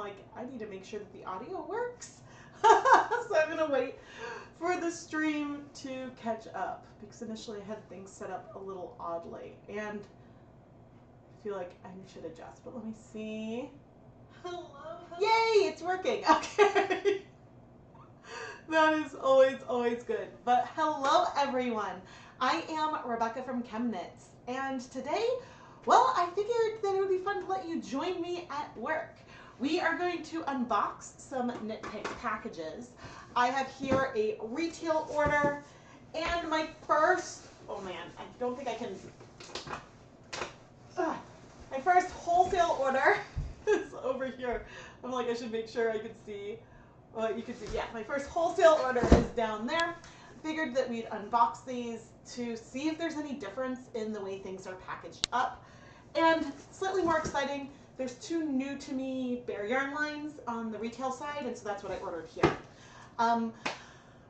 like, I need to make sure that the audio works. So I'm gonna wait for the stream to catch up because initially I had things set up a little oddly and I feel like I should adjust, but let me see. Hello. Yay, it's working. Okay. That is always good. But hello everyone. I am Rebecca from ChemKnits, and today, well, I figured that it would be fun to let you join me at work. We are going to unbox some Nitpicks packages. I have here a retail order and my first, oh man, I don't think I can, my first wholesale order is over here. I'm like, I should make sure I could see. Well, you can see, yeah, my first wholesale order is down there. Figured that we'd unbox these to see if there's any difference in the way things are packaged up. And slightly more exciting, there's two new to me bare yarn lines on the retail side, and so that's what I ordered here.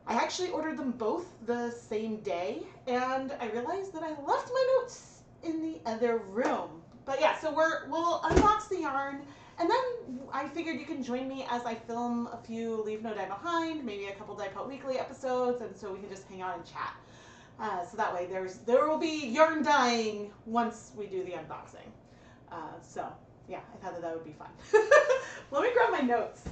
I actually ordered them both the same day, and I realized that I left my notes in the other room. But yeah, so we'll unbox the yarn, and then I figured you can join me as I film a few Leave No Dye Behind, maybe a couple Dye Pot Weekly episodes, and so we can just hang out and chat. So that way there will be yarn dyeing once we do the unboxing. So yeah, I thought that would be fun. Let me grab my notes.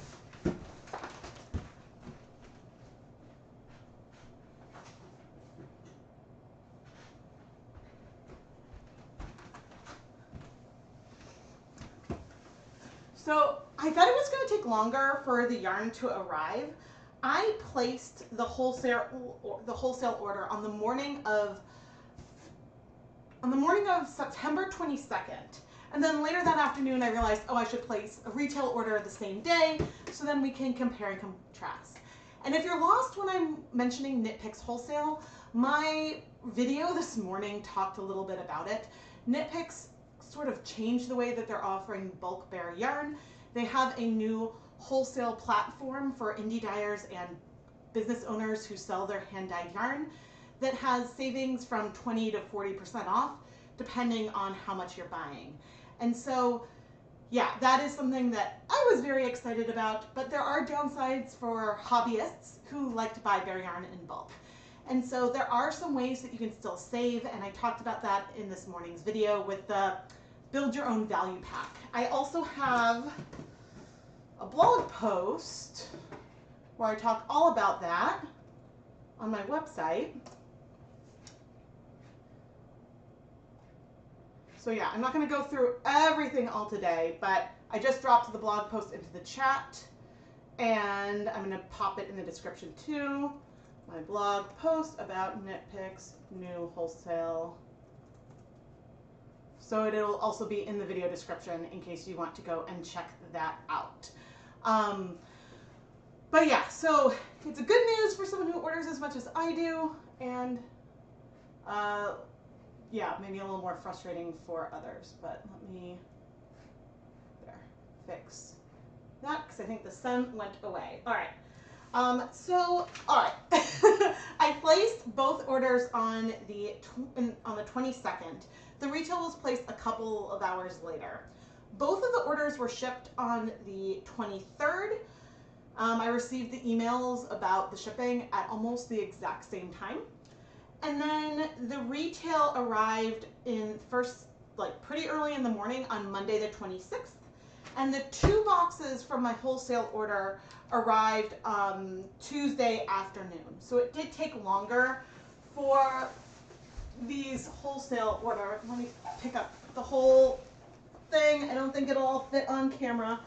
So I thought it was going to take longer for the yarn to arrive. I placed the wholesale order on the morning of September 22nd. And then later that afternoon I realized, oh, I should place a retail order the same day so then we can compare and contrast. And if you're lost when I'm mentioning Knitpicks Wholesale, my video this morning talked a little bit about it. Knitpicks sort of changed the way that they're offering bulk bare yarn. They have a new wholesale platform for indie dyers and business owners who sell their hand dyed yarn that has savings from 20 to 40% off depending on how much you're buying. And so yeah, that is something that I was very excited about, but there are downsides for hobbyists who like to buy bare yarn in bulk. And so there are some ways that you can still save, and I talked about that in this morning's video with the Build Your Own Value Pack. I also have a blog post where I talk all about that on my website. So yeah, I'm not going to go through everything all today, but I just dropped the blog post into the chat, and I'm going to pop it in the description too. My blog post about Nitpicks new wholesale. So it'll also be in the video description in case you want to go and check that out. But yeah, so it's a good news for someone who orders as much as I do, and yeah, maybe a little more frustrating for others, but let me fix that because I think the sun went away. All right. All right. I placed both orders on the 22nd. The retail was placed a couple of hours later. Both of the orders were shipped on the 23rd. I received the emails about the shipping at almost the exact same time. And then the retail arrived pretty early in the morning on Monday the 26th. And the two boxes from my wholesale order arrived Tuesday afternoon. So it did take longer for these wholesale order. Let me pick up the whole thing. I don't think it'll all fit on camera.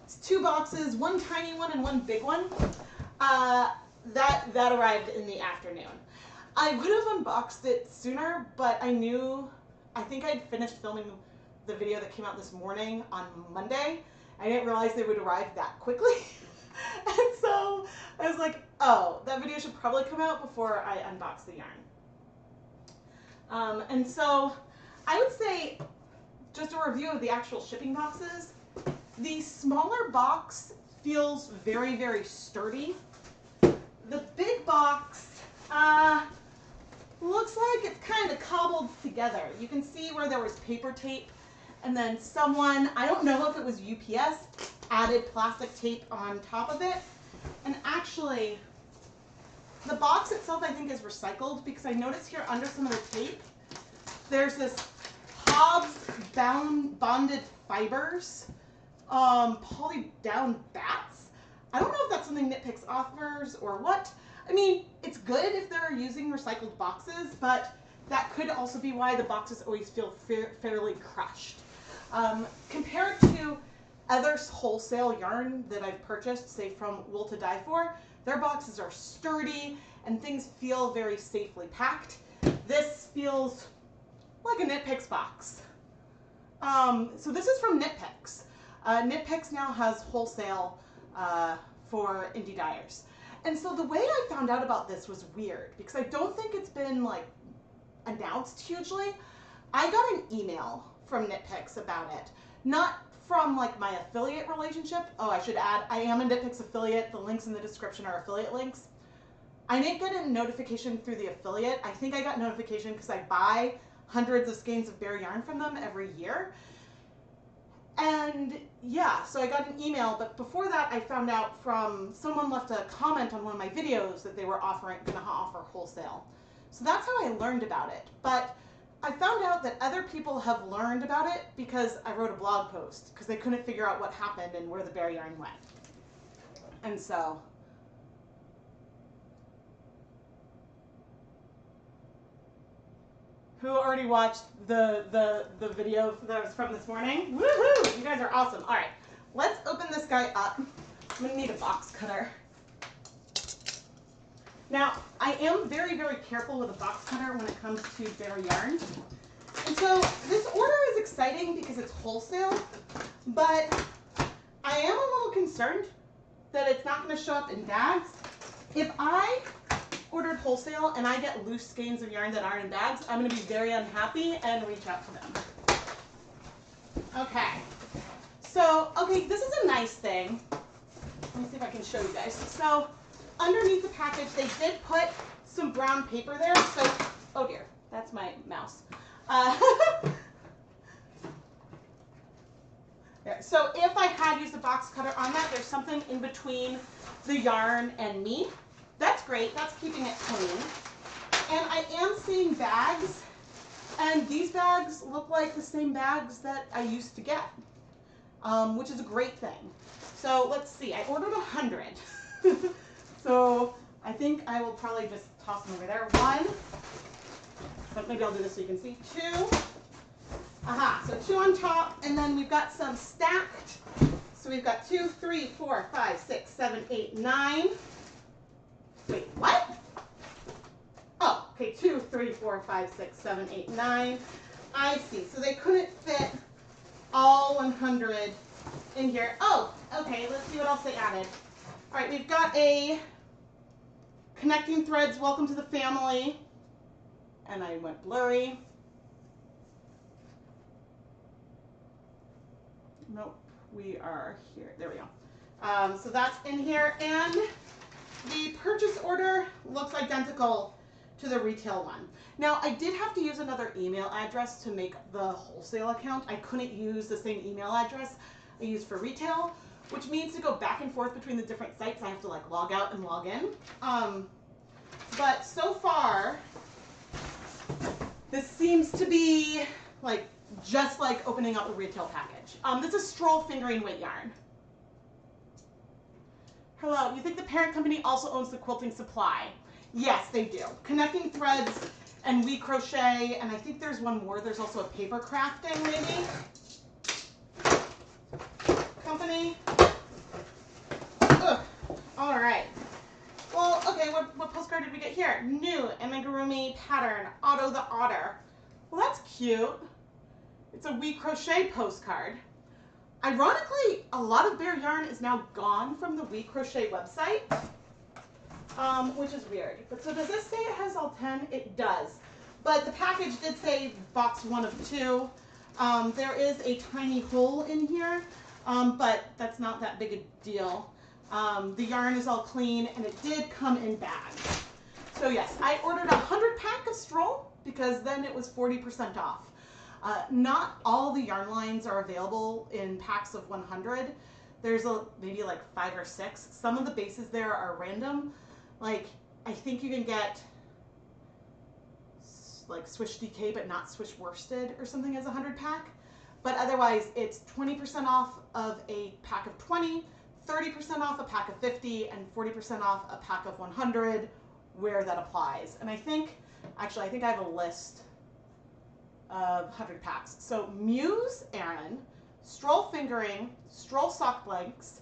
It's two boxes, one tiny one and one big one. That arrived in the afternoon. I would have unboxed it sooner, but I think I'd finished filming the video that came out this morning on Monday. I didn't realize they would arrive that quickly. And so I was like, oh, that video should probably come out before I unbox the yarn. And so I would say, just a review of the actual shipping boxes, the smaller box feels very, very sturdy. The big box looks like it's kind of cobbled together. You can see where there was paper tape, and then someone, I don't know if it was UPS, added plastic tape on top of it. And actually, the box itself I think is recycled because I noticed here under some of the tape, there's this Hobbs bonded fibers, poly down bats. I don't know if that's something Nitpicks offers or what. I mean, it's good if they're using recycled boxes, but that could also be why the boxes always feel fairly crushed. Compared to other wholesale yarn that I've purchased, say from Wool to Die For, their boxes are sturdy and things feel very safely packed. This feels like a Nitpicks box. So this is from Nitpicks. Nitpicks now has wholesale for indie dyers. And so the way I found out about this was weird because I don't think it's been like announced hugely. I got an email from Nitpicks about it, not from like my affiliate relationship. Oh, I should add, I am a Nitpicks affiliate. The links in the description are affiliate links. I didn't get a notification through the affiliate. I think I got notification because I buy hundreds of skeins of bare yarn from them every year. And yeah, so I got an email, but before that I found out from someone left a comment on one of my videos that they were gonna offer wholesale. So that's how I learned about it. But I found out that other people have learned about it because I wrote a blog post because they couldn't figure out what happened and where the bare yarn went. And so who already watched the video that was from this morning? Woohoo! You guys are awesome. All right, let's open this guy up. I'm gonna need a box cutter. Now, I am very, very careful with a box cutter when it comes to bare yarn. And so this order is exciting because it's wholesale, but I am a little concerned that it's not gonna show up in bags. If I ordered wholesale and I get loose skeins of yarn that aren't in bags, I'm gonna be very unhappy and reach out to them. Okay, so, this is a nice thing. Let me see if I can show you guys. So, underneath the package, they did put some brown paper there, so, oh dear, that's my mouse. There. So if I had used a box cutter on that, there's something in between the yarn and me. That's great, that's keeping it clean. And I am seeing bags, and these bags look like the same bags that I used to get, which is a great thing. So let's see, I ordered 100. So I think I will probably just toss them over there. 1, but maybe I'll do this so you can see. 2, so 2 on top, and then we've got some stacked. So we've got 2, 3, 4, 5, 6, 7, 8, 9. Wait, what? Oh, okay, 2, 3, 4, 5, 6, 7, 8, 9. I see, so they couldn't fit all 100 in here. Oh, okay, let's see what else they added. All right, we've got a connecting threads, welcome to the family. And I went blurry. Nope, we are here. There we go. So that's in here. And the purchase order looks identical to the retail one. Now, I did have to use another email address to make the wholesale account. I couldn't use the same email address I used for retail, which means to go back and forth between the different sites, I have to like log out and log in. But so far, this seems to be like just like opening up a retail package. This is Stroll fingering weight yarn. Hello, you think the parent company also owns the quilting supply? Yes, they do. Connecting Threads and We Crochet, and I think there's one more. There's also a paper crafting maybe company. Ugh. All right. Well, okay, what postcard did we get here? New amigurumi pattern, Otto the Otter. Well, that's cute. It's a We Crochet postcard. Ironically, a lot of bare yarn is now gone from the We Crochet website, which is weird. But so does this say it has all 10? It does. But the package did say box 1 of 2. There is a tiny hole in here, but that's not that big a deal. The yarn is all clean, and it did come in bags. So yes, I ordered a 100-pack of Stroll because then it was 40% off. Not all the yarn lines are available in packs of 100. There's maybe like 5 or 6. Some of the bases there are random. Like, I think you can get like Swish DK but not Swish worsted or something as a 100 pack. But otherwise, it's 20% off of a pack of 20, 30% off a pack of 50, and 40% off a pack of 100 where that applies. And I think I have a list of 100 packs. So Muse Aran, Stroll Fingering, Stroll Sock Blanks,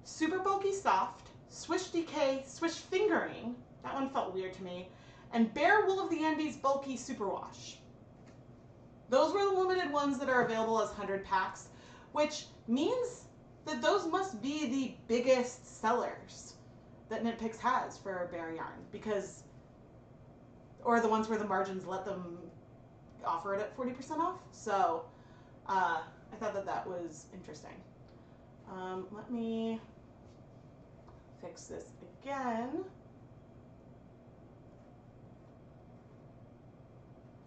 Super Bulky Soft, Swish DK, Swish Fingering, that one felt weird to me, and Bare Wool of the Andes Bulky Superwash. Those were the limited ones that are available as 100 packs, which means that those must be the biggest sellers that Knitpicks has for bare yarn, because, or the ones where the margins let them offer it at 40% off. So I thought that that was interesting. Let me fix this again.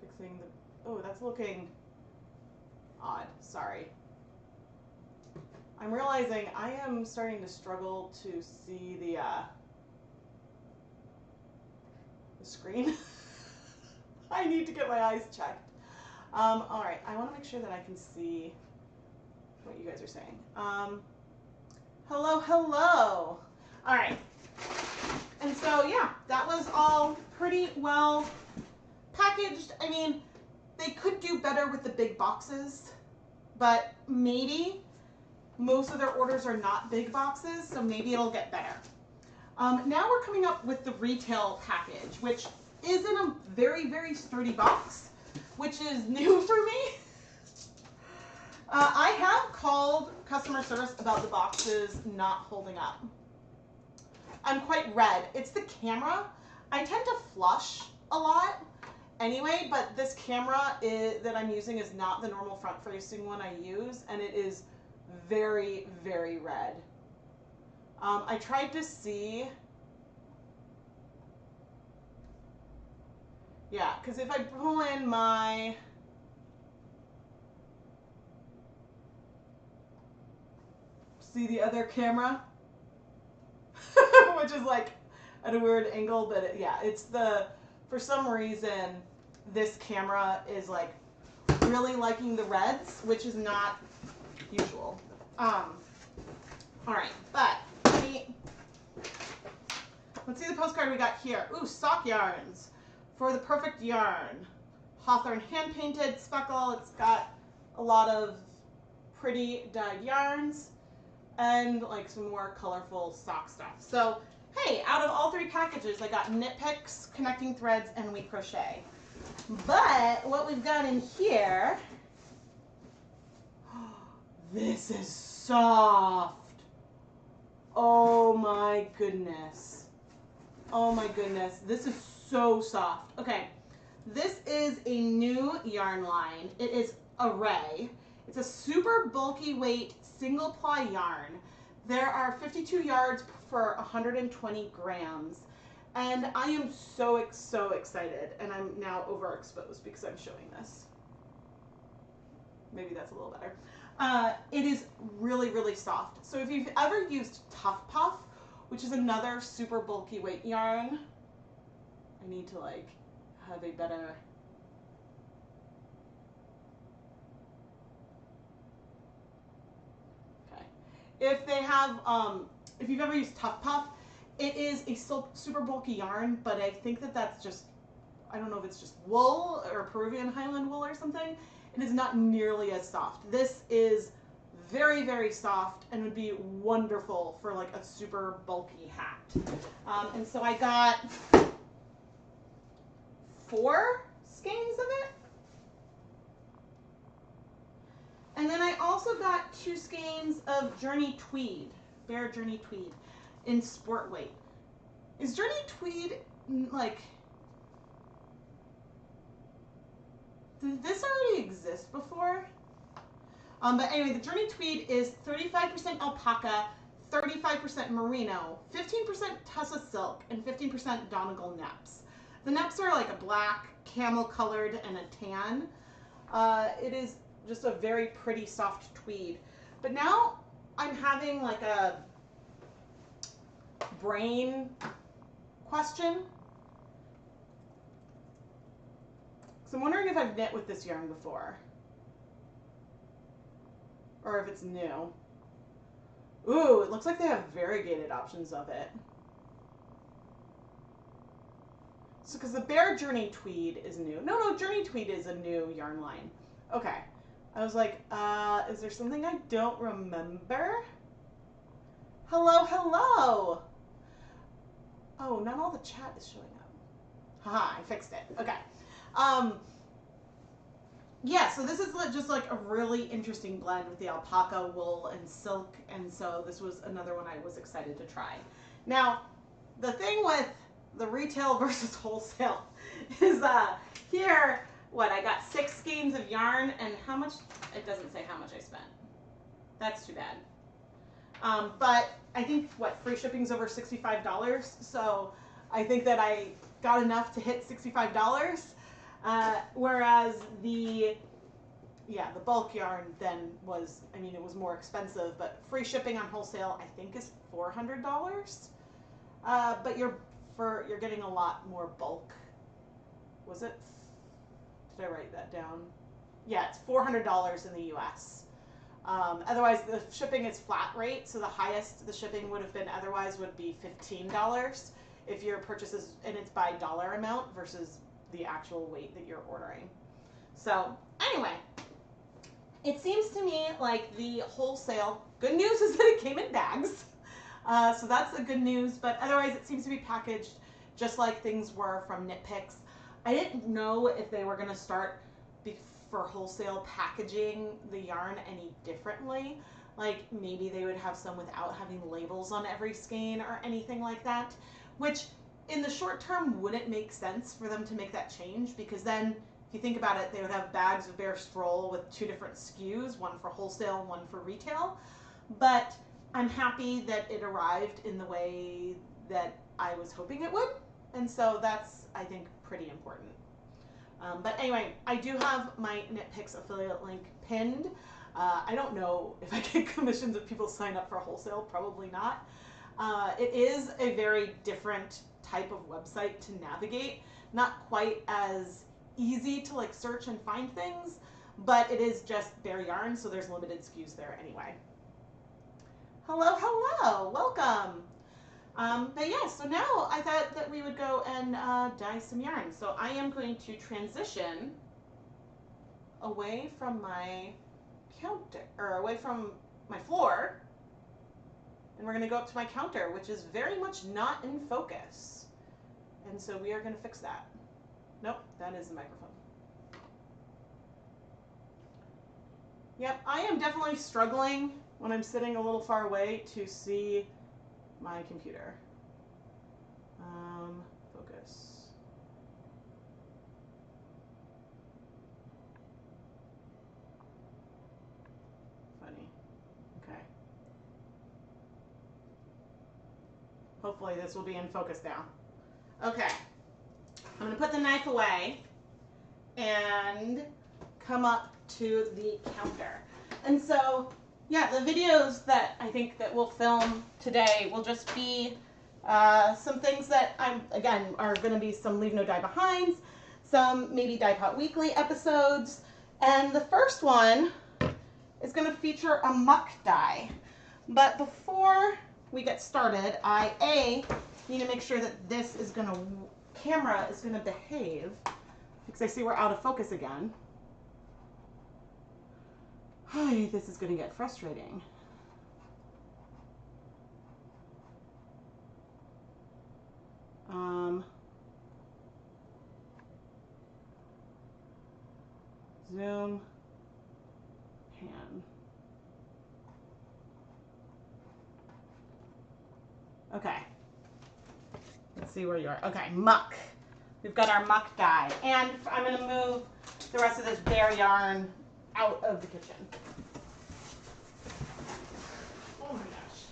Fixing the, oh, that's looking odd, sorry. I'm realizing I am starting to struggle to see the screen. I need to get my eyes checked. All right, I want to make sure that I can see what you guys are saying. Hello, hello. All right, and so yeah, that was all pretty well packaged. I mean, they could do better with the big boxes, but maybe most of their orders are not big boxes, so maybe it'll get better. Now we're coming up with the retail package, which is in a very, very sturdy box, which is new for me. I have called customer service about the boxes not holding up. I'm quite red. It's the camera. I tend to flush a lot anyway, but this camera that I'm using is not the normal front-facing one I use, and it is very, very red. I tried to see, yeah, because if I pull in my, see the other camera, which is like at a weird angle, but yeah, it's the, for some reason, this camera is like really liking the reds, which is not usual. All right, but let's see the postcard we got here. Ooh, sock yarns for the perfect yarn. Hawthorne hand painted speckle. It's got a lot of pretty dyed yarns and like some more colorful sock stuff. So hey, out of all 3 packages, I got Nitpicks, connecting threads, and wheat crochet. But what we've got in here, this is soft. Oh my goodness. Oh my goodness. This is so soft. Okay, this is a new yarn line. It is Array. It's a super bulky weight single ply yarn. There are 52 yards for 120 grams. And I am so excited, and I'm now overexposed because I'm showing this. Maybe that's a little better. It is really, really soft. So if you've ever used Tough Puff, which is another super bulky weight yarn, I need to like have a better, okay. If they have, if you've ever used Tough Puff, it is a super bulky yarn, but I think that that's just, I don't know if it's just wool or Peruvian Highland wool or something. It is not nearly as soft. This is very, very soft and would be wonderful for like a super bulky hat. And so I got 4 skeins of it. And then I also got 2 skeins of Journey Tweed, Bare Journey Tweed in sport weight. Is Journey Tweed like, did this already exist before? But anyway, the Journey Tweed is 35% alpaca, 35% merino, 15% tussa silk, and 15% Donegal neps. The neps are like a black, camel colored, and a tan. It is just a very pretty soft tweed. But now I'm having like a brain question. So I'm wondering if I've knit with this yarn before. Or if it's new. Ooh, it looks like they have variegated options of it. So, because the Bear Journey Tweed is new. No, Journey Tweed is a new yarn line. Okay. I was like, is there something I don't remember? Hello, hello! Oh, not all the chat is showing up. Haha, I fixed it. Okay. Yeah, so this is just like a really interesting blend with the alpaca, wool, and silk, and so this was another one I was excited to try. Now, the thing with the retail versus wholesale is here, what, I got 6 skeins of yarn, and how much, it doesn't say how much I spent. That's too bad. But I think, what, free shipping's over $65, so I think that I got enough to hit $65. Whereas the bulk yarn then was, I mean, it was more expensive, but free shipping on wholesale I think is $400. But you're getting a lot more bulk. Was it? Did I write that down? Yeah, it's $400 in the US. Otherwise, the shipping is flat rate, so the highest the shipping would have been otherwise would be $15 if your purchase is, and it's by dollar amount versus the actual weight that you're ordering. So anyway, it seems to me like the wholesale, good news is that it came in bags. So that's the good news, but otherwise it seems to be packaged just like things were from Nitpicks. I didn't know if they were going to start for wholesale packaging the yarn any differently. Like maybe they would have some without having labels on every skein or anything like that, which in the short term wouldn't make sense for them to make that change, because then if you think about it, they would have bags of Bare Stroll with 2 different SKUs, one for wholesale, one for retail. But I'm happy that it arrived in the way that I was hoping it would, and so that's, I think, pretty important. But anyway, I do have my Nitpicks affiliate link pinned. I don't know if I get commissions if people sign up for wholesale, probably not. It is a very different type of website to navigate, not quite as easy to like search and find things, but it is just bare yarn, so there's limited SKUs there anyway. Hello, hello, welcome. But yeah, so now I thought that we would go and dye some yarn. So I am going to transition away from my counter, or away from my floor, and we're going to go up to my counter, which is very much not in focus. And so we are going to fix that. Nope, that is the microphone. Yep, I am definitely struggling when I'm sitting a little far away to see my computer. Focus. Funny. Okay. Hopefully this will be in focus now. Okay. I'm going to put the knife away and come up to the counter. And so, yeah, the videos that I think that we'll film today will just be some things that are going to be some Leave No Dye Behinds, some maybe Dye Pot Weekly episodes, and the first one is going to feature a muck dye. But before we get started, I need to make sure that this is going to, camera is going to behave, because I see we're out of focus again. Hi, this is going to get frustrating. Zoom, pan. Okay. Let's see where you are. Okay, muck. We've got our muck dye. And I'm going to move the rest of this bare yarn out of the kitchen. Oh my gosh.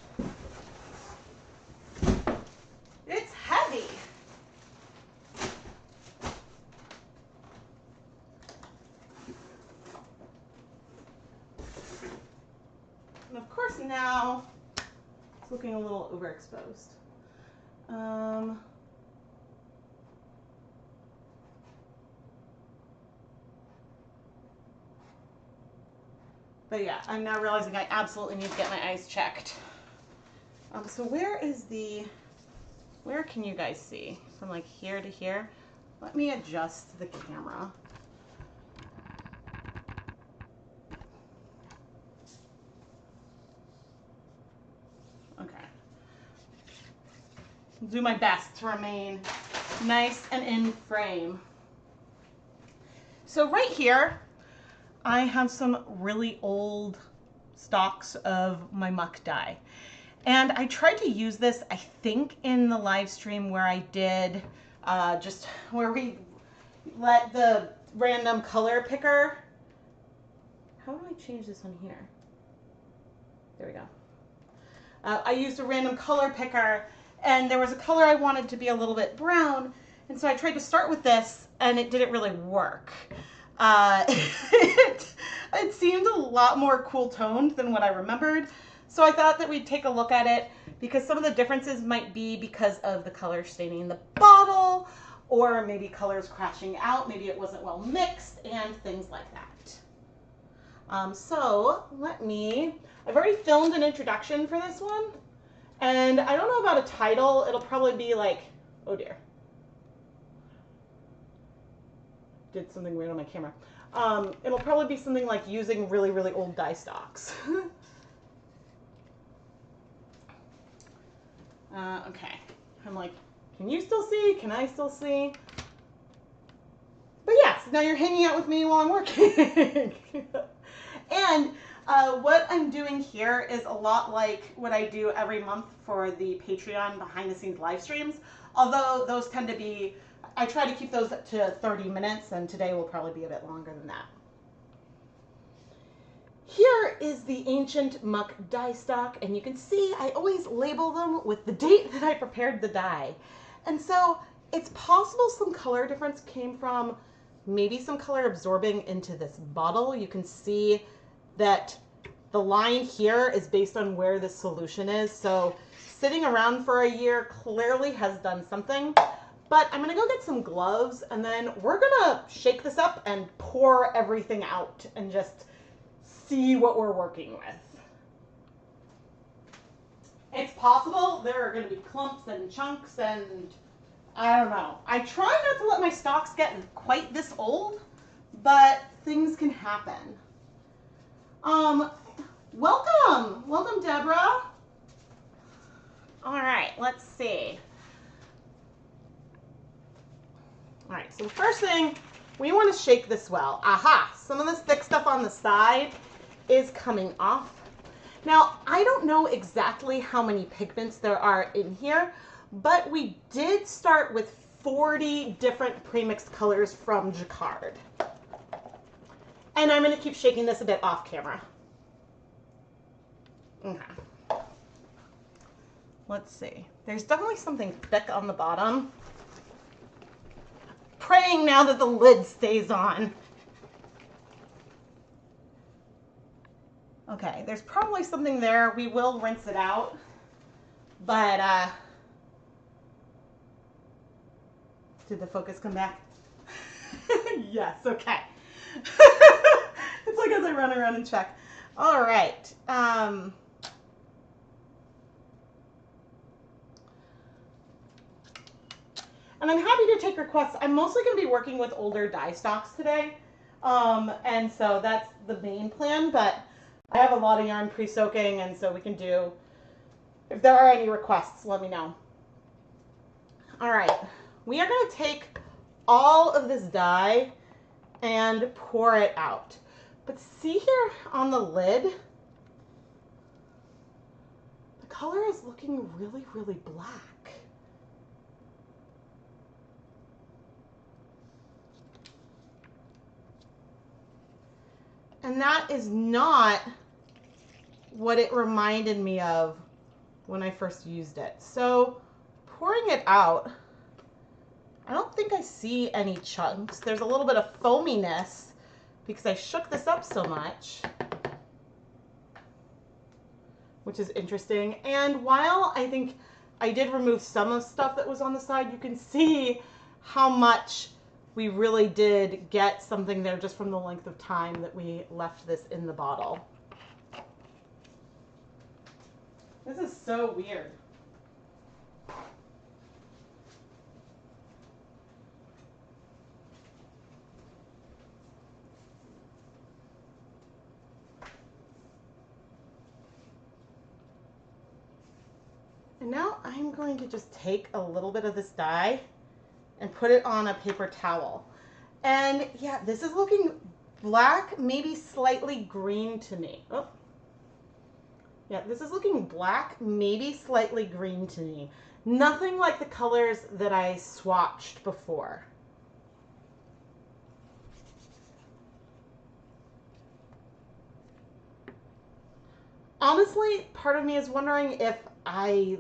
It's heavy. And of course now it's looking a little overexposed. But yeah, I'm now realizing I absolutely need to get my eyes checked. So where can you guys see? From like here to here? Let me adjust the camera. Okay. I'll do my best to remain nice and in frame. So right here, I have some really old stocks of my muck dye. And I tried to use this, I think, in the live stream where I did just where we let the random color picker. How do I change this on here? There we go. I used a random color picker, and there was a color I wanted to be a little bit brown, and so I tried to start with this, and it didn't really work. It seemed a lot more cool toned than what I remembered. So I thought that we'd take a look at it because some of the differences might be because of the color staining the bottle, or maybe colors crashing out, maybe it wasn't well mixed, and things like that. So I've already filmed an introduction for this one, and I don't know about a title. It'll probably be like, oh dear. Did something weird on my camera. It'll probably be something like using really, really old dye stocks. Okay, I'm like, can you still see? Can I still see? But yes, now you're hanging out with me while I'm working. And what I'm doing here is a lot like what I do every month for the Patreon behind the scenes live streams. Although those tend to be, I try to keep those to 30 minutes, and today will probably be a bit longer than that. Here is the ancient muck dye stock, and you can see I always label them with the date that I prepared the dye. And so it's possible some color difference came from maybe some color absorbing into this bottle. You can see that the line here is based on where the solution is. So sitting around for a year clearly has done something. But I'm gonna go get some gloves, and then we're gonna shake this up and pour everything out and just see what we're working with. It's possible there are going to be clumps and chunks, and I don't know. I try not to let my stocks get quite this old, but things can happen. Welcome, Deborah. All right, let's see. All right, so the first thing, we want to shake this well. Aha, some of this thick stuff on the side is coming off. Now, I don't know exactly how many pigments there are in here, but we did start with 40 different premixed colors from Jacquard. And I'm going to keep shaking this a bit off camera. Okay. Let's see. There's definitely something thick on the bottom. Praying now that the lid stays on. Okay, there's probably something there. We will rinse it out, but did the focus come back? Yes, okay. It's like as I run around and check. All right. And I'm happy to take requests. I'm mostly going to be working with older dye stocks today, and so that's the main plan, but I have a lot of yarn pre-soaking, and so we can do, if there are any requests, let me know. All right, we are going to take all of this dye and pour it out. But see here on the lid, the color is looking really, really black. And that is not what it reminded me of when I first used it. So pouring it out, I don't think I see any chunks. There's a little bit of foaminess because I shook this up so much. which is interesting. And while I think I did remove some of stuff that was on the side, you can see how much we really did get something there just from the length of time that we left this in the bottle. This is so weird. And now I'm going to just take a little bit of this dye and put it on a paper towel. And yeah, this is looking black, maybe slightly green to me. Oh. Yeah, this is looking black, maybe slightly green to me. Nothing like the colors that I swatched before. Honestly, part of me is wondering if I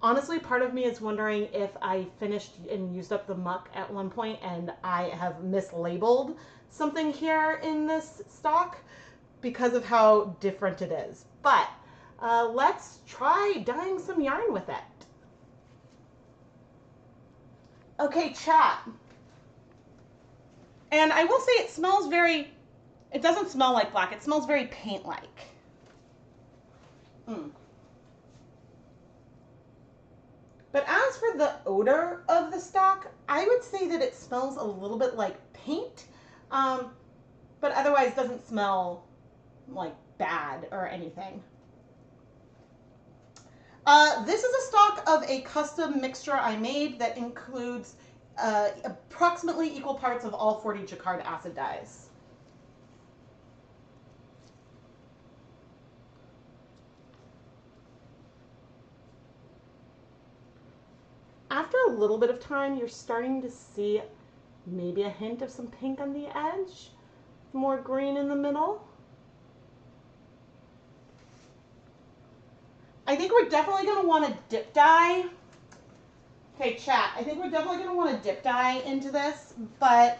honestly, part of me is wondering if I finished and used up the muck at one point and I have mislabeled something here in this stock because of how different it is. But let's try dyeing some yarn with it. Okay, chat. And I will say it smells very, it doesn't smell like black, it smells very paint-like. But as for the odor of the stock, I would say that it smells a little bit like paint, but otherwise doesn't smell like bad or anything. This is a stock of a custom mixture I made that includes approximately equal parts of all 40 Jacquard acid dyes. After a little bit of time, you're starting to see maybe a hint of some pink on the edge, more green in the middle. I think we're definitely going to want to dip dye. Okay, chat, I think we're definitely going to want to dip dye into this, but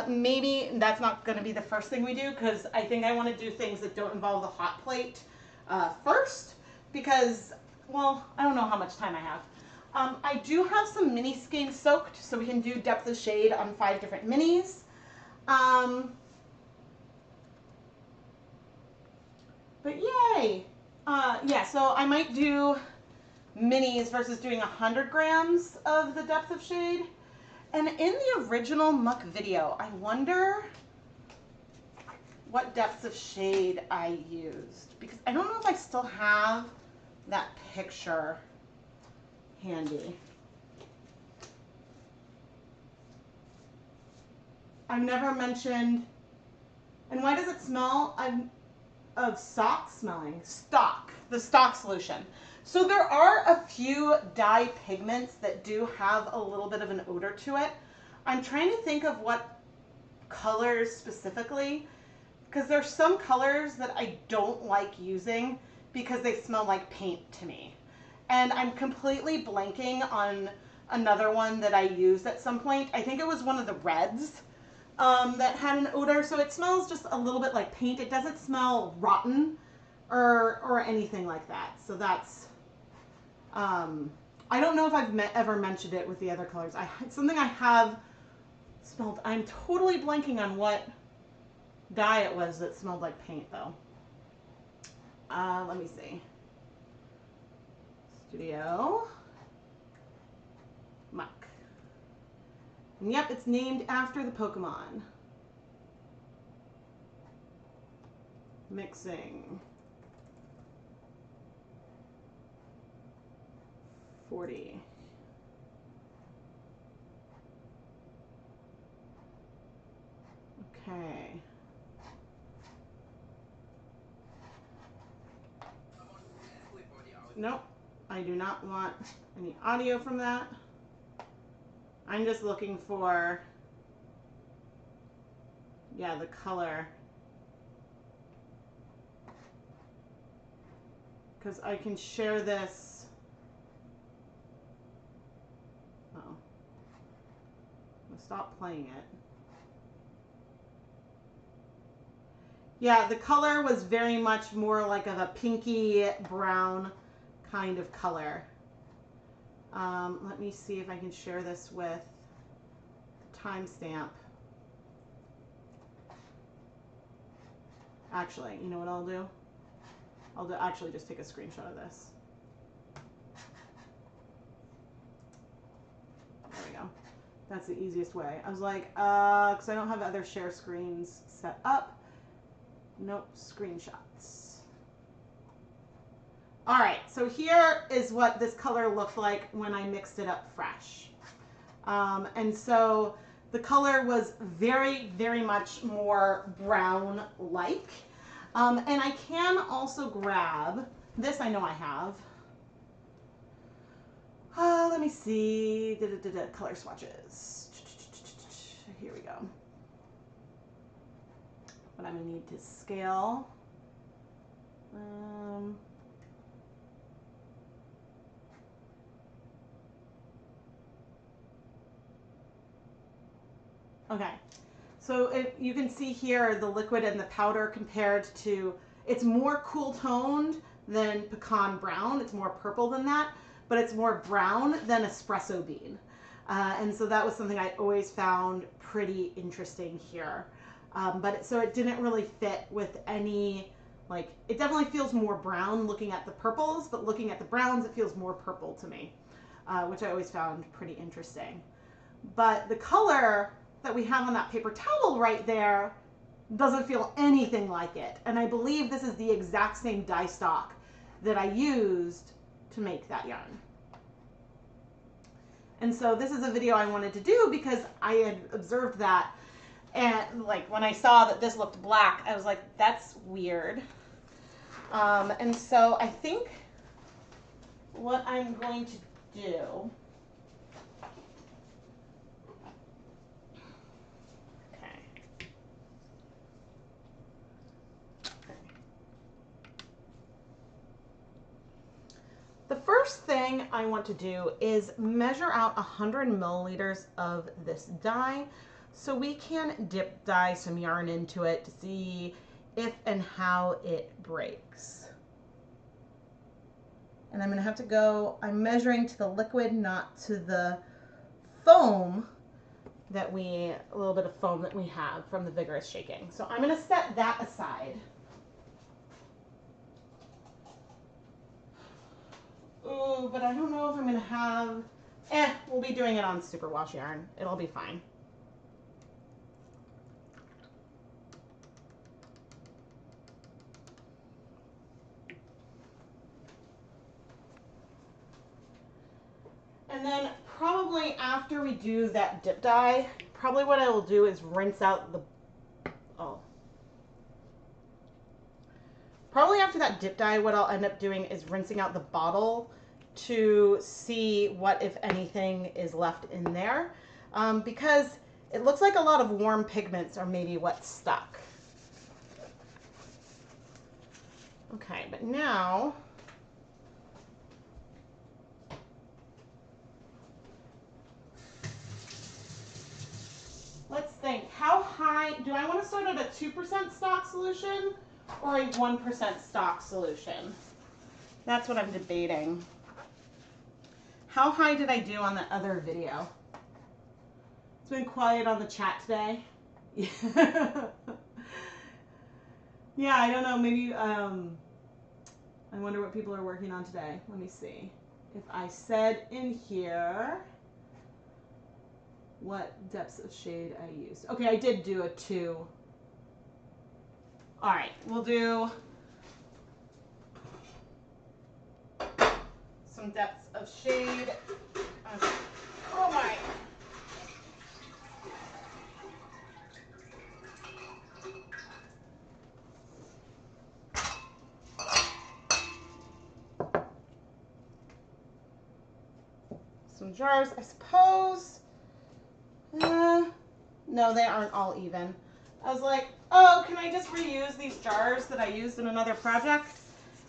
maybe that's not going to be the first thing we do, because I think I want to do things that don't involve the hot plate first, because, well, I don't know how much time I have. I do have some mini skeins soaked, so we can do depth of shade on 5 different minis. But yay! Yeah, so I might do minis versus doing 100 grams of the depth of shade. And in the original muck video, I wonder what depths of shade I used, because I don't know if I still have that picture handy. I've never mentioned, and why does it smell of sock smelling? Stock, the stock solution. So there are a few dye pigments that do have a little bit of an odor to it. I'm trying to think of what colors specifically, because there's some colors that I don't like using because they smell like paint to me. And I'm completely blanking on another one that I used at some point. I think it was one of the reds that had an odor. So it smells just a little bit like paint. It doesn't smell rotten or anything like that. So that's, I don't know if I've ever mentioned it with the other colors. It's something I have smelled. I'm totally blanking on what dye it was that smelled like paint though. Let me see. Studio Muck. And yep, it's named after the Pokemon. Mixing. 40. Okay. Nope. I do not want any audio from that. I'm just looking for, yeah, the color. Because I can share this. Oh. I'll stop playing it. Yeah, the color was very much more like of a pinky brown kind of color. Let me see if I can share this with the timestamp. Actually, you know what I'll do? Actually just take a screenshot of this. There we go. That's the easiest way. I was like, because I don't have other share screens set up. Nope, screenshots. All right, so here is what this color looked like when I mixed it up fresh. And so the color was very, very much more brown-like. And I can also grab, this I know I have. Let me see, color swatches. Here we go. But I'm gonna need to scale. Okay, so if you can see here the liquid and the powder compared to, it's more cool toned than pecan brown. It's more purple than that, but it's more brown than espresso bean. And so that was something I always found pretty interesting here. So it didn't really fit with any, like, it definitely feels more brown looking at the purples, but looking at the browns, it feels more purple to me, which I always found pretty interesting. But the color that we have on that paper towel right there doesn't feel anything like it. And I believe this is the exact same dye stock that I used to make that yarn. And so this is a video I wanted to do because I had observed that, and like when I saw that this looked black, I was like, that's weird. And so I think what I'm going to do, the first thing I want to do is measure out 100 milliliters of this dye so we can dip dye some yarn into it to see if and how it breaks. And I'm going to have to go, I'm measuring to the liquid, not to the foam that a little bit of foam that we have from the vigorous shaking. So I'm going to set that aside. Ooh, but I don't know if I'm going to have, we'll be doing it on superwash yarn. It'll be fine. And then probably after we do that dip dye, probably what I will do is rinse out the, probably after that dip dye, what I'll end up doing is rinsing out the bottle to see what, if anything, is left in there. Because it looks like a lot of warm pigments are maybe what's stuck. Okay, but now, let's think, how high, do I want to start at a 2% stock solution or a 1% stock solution? That's what I'm debating. How high did I do on the other video? It's been quiet on the chat today. Yeah, I don't know, maybe, I wonder what people are working on today. Let me see. If I said in here what depths of shade I used. Okay, I did do a 2. All right, we'll do some depths of shade. Oh my. Some jars, I suppose. No, they aren't all even. I was like, oh, can I just reuse these jars that I used in another project?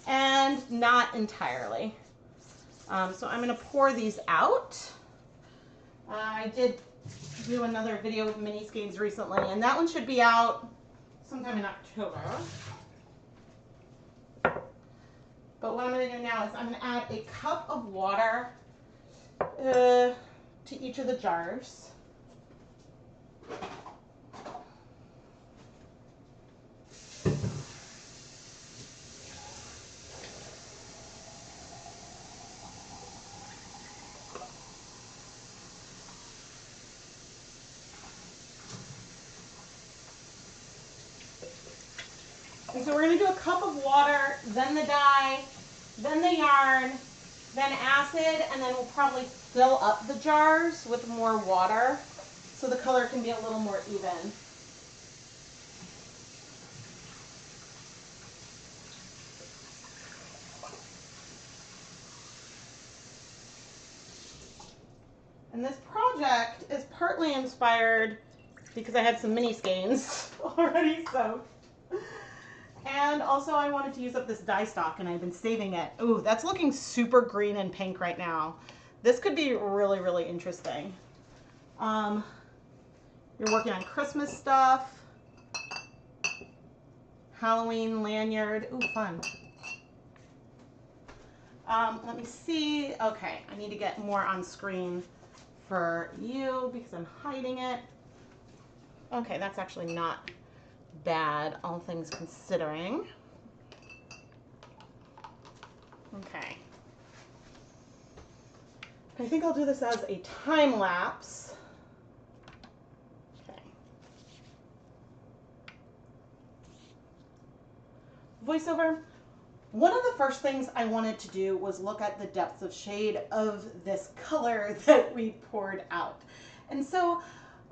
And not entirely. So I'm going to pour these out. I did do another video with mini skeins recently, and that one should be out sometime in October. But what I'm going to do now is I'm going to add a cup of water to each of the jars. And so we're going to do a cup of water, then the dye, then the yarn, then acid, and then we'll probably fill up the jars with more water so the color can be a little more even. And this project is partly inspired because I had some mini skeins already soaked. And also I wanted to use up this dye stock and I've been saving it. Ooh, that's looking super green and pink right now. This could be really, really interesting. You're working on Christmas stuff. Halloween lanyard. Ooh, fun. Let me see. Okay, I need to get more on screen for you because I'm hiding it. Okay, that's actually not bad, all things considering. Okay. I think I'll do this as a time lapse. Okay. Voiceover. One of the first things I wanted to do was look at the depth of shade of this color that we poured out. And so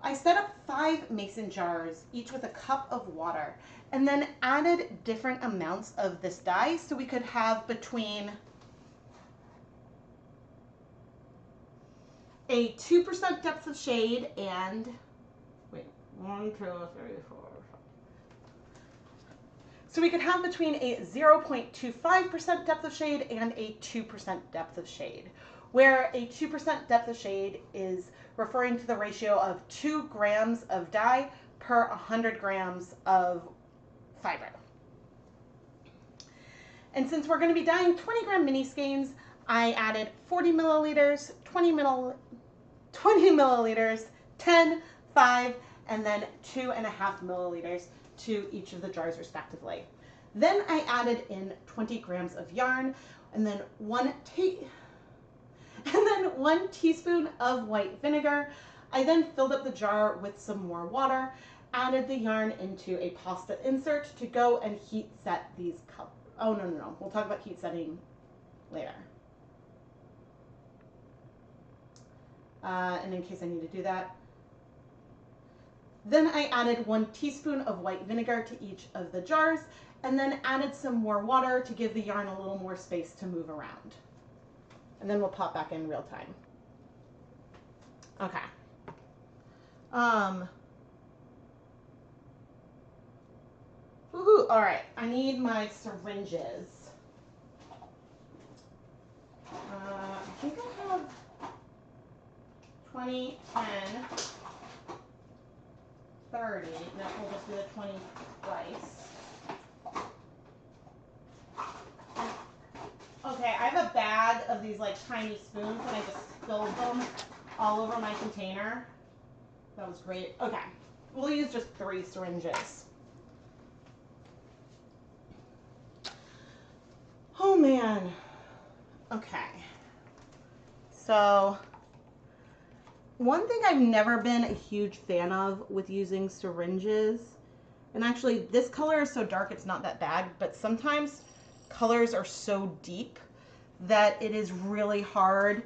I set up 5 mason jars, each with a cup of water, and then added different amounts of this dye so we could have between a 2% depth of shade and, wait, 1, 2, 3, 4, 5. So we could have between a 0.25% depth of shade and a 2% depth of shade, where a 2% depth of shade is referring to the ratio of 2 grams of dye per 100 grams of fiber. And since we're going to be dyeing 20 gram mini skeins, I added 40 milliliters, 20 milliliters, 10, 5, and then 2.5 milliliters to each of the jars respectively. Then I added in 20 grams of yarn and then 1 teaspoon of white vinegar. I then filled up the jar with some more water, added the yarn into a pasta insert to go and heat set these cups. Oh, no. We'll talk about heat setting later. And in case I need to do that. Then I added 1 teaspoon of white vinegar to each of the jars and then added some more water to give the yarn a little more space to move around. And then we'll pop back in real time. Okay. Woohoo, all right, I need my syringes. I think I have 20, 10, 30. No, we'll just do the 20 twice. Okay, I have a bag of these like tiny spoons and I just spilled them all over my container. That was great. Okay, we'll use just 3 syringes. Oh man. Okay. So one thing I've never been a huge fan of with using syringes, and actually this color is so dark it's not that bad, but sometimes colors are so deep that it is really hard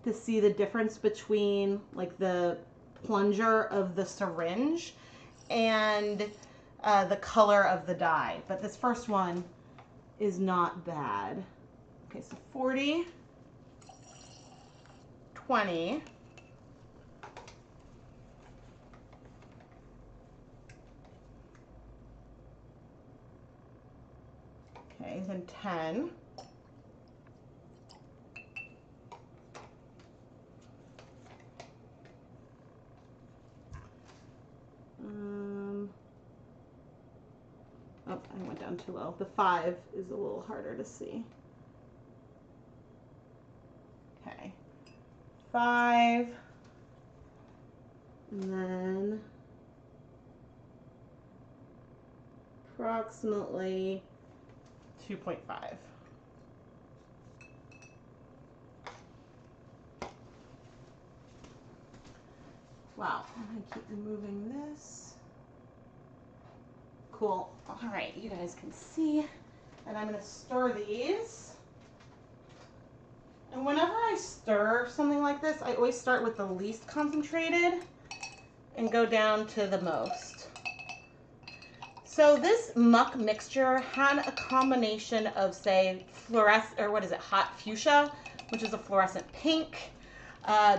to see the difference between like the plunger of the syringe and the color of the dye. But this first one is not bad. Okay, so 40, 20, okay, then 10, down too low. The 5 is a little harder to see. Okay, 5, and then approximately 2.5. Wow, I'm gonna keep removing this. Cool. All right, you guys can see, and I'm gonna stir these. And whenever I stir something like this, I always start with the least concentrated and go down to the most. So this muck mixture had a combination of, say, hot fuchsia, which is a fluorescent pink,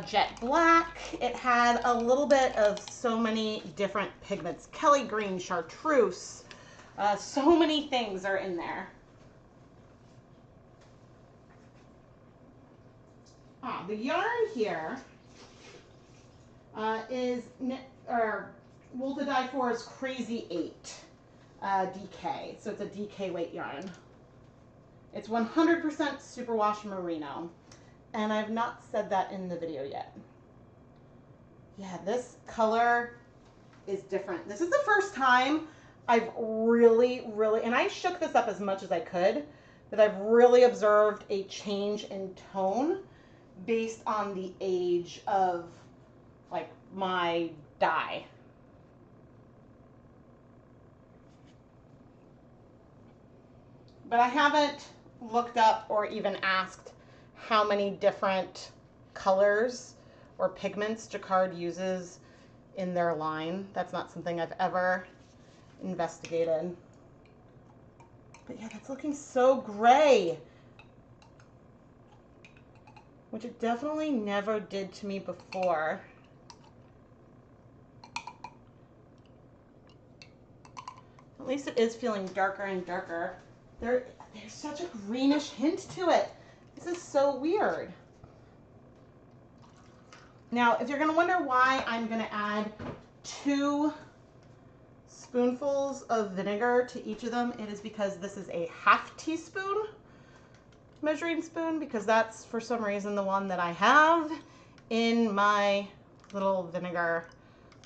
jet black. It had a little bit of so many different pigments, Kelly green, chartreuse, so many things are in there. The yarn here is Wool to Die For's Crazy 8 DK. So it's a DK weight yarn. It's 100% superwash merino. And I've not said that in the video yet. Yeah, this color is different. This is the first time I've really, and I shook this up as much as I could, that I've really observed a change in tone based on the age of like my dye. But I haven't looked up or even asked how many different colors or pigments Jacquard uses in their line. That's not something I've ever investigated. But yeah, that's looking so gray, which it definitely never did to me before. At least it is feeling darker and darker. There's such a greenish hint to it. This is so weird. Now, if you're going to wonder why I'm going to add 2 spoonfuls of vinegar to each of them, it is because this is a 1/2 teaspoon measuring spoon, because that's for some reason the one that I have in my little vinegar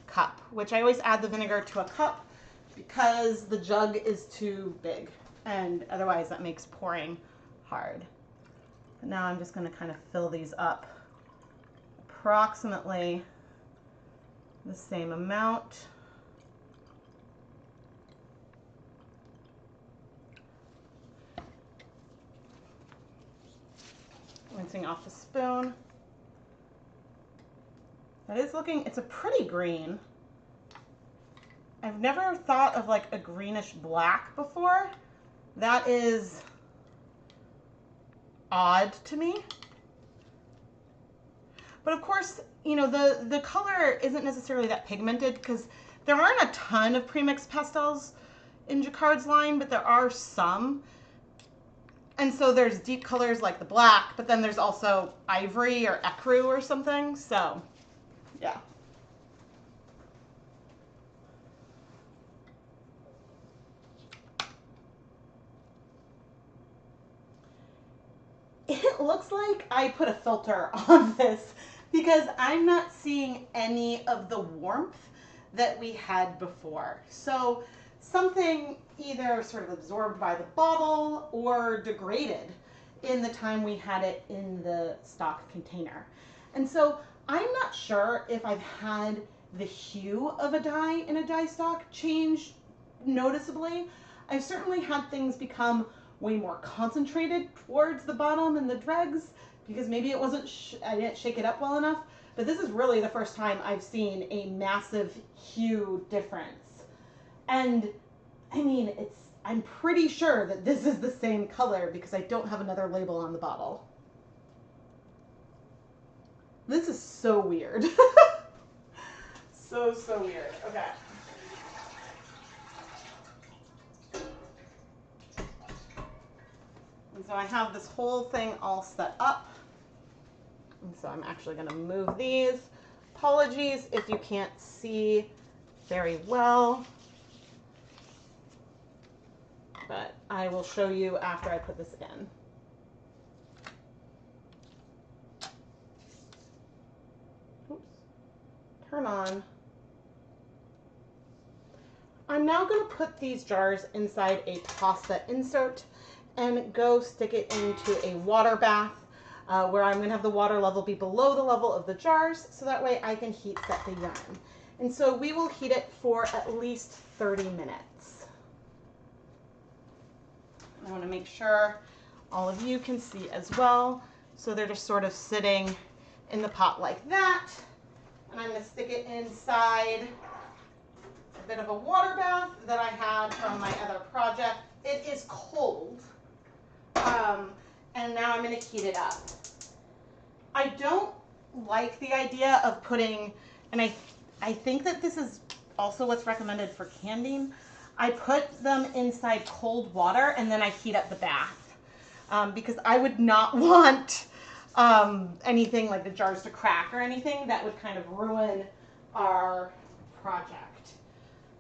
cup, which I always add the vinegar to a cup because the jug is too big, and otherwise that makes pouring hard. But now I'm just going to kind of fill these up approximately the same amount. Rinsing off the spoon. That is looking, it's a pretty green. I've never thought of like a greenish black before. That is odd to me. But of course, you know, the color isn't necessarily that pigmented because there aren't a ton of premixed pastels in Jacquard's line, but there are some. And so there's deep colors like the black, but then there's also ivory or ecru or something. So, yeah. It looks like I put a filter on this because I'm not seeing any of the warmth that we had before. So something either sort of absorbed by the bottle or degraded in the time we had it in the stock container. And so I'm not sure if I've had the hue of a dye in a dye stock change noticeably. I've certainly had things become way more concentrated towards the bottom and the dregs because maybe it wasn't, I didn't shake it up well enough. But this is really the first time I've seen a massive hue difference. And I mean, I'm pretty sure that this is the same color because I don't have another label on the bottle. This is so weird. So weird. Okay. And so I have this whole thing all set up. And so I'm actually going to move these. Apologies if you can't see very well. But I will show you after I put this in. Oops. Turn on. I'm now going to put these jars inside a pasta insert and go stick it into a water bath where I'm going to have the water level be below the level of the jars, so that way I can heat set the yarn. And so we will heat it for at least 30 minutes. I want to make sure all of you can see as well. So they're just sort of sitting in the pot like that. And I'm going to stick it inside a bit of a water bath that I had from my other project. It is cold. And now I'm going to heat it up. I don't like the idea of putting, and I think that this is also what's recommended for candying. I put them inside cold water and then I heat up the bath because I would not want anything like the jars to crack or anything that would kind of ruin our project.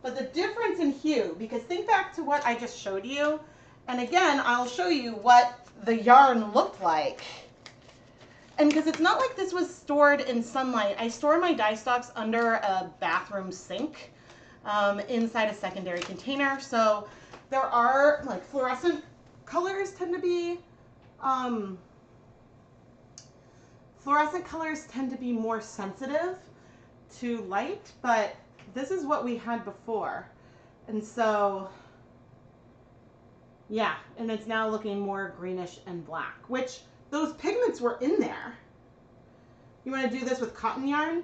But the difference in hue, because think back to what I just showed you, and again, I'll show you what the yarn looked like. And because it's not like this was stored in sunlight, I store my dye stocks under a bathroom sink inside a secondary container. So there are like fluorescent colors tend to be more sensitive to light, but this is what we had before. And so, yeah, and it's now looking more greenish and black, which those pigments were in there. You want to do this with cotton yarn?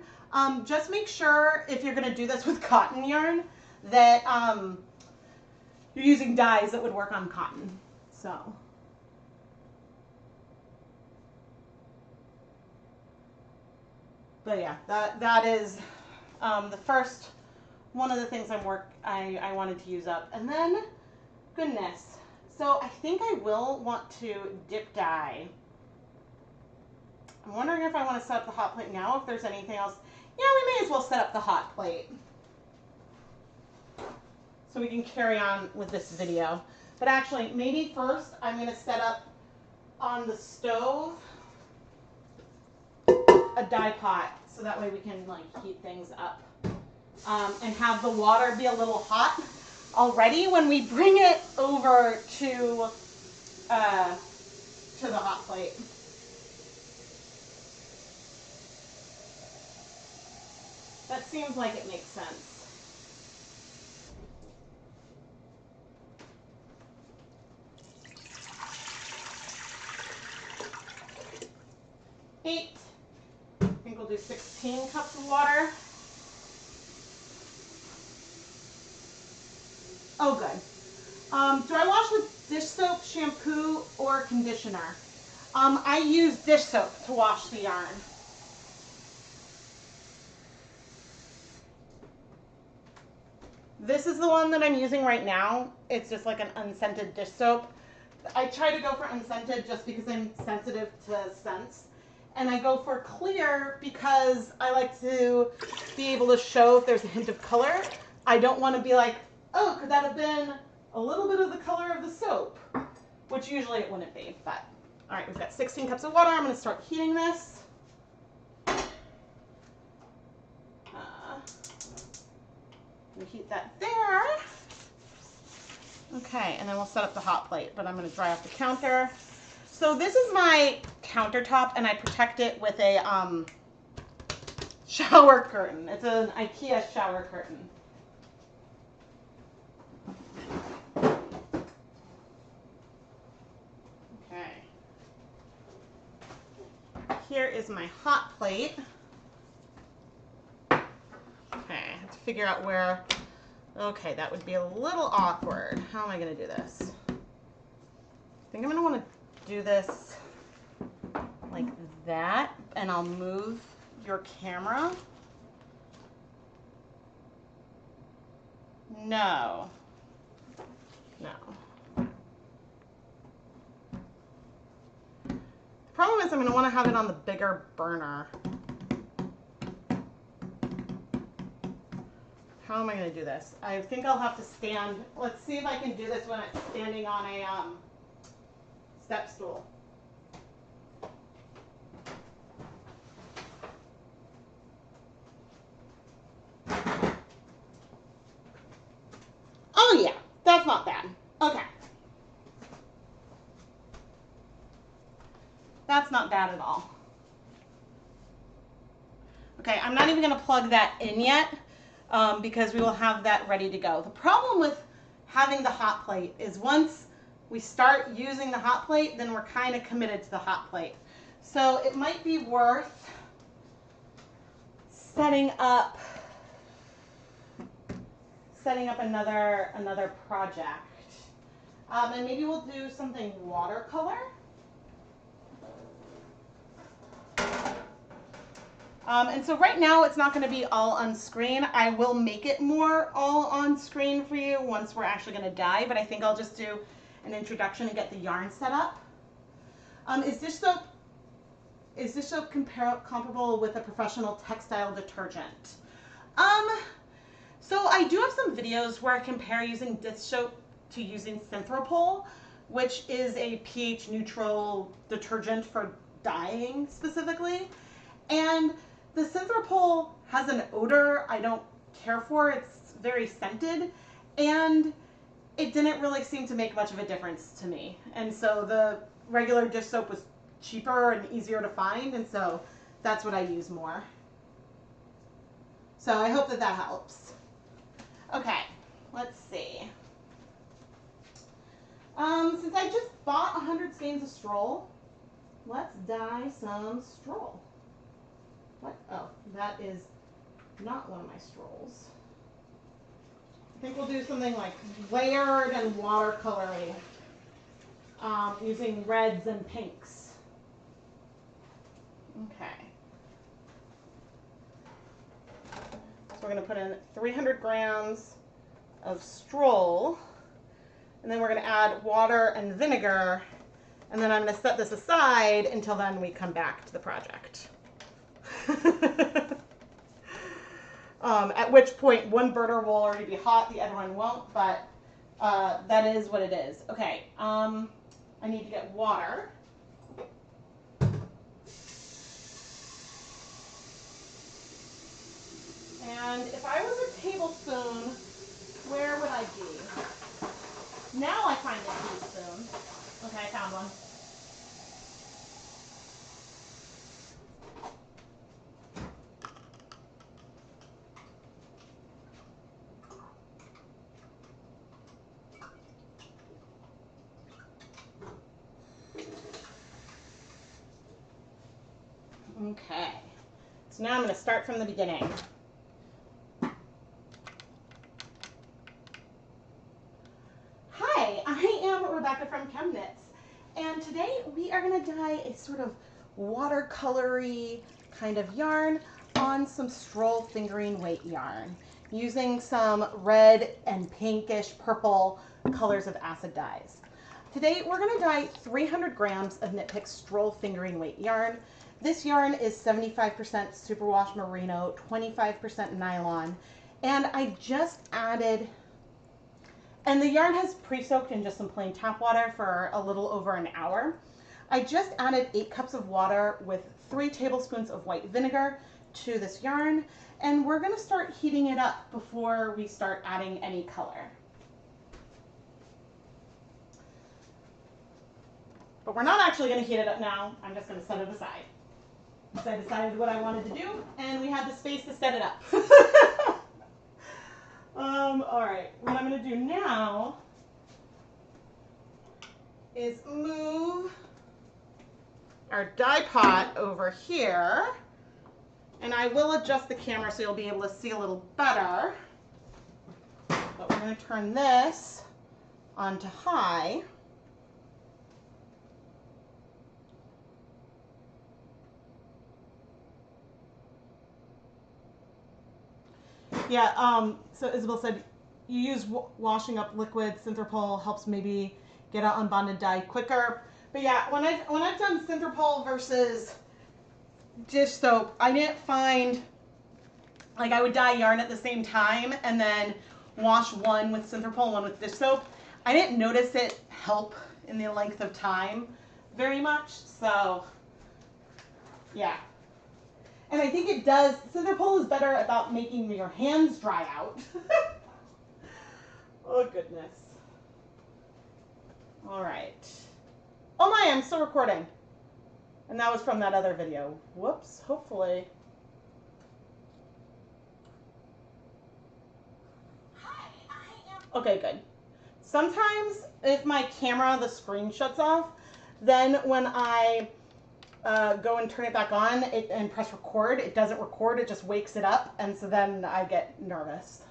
Just make sure if you're going to do this with cotton yarn that you're using dyes that would work on cotton. So, but yeah, that is the first one of the things I wanted to use up. And then, goodness, so I think I will want to dip dye. I'm wondering if I want to set up the hot plate now, if there's anything else. Yeah, we may as well set up the hot plate so we can carry on with this video. But actually, maybe first I'm going to set up on the stove a dye pot so that way we can like heat things up and have the water be a little hot already when we bring it over to the hot plate. That seems like it makes sense. I think we'll do 16 cups of water. Oh, good. Do I wash with dish soap, shampoo, or conditioner? I use dish soap to wash the yarn. This is the one that I'm using right now. It's just like an unscented dish soap. I try to go for unscented just because I'm sensitive to scents. And I go for clear because I like to be able to show if there's a hint of color. I don't want to be like, oh, could that have been a little bit of the color of the soap? Which usually it wouldn't be, but. All right, we've got 16 cups of water. I'm going to start heating this. We heat that there. Okay, and then we'll set up the hot plate, but I'm going to dry off the counter. So this is my countertop, and I protect it with a shower curtain. It's an IKEA shower curtain. Okay. Here is my hot plate. Okay, I have to figure out where, okay, that would be a little awkward. How am I going to do this? I think I'm going to want to do this like that, and I'll move your camera. No. No. The problem is I'm going to want to have it on the bigger burner. How how am I going to do this? I think I'll have to stand. Let's see if I can do this when I'm standing on a step stool. Oh yeah, that's not bad. Okay. That's not bad at all. Okay, I'm not even going to plug that in yet because we will have that ready to go. The problem with having the hot plate is once we start using the hot plate, then we're kind of committed to the hot plate. So it might be worth setting up another project. And maybe we'll do something watercolor. And so right now it's not going to be all on screen. I will make it more all on screen for you once we're actually going to dye, but I think I'll just do an introduction and get the yarn set up. Is dish soap comparable with a professional textile detergent? So I do have some videos where I compare using dish soap to using Synthropol, which is a pH neutral detergent for dyeing specifically. And the Synthropol has an odor I don't care for. It's very scented, and it didn't really seem to make much of a difference to me. And so the regular dish soap was cheaper and easier to find, and so that's what I use more. So I hope that that helps. Okay, let's see. Since I just bought 100 skeins of Stroll, let's dye some Stroll. What? Oh, that is not one of my Strolls. I think we'll do something like layered and watercolory, using reds and pinks. Okay. So we're going to put in 300 grams of Stroll, and then we're going to add water and vinegar, and then I'm going to set this aside until then we come back to the project. At which point one burner will already be hot, the other one won't, but that is what it is. Okay, I need to get water. And if I was a tablespoon, where would I be? Now I find a teaspoon. Okay, I found one. Okay, so now I'm going to start from the beginning. Hi, I am Rebecca from ChemKnits, and today we are going to dye a sort of watercolory kind of yarn on some Stroll fingering weight yarn using some red and pinkish purple colors of acid dyes. Today we're going to dye 300 grams of Nitpicks Stroll fingering weight yarn. This yarn is 75% superwash merino, 25% nylon, and I just added, and the yarn has pre-soaked in just some plain tap water for a little over an hour. I just added 8 cups of water with 3 tablespoons of white vinegar to this yarn, and we're going to start heating it up before we start adding any color. But we're not actually going to heat it up now. I'm just going to set it aside. So I decided what I wanted to do, and we had the space to set it up. All right, what I'm going to do now is move our dye pot over here, and I will adjust the camera so you'll be able to see a little better. But we're going to turn this onto high. Yeah, so Isabel said you use washing up liquid. Synthropol helps maybe get out unbonded dye quicker. But yeah, when I've done Synthropol versus dish soap, I didn't find like I would dye yarn at the same time and then wash one with Synthropol and one with dish soap. I didn't notice it help in the length of time very much, so yeah. And I think it does, Synthropol is better about making your hands dry out. Oh goodness. All right. Oh my, I'm still recording. And that was from that other video. Whoops, hopefully. Okay, good. Sometimes if my camera, the screen shuts off, then when I go and turn it back on and press record, it doesn't record, it just wakes it up, and so then I get nervous.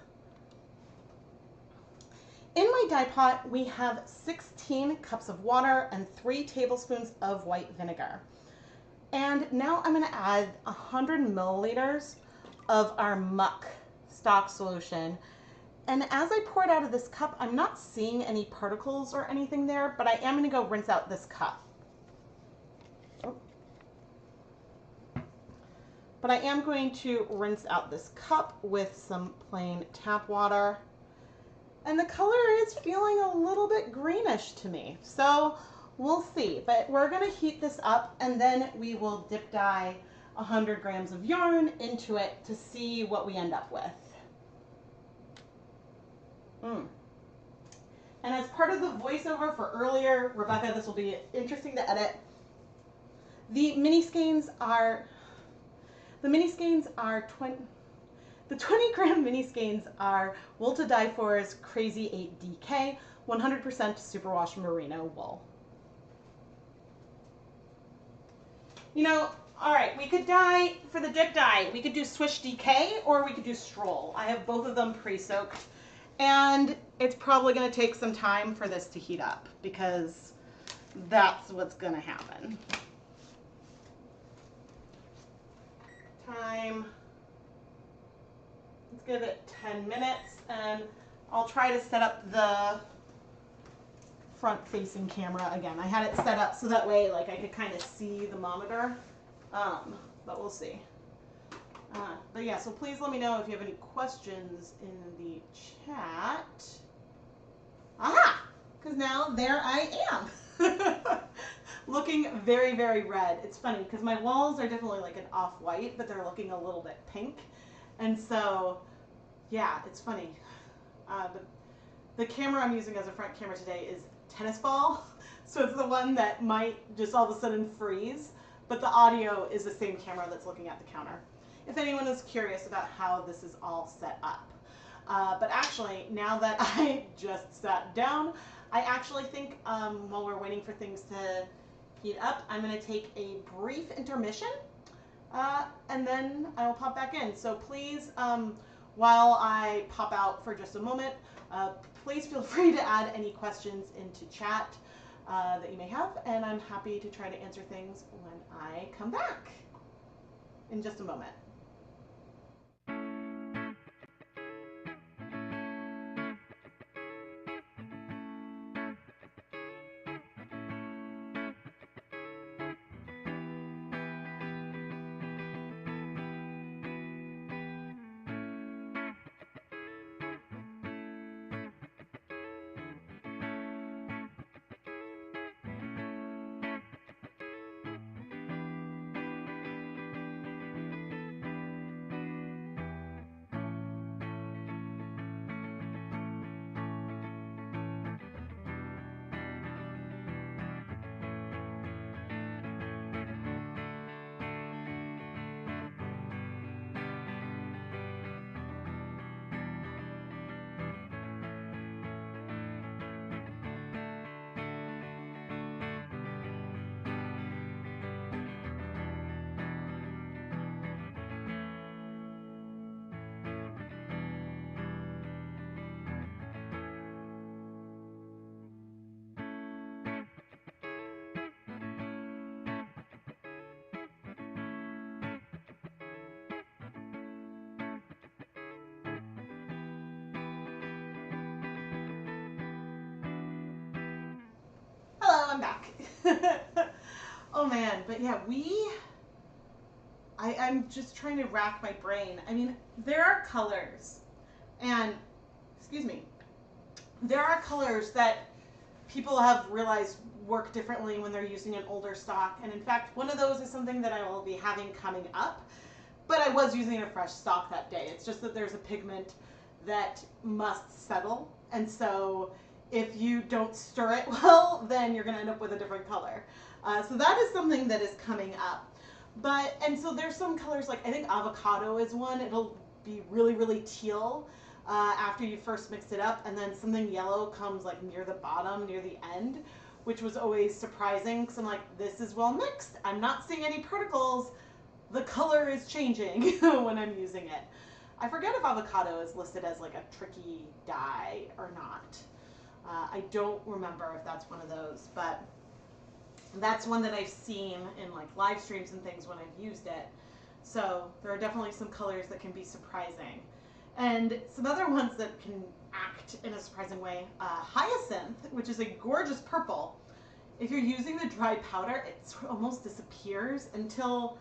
In my dye pot, we have 16 cups of water and 3 tablespoons of white vinegar. And now I'm going to add 100 milliliters of our muck stock solution. And as I pour it out of this cup, I'm not seeing any particles or anything there, but I am going to go rinse out this cup. Oh. But I am going to rinse out this cup with some plain tap water. And the color is feeling a little bit greenish to me, so we'll see. But we're going to heat this up, and then we will dip dye 100 grams of yarn into it to see what we end up with. And as part of the voiceover for earlier, Rebecca, this will be interesting to edit. The mini skeins are 20. The 20 gram mini skeins are Wool to Die For's Crazy 8 DK 100% superwash merino wool. You know, all right, we could dye for the dip dye. We could do Swish DK or we could do Stroll. I have both of them pre-soaked. And it's probably going to take some time for this to heat up because that's what's going to happen. Time. Let's give it 10 minutes and I'll try to set up the front-facing camera again. I had it set up so that way like I could kind of see the monitor, but we'll see. But yeah, so please let me know if you have any questions in the chat. Aha! Because now there I am. Looking very, very red. It's funny because my walls are definitely like an off-white, but they're looking a little bit pink. And so, yeah, it's funny. The camera I'm using as a front camera today is tennis ball. So it's the one that might just all of a sudden freeze, but the audio is the same camera that's looking at the counter. If anyone is curious about how this is all set up. But actually, now that I just sat down, I actually think while we're waiting for things to heat up, I'm going to take a brief intermission and then I will pop back in. So please, while I pop out for just a moment, please feel free to add any questions into chat that you may have, and I'm happy to try to answer things when I come back in just a moment. Hello, I'm back. Oh man, but yeah, I'm just trying to rack my brain. I mean, there are colors, and, excuse me, there are colors that people have realized work differently when they're using an older stock. And in fact, one of those is something that I will be having coming up, but I was using a fresh stock that day. It's just that there's a pigment that must settle. And so if you don't stir it well, then you're gonna end up with a different color. So that is something that is coming up. And so there's some colors, like I think avocado is one. It'll be really, really teal after you first mix it up, and then something yellow comes like near the bottom, near the end, which was always surprising because I'm like, this is well mixed. I'm not seeing any particles. The color is changing when I'm using it. I forget if avocado is listed as like a tricky dye or not. I don't remember if that's one of those, but that's one that I've seen in like live streams and things when I've used it. So there are definitely some colors that can be surprising. And some other ones that can act in a surprising way. Hyacinth, which is a gorgeous purple. If you're using the dry powder, it almost disappears until,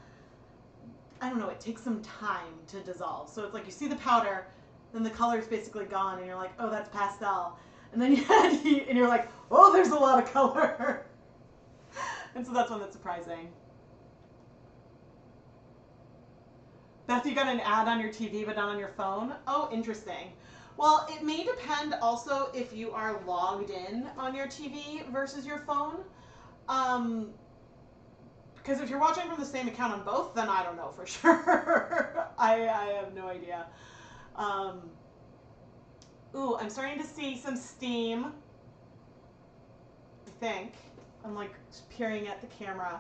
I don't know, it takes some time to dissolve. So it's like you see the powder, then the color is basically gone, and you're like, oh, that's pastel. And then you add heat, and you're like, oh, there's a lot of color. And so that's one that's surprising. Beth, you got an ad on your TV but not on your phone? Oh, interesting. Well, it may depend also if you are logged in on your TV versus your phone. Because if you're watching from the same account on both, then I don't know for sure. I have no idea. Ooh, I'm starting to see some steam. I think. I'm like peering at the camera.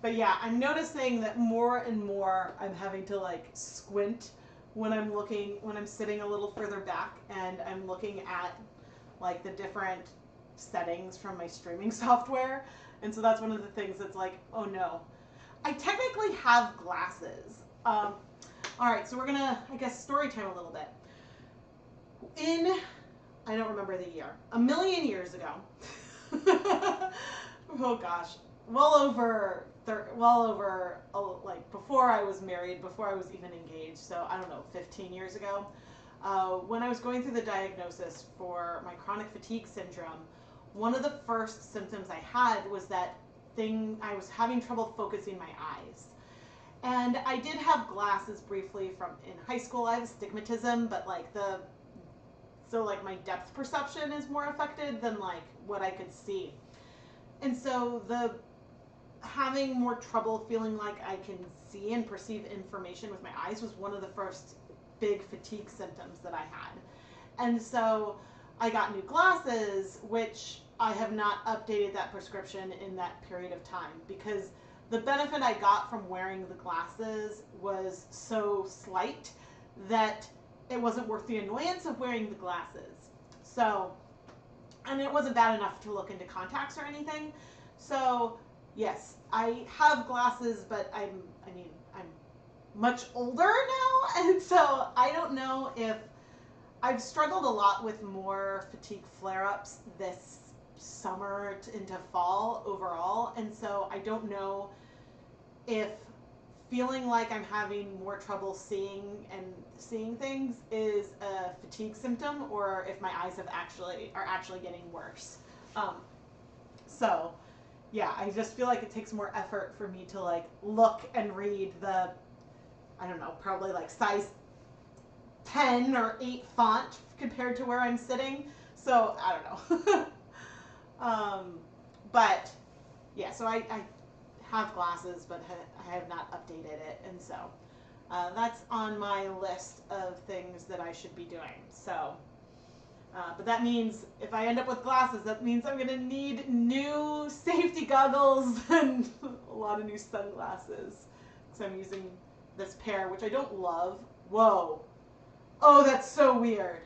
But yeah, I'm noticing that more and more I'm having to like squint when I'm looking, when I'm sitting a little further back and I'm looking at like the different settings from my streaming software. And so that's one of the things that's like, oh no. I technically have glasses. All right, so we're gonna, I guess, story time a little bit. I don't remember the year, a million years ago. Oh gosh, well over like before I was married, before I was even engaged, so I don't know, 15 years ago, when I was going through the diagnosis for my chronic fatigue syndrome, one of the first symptoms I had was that thing, I was having trouble focusing my eyes. And I did have glasses briefly from in high school. I have astigmatism, but like so like my depth perception is more affected than like what I could see. And so having more trouble feeling like I can see and perceive information with my eyes was one of the first big fatigue symptoms that I had. And so I got new glasses, which I have not updated that prescription in that period of time because the benefit I got from wearing the glasses was so slight that it wasn't worth the annoyance of wearing the glasses. So, and it wasn't bad enough to look into contacts or anything. So, yes, I have glasses, but I'm much older now, and so I don't know if I've struggled a lot with more fatigue flare-ups this summer into fall overall, and so I don't know if feeling like I'm having more trouble seeing things is a fatigue symptom or if my eyes are actually getting worse. So yeah, I just feel like it takes more effort for me to like look and read the, I don't know, probably like size 10 or 8 font compared to where I'm sitting. So I don't know. But yeah, so I have glasses, but I have not updated it, and so that's on my list of things that I should be doing. So, but that means if I end up with glasses, that means I'm going to need new safety goggles and a lot of new sunglasses because I'm using this pair, which I don't love. Whoa. Oh, that's so weird.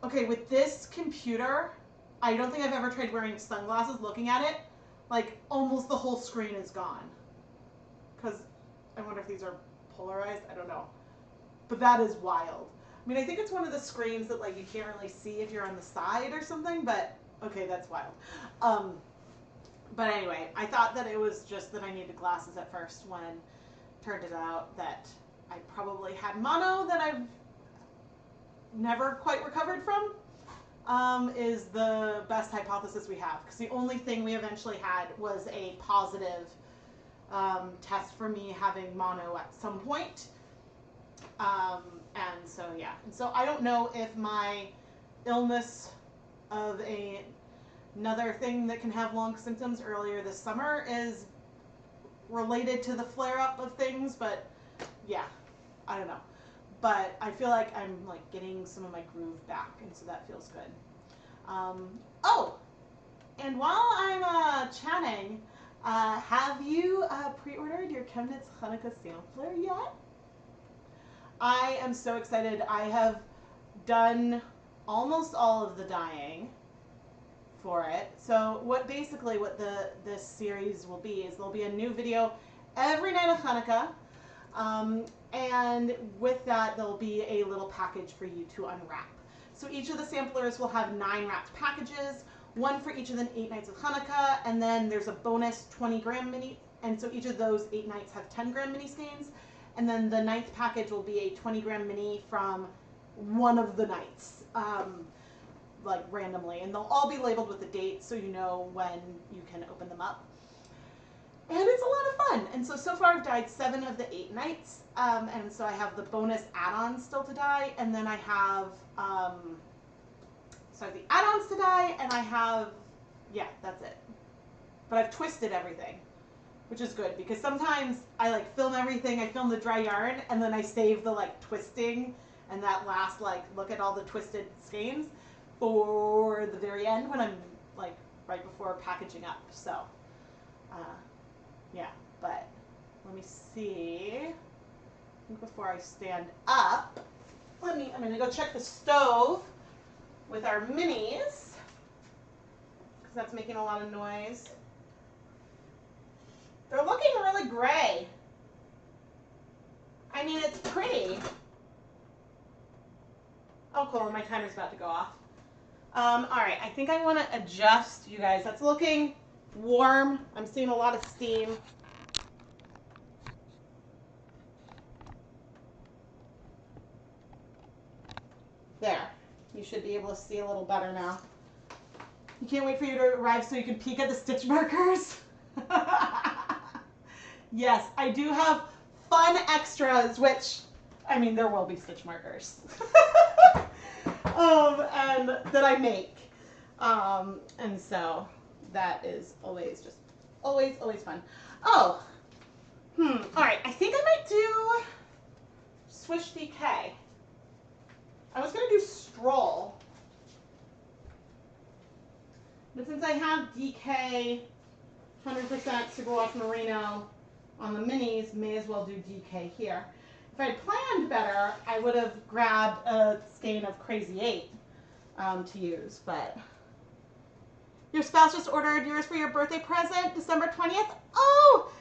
Okay, with this computer, I don't think I've ever tried wearing sunglasses looking at it. Like, almost the whole screen is gone. Because I wonder if these are polarized. I don't know. But that is wild. I mean, I think it's one of the screens that, like, you can't really see if you're on the side or something. But, okay, that's wild. But anyway, I thought that it was just that I needed glasses at first when turned it out that I probably had mono that I've never quite recovered from, is the best hypothesis we have. Because the only thing we eventually had was a positive test for me having mono at some point. And so, yeah. And so I don't know if my illness of another thing that can have long symptoms earlier this summer is related to the flare-up of things, but yeah, I don't know. But I feel like I'm like getting some of my groove back, and so that feels good. Oh, and while I'm chatting, have you pre-ordered your ChemKnits Hanukkah sampler yet? I am so excited. I have done almost all of the dyeing for it. So what this series will be is there'll be a new video every night of Hanukkah. And with that, there'll be a little package for you to unwrap. So each of the samplers will have 9 wrapped packages, one for each of the 8 nights of Hanukkah, and then there's a bonus 20-gram mini, and so each of those 8 nights have 10-gram mini skeins, and then the 9th package will be a 20-gram mini from one of the nights, like randomly, and they'll all be labeled with the date so you know when you can open them up. And it's a lot of fun. And so far I've dyed 7 of the 8 nights. And so I have the bonus add-ons still to dye. And then I have, the add-ons to dye, and I have, yeah, that's it. But I've twisted everything, which is good because sometimes I like film everything, I film the dry yarn, and then I save the like twisting and that last like look at all the twisted skeins for the very end when I'm like right before packaging up. So, yeah, but let me see. I think before I stand up, I'm going to go check the stove with our minis because that's making a lot of noise. They're looking really gray. I mean, it's pretty. Oh, cool, my timer's about to go off. All right, I think I want to adjust, you guys. That's looking warm. I'm seeing a lot of steam. There. You should be able to see a little better now. You can't wait for you to arrive so you can peek at the stitch markers. Yes, I do have fun extras, which, I mean, there will be stitch markers. And that I make. And so that is always just, always fun. Oh, all right, I think I might do Swish DK. I was going to do Stroll, but since I have DK 100% superwash merino on the minis, may as well do DK here. If I'd planned better, I would have grabbed a skein of Crazy 8 to use, but your spouse just ordered yours for your birthday present, December 20th. Oh,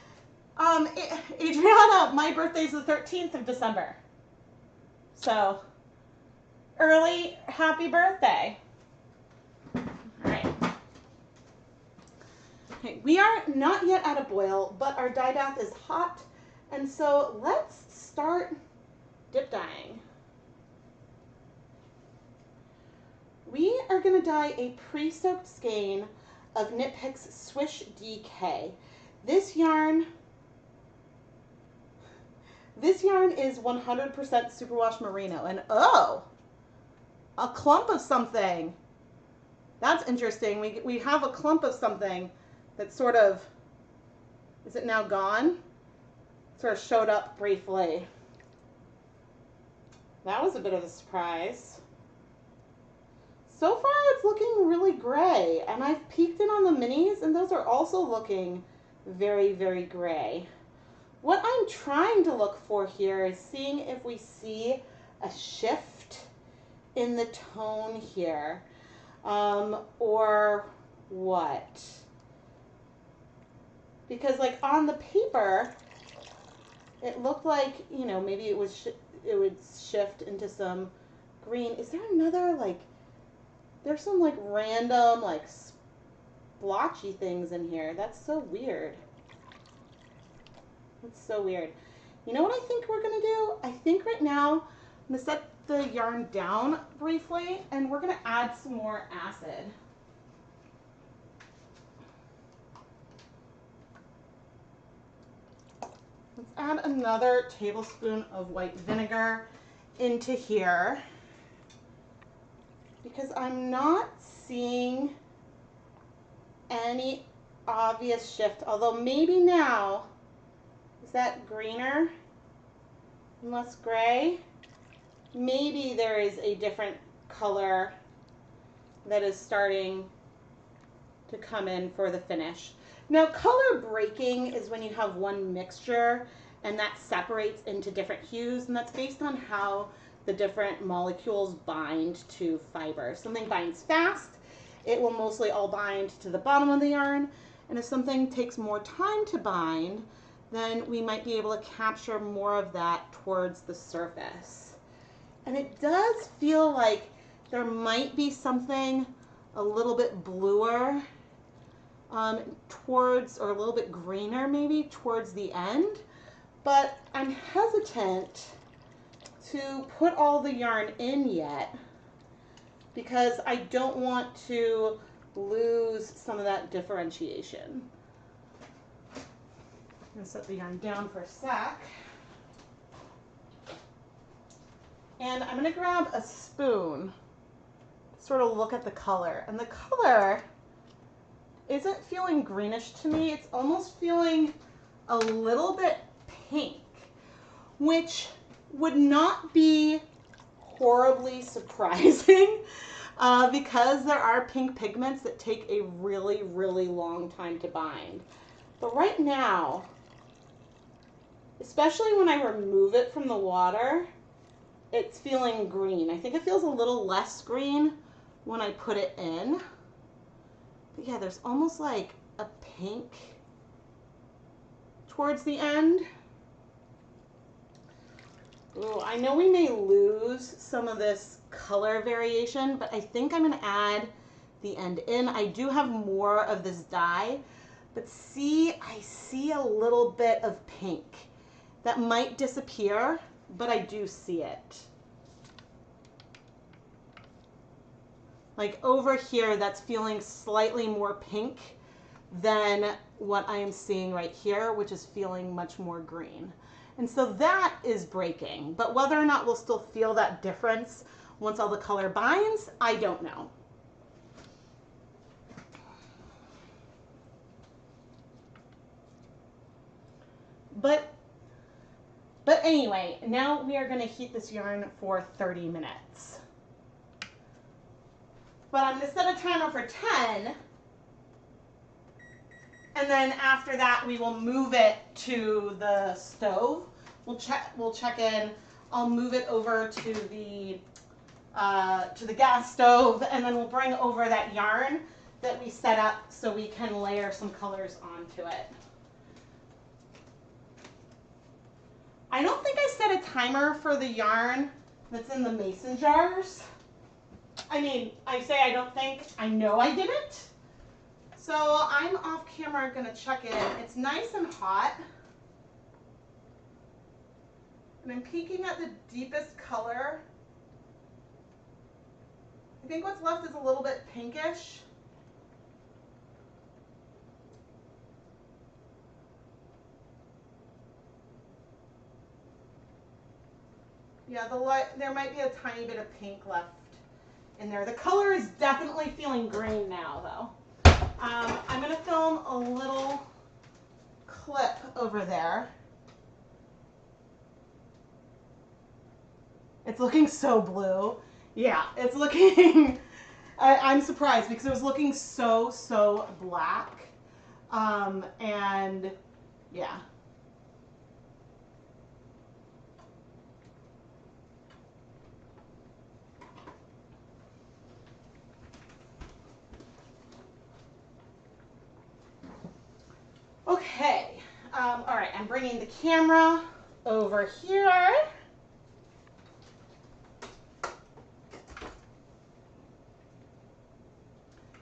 Adriana, my birthday's the 13th of December. So, early happy birthday. All right. Okay, we are not yet at a boil, but our dye bath is hot, and so let's start dip dyeing. We are going to dye a pre-soaked skein of Nitpicks Swish DK. This yarn is 100% superwash merino, and oh, a clump of something. That's interesting. We have a clump of something that sort of, is it now gone? Sort of showed up briefly. That was a bit of a surprise. So far it's looking really gray, and I've peeked in on the minis and those are also looking very, very gray. What I'm trying to look for here is seeing if we see a shift in the tone here, or what. Because like on the paper, it looked like, you know, maybe it would shift into some green. Is there another, like, there's some like random like splotchy things in here. That's so weird. That's so weird. You know what I think we're gonna do? I think right now I'm gonna set the yarn down briefly and we're gonna add some more acid. Let's add another tablespoon of white vinegar into here because I'm not seeing any obvious shift, although maybe now, is that greener and less gray? Maybe there is a different color that is starting to come in for the finish. Now, color breaking is when you have one mixture and that separates into different hues, and that's based on how the different molecules bind to fiber. If something binds fast, it will mostly all bind to the bottom of the yarn, and if something takes more time to bind, then we might be able to capture more of that towards the surface. And it does feel like there might be something a little bit bluer towards, or a little bit greener maybe towards the end, but I'm hesitant to put all the yarn in yet because I don't want to lose some of that differentiation. I'm going to set the yarn down for a sec. And I'm going to grab a spoon to sort of look at the color. And the color isn't feeling greenish to me. It's almost feeling a little bit pink, which would not be horribly surprising because there are pink pigments that take a really, really long time to bind. But right now, especially when I remove it from the water, it's feeling green. I think it feels a little less green when I put it in. But yeah, there's almost like a pink towards the end. Ooh, I know we may lose some of this color variation, but I think I'm gonna add the end in. I do have more of this dye, but see, I see a little bit of pink. That might disappear, but I do see it. Like over here, that's feeling slightly more pink than what I am seeing right here, which is feeling much more green. And so that is breaking, but whether or not we'll still feel that difference once all the color binds, I don't know. But anyway, now we are going to heat this yarn for 30 minutes. But I'm going to set a timer for 10, and then after that we will move it to the stove. We'll check in. I'll move it over to the gas stove, and then we'll bring over that yarn that we set up so we can layer some colors onto it. I don't think I set a timer for the yarn that's in the mason jars. I mean, I say I don't think, I know I didn't. So I'm off camera gonna check in. It's nice and hot. And I'm peeking at the deepest color. I think what's left is a little bit pinkish. Yeah, there might be a tiny bit of pink left in there. The color is definitely feeling green now, though. I'm going to film a little clip over there. It's looking so blue. Yeah, it's looking, I'm surprised because it was looking so black. And yeah. Okay, all right, I'm bringing the camera over here.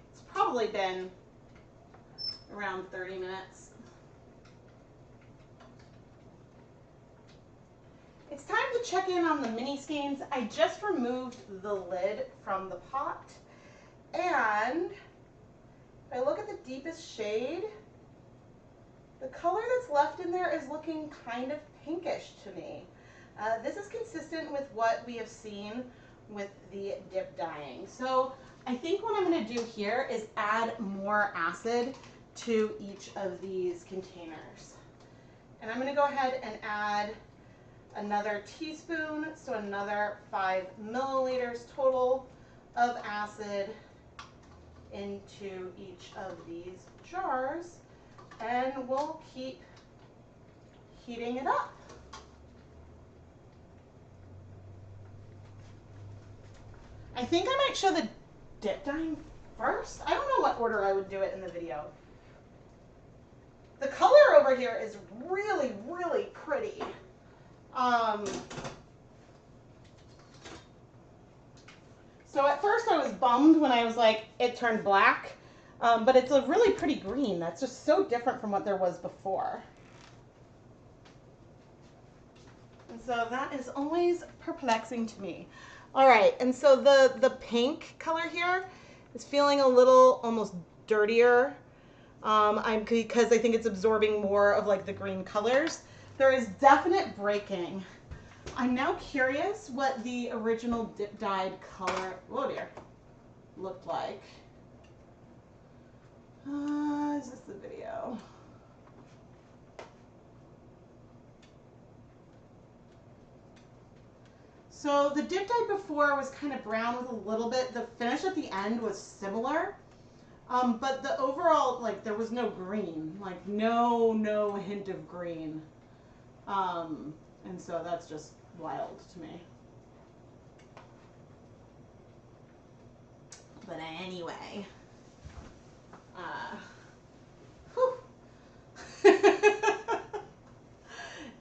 It's probably been around 30 minutes. It's time to check in on the mini skeins. I just removed the lid from the pot, and if I look at the deepest shade, the color that's left in there is looking kind of pinkish to me. This is consistent with what we have seen with the dip dyeing. So I think what I'm going to do here is add more acid to each of these containers. And I'm going to go ahead and add another teaspoon, so another 5 milliliters total of acid into each of these jars, and we'll keep heating it up. I think I might show the dip dyeing first. I don't know what order I would do it in the video. The color over here is really, really pretty. So at first I was bummed when I was like, it turned black, but it's a really pretty green. That's just so different from what there was before. And so that is always perplexing to me. All right, and so the pink color here is feeling a little almost dirtier because I think it's absorbing more of like the green colors. There is definite breaking. I'm now curious what the original dip dyed color, oh dear, looked like. Is this the video? So the dip dye before was kind of brown with a little bit. The finish at the end was similar, but the overall, like, there was no green, like no hint of green. And so that's just wild to me. But anyway,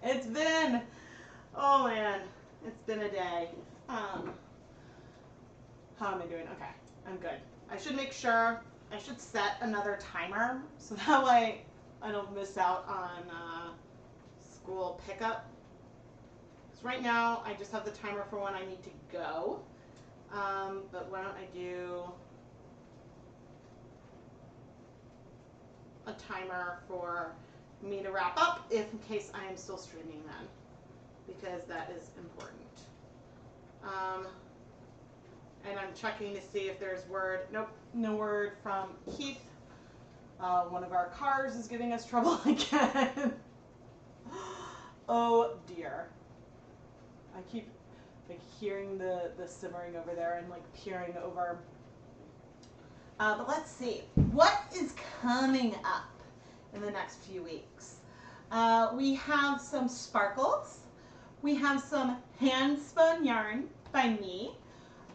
it's been, oh man, it's been a day. How am I doing? Okay, I'm good. I should make sure, I should set another timer so that way I don't miss out on school pickup. Because right now I just have the timer for when I need to go. But why don't I do a timer for me to wrap up if in case I am still streaming then, because that is important. And I'm checking to see if there's word. Nope, no word from Keith. One of our cars is giving us trouble again. Oh dear. I keep like hearing the simmering over there and like peering over. But let's see. What is coming up in the next few weeks? We have some sparkles. We have some hand spun yarn by me.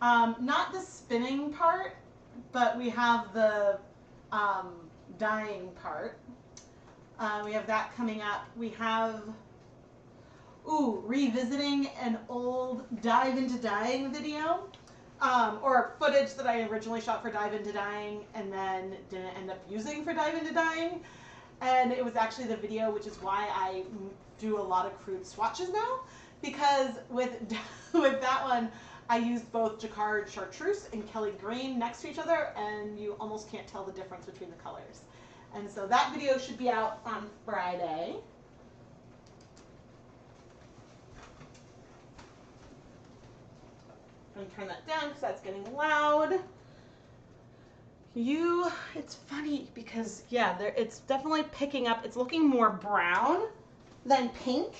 Not the spinning part, but we have the dyeing part. We have that coming up. We have, revisiting an old Dive Into Dyeing video, or footage that I originally shot for Dive Into Dyeing and then didn't end up using for Dive Into Dyeing. And it was actually the video, which is why I do a lot of crude swatches now, because with that one, I used both Jacquard Chartreuse and Kelly Green next to each other, and you almost can't tell the difference between the colors. And so that video should be out on Friday. I'm going to turn that down because that's getting loud. It's funny because, yeah, it's definitely picking up. It's looking more brown than pink.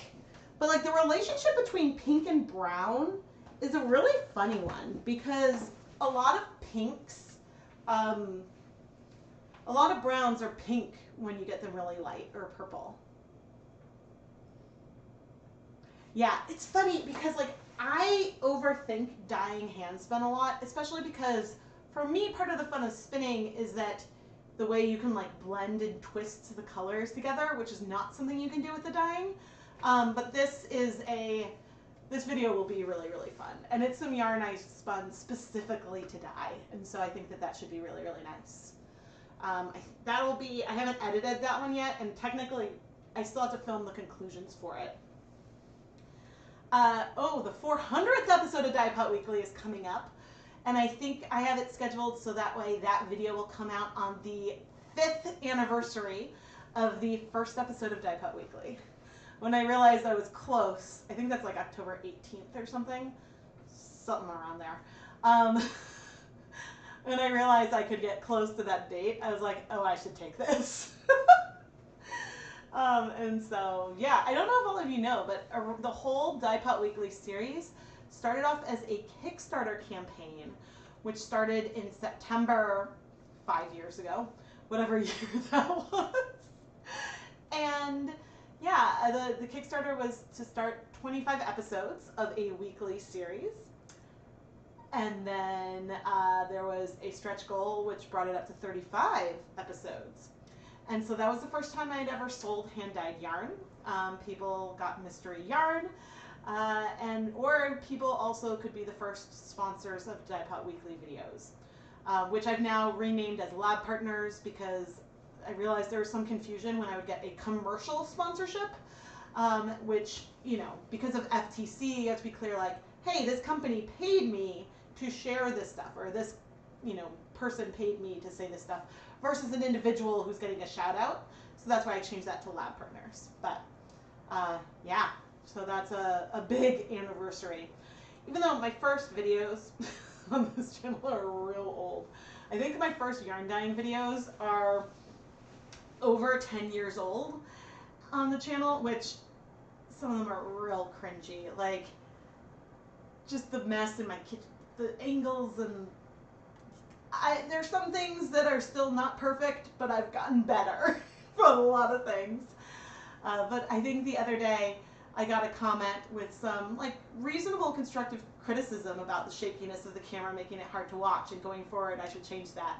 But, like, the relationship between pink and brown is a really funny one because a lot of pinks, a lot of browns are pink when you get them really light or purple. Yeah, it's funny because, like, I overthink dyeing hand spun a lot, especially because for me, part of the fun of spinning is that the way you can like blend and twist the colors together, which is not something you can do with the dyeing. But this video will be really, really fun. And it's some yarn I spun specifically to dye. And so I think that should be really, really nice. I haven't edited that one yet, and technically I still have to film the conclusions for it. Oh, the 400th episode of Die Pot Weekly is coming up. And I think I have it scheduled so that way that video will come out on the 5th anniversary of the first episode of Die Pot Weekly. When I realized I was close, I think that's like October 18th or something around there. When I realized I could get close to that date, I was like, oh, I should take this. And so, yeah, I don't know if all of you know, but the whole Die Pot Weekly series started off as a Kickstarter campaign, which started in September 5 years ago, whatever year that was. And yeah, the Kickstarter was to start 25 episodes of a weekly series. And then there was a stretch goal, which brought it up to 35 episodes. And so that was the first time I'd ever sold hand-dyed yarn. People got mystery yarn. Or people also could be the first sponsors of Die Pot Weekly videos, which I've now renamed as Lab Partners because I realized there was some confusion when I would get a commercial sponsorship, which, you know, because of FTC, you have to be clear like, hey, this company paid me to share this stuff, or this, you know, person paid me to say this stuff, versus an individual who's getting a shout out. So that's why I changed that to Lab Partners. But yeah. So that's a big anniversary. Even though my first videos on this channel are real old. I think my first yarn dyeing videos are over 10 years old on the channel, which some of them are real cringy. Like, just the mess in my kitchen, the angles, and there's some things that are still not perfect, but I've gotten better from a lot of things. But I think the other day, I got a comment with some like reasonable constructive criticism about the shakiness of the camera, making it hard to watch, and going forward I should change that.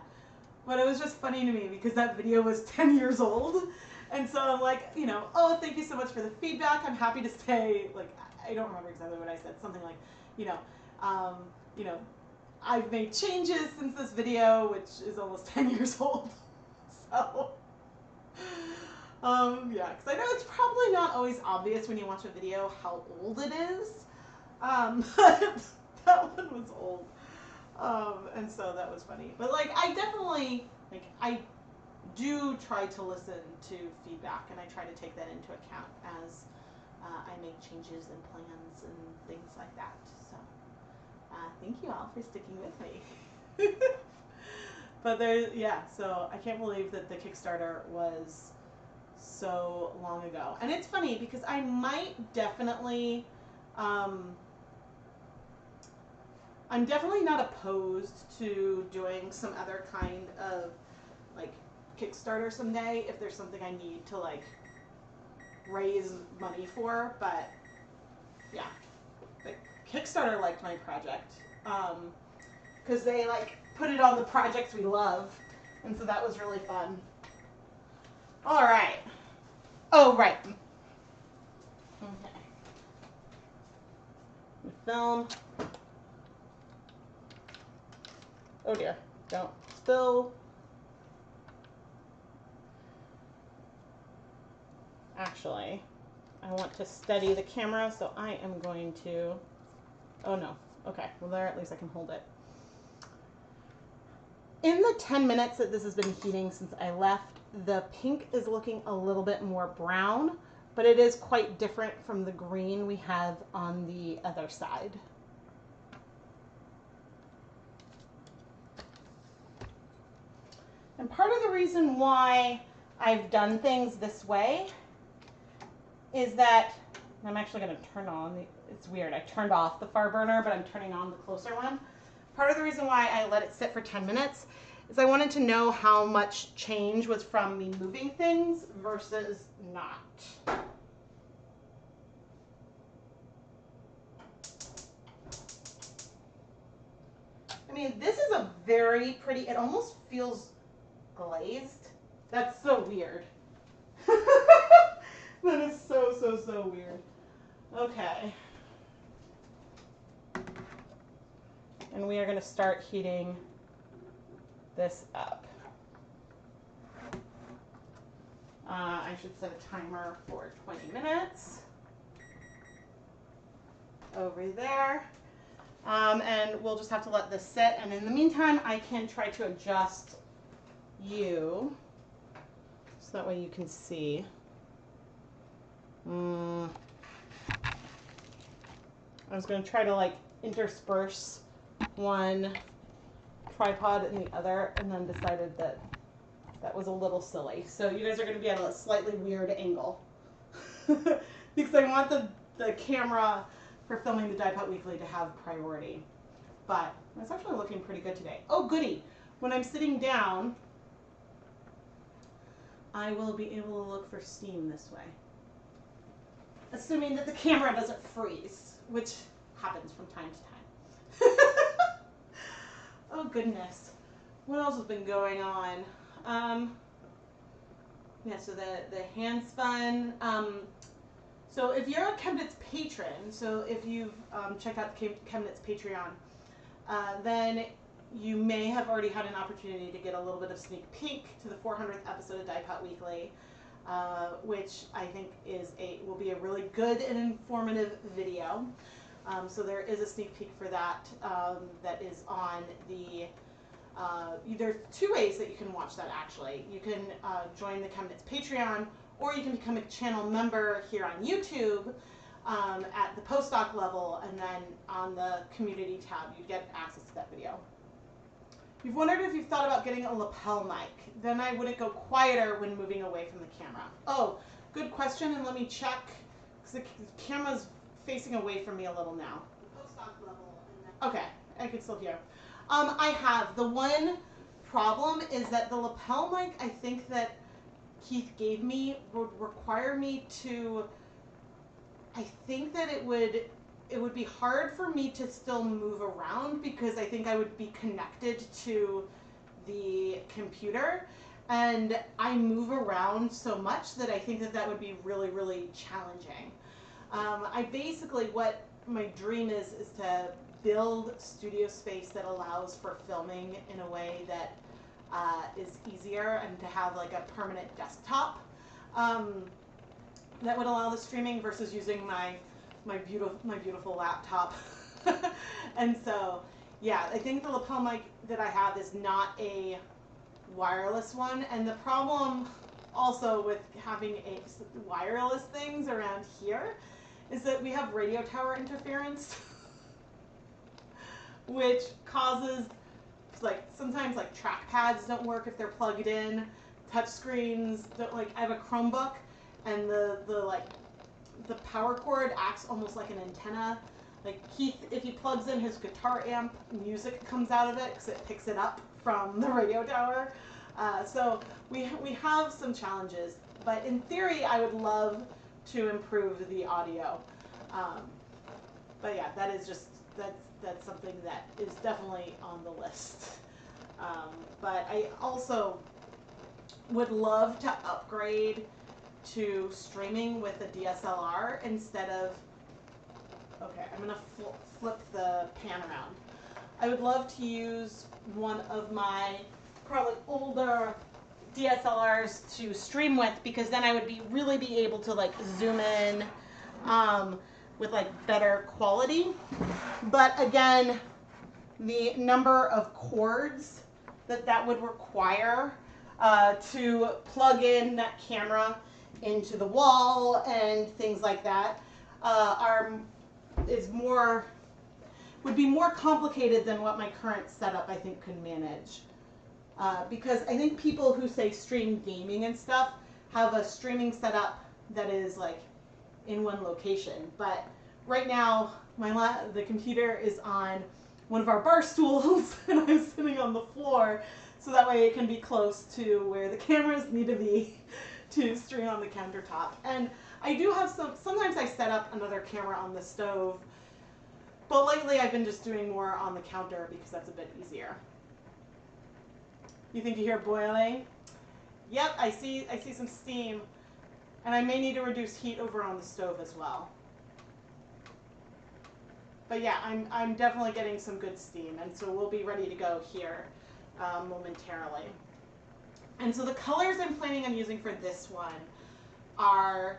But it was just funny to me because that video was 10 years old. And so I'm like, you know, oh, thank you so much for the feedback. I'm happy to say, like, I don't remember exactly what I said. Something like, you know, I've made changes since this video, which is almost 10 years old. So yeah, because I know it's probably not always obvious when you watch a video how old it is, but that one was old, and so that was funny. But like, I definitely, like, I do try to listen to feedback, and I try to take that into account as I make changes and plans and things like that. So thank you all for sticking with me. But yeah, so I can't believe that the Kickstarter was so long ago. And it's funny because I might definitely, I'm definitely not opposed to doing some other kind of like Kickstarter someday if there's something I need to like raise money for. But yeah, like Kickstarter liked my project because they like put it on the projects we love, and so that was really fun. All right. Oh, right. Okay. Film. Oh dear. Don't spill. Actually, I want to steady the camera, so I am going to... Oh no. Okay. Well, there, at least I can hold it. In the 10 minutes that this has been heating since I left, the pink is looking a little bit more brown, but it is quite different from the green we have on the other side. And part of the reason why I've done things this way is that, I'm actually going to turn on, it's weird, I turned off the far burner, but I'm turning on the closer one. Part of the reason why I let it sit for 10 minutes is I wanted to know how much change was from me moving things versus not. I mean, this is a very pretty, it almost feels glazed. That's so weird. That is so weird. Okay. And we are going to start heating this up. I should set a timer for 20 minutes. over there. And we'll just have to let this sit. And in the meantime, I can try to adjust you so that way you can see. I was going to try to like intersperse one tripod in the other, and then decided that that was a little silly. So you guys are going to be at a slightly weird angle because I want the camera for filming the Die Cut Weekly to have priority. But it's actually looking pretty good today. Oh, goody. When I'm sitting down, I will be able to look for steam this way. Assuming that the camera doesn't freeze, which happens from time to time. Oh, goodness. What else has been going on? Yeah, so the hand spun. So if you're a ChemKnits patron, so if you've checked out the ChemKnits Patreon, then you may have already had an opportunity to get a little bit of sneak peek to the 400th episode of Die Cut Weekly, which I think will be a really good and informative video. So there is a sneak peek for that that is on the. There's two ways that you can watch that actually. You can join the ChemKnits Patreon, or you can become a channel member here on YouTube at the postdoc level, and then on the community tab you get access to that video. You've wondered if you've thought about getting a lapel mic. Then I wouldn't go quieter when moving away from the camera. Oh, good question, and let me check, because the camera's facing away from me a little now. Postdoc level. Okay, I can still hear. I have. The one problem is that the lapel mic, I think that Keith gave me, would require me to, I think that it would be hard for me to still move around, because I think I would be connected to the computer, and I move around so much that I think that that would be really, really challenging. I basically, what my dream is to build studio space that allows for filming in a way that is easier, and to have like a permanent desktop that would allow the streaming versus using my beautiful laptop. And so, yeah, I think the lapel mic that I have is not a wireless one, and the problem also with having wireless things around here is that we have radio tower interference, which causes, like, sometimes like trackpads don't work if they're plugged in, touch screens don't, like, I have a Chromebook, and the power cord acts almost like an antenna. Like Keith, if he plugs in his guitar amp, music comes out of it because it picks it up from the radio tower. So we have some challenges, but in theory I would love to improve the audio. But yeah, that is just, that's something that is definitely on the list. But I also would love to upgrade to streaming with a DSLR instead of, okay, I'm gonna flip the pan around. I would love to use one of my probably older DSLRs to stream with, because then I would really be able to like zoom in with like better quality. But again, the number of cords that would require to plug in that camera into the wall and things like that would be more complicated than what my current setup I think could manage. Because I think people who say stream gaming and stuff have a streaming setup that is like in one location. But right now the computer is on one of our bar stools and I'm sitting on the floor, so that way it can be close to where the cameras need to be to stream on the countertop. And I do have sometimes I set up another camera on the stove, but lately I've been just doing more on the counter because that's a bit easier. You think you hear boiling? Yep, I see some steam, and I may need to reduce heat over on the stove as well. But yeah, I'm definitely getting some good steam, and so we'll be ready to go here momentarily. And so the colors I'm planning on using for this one are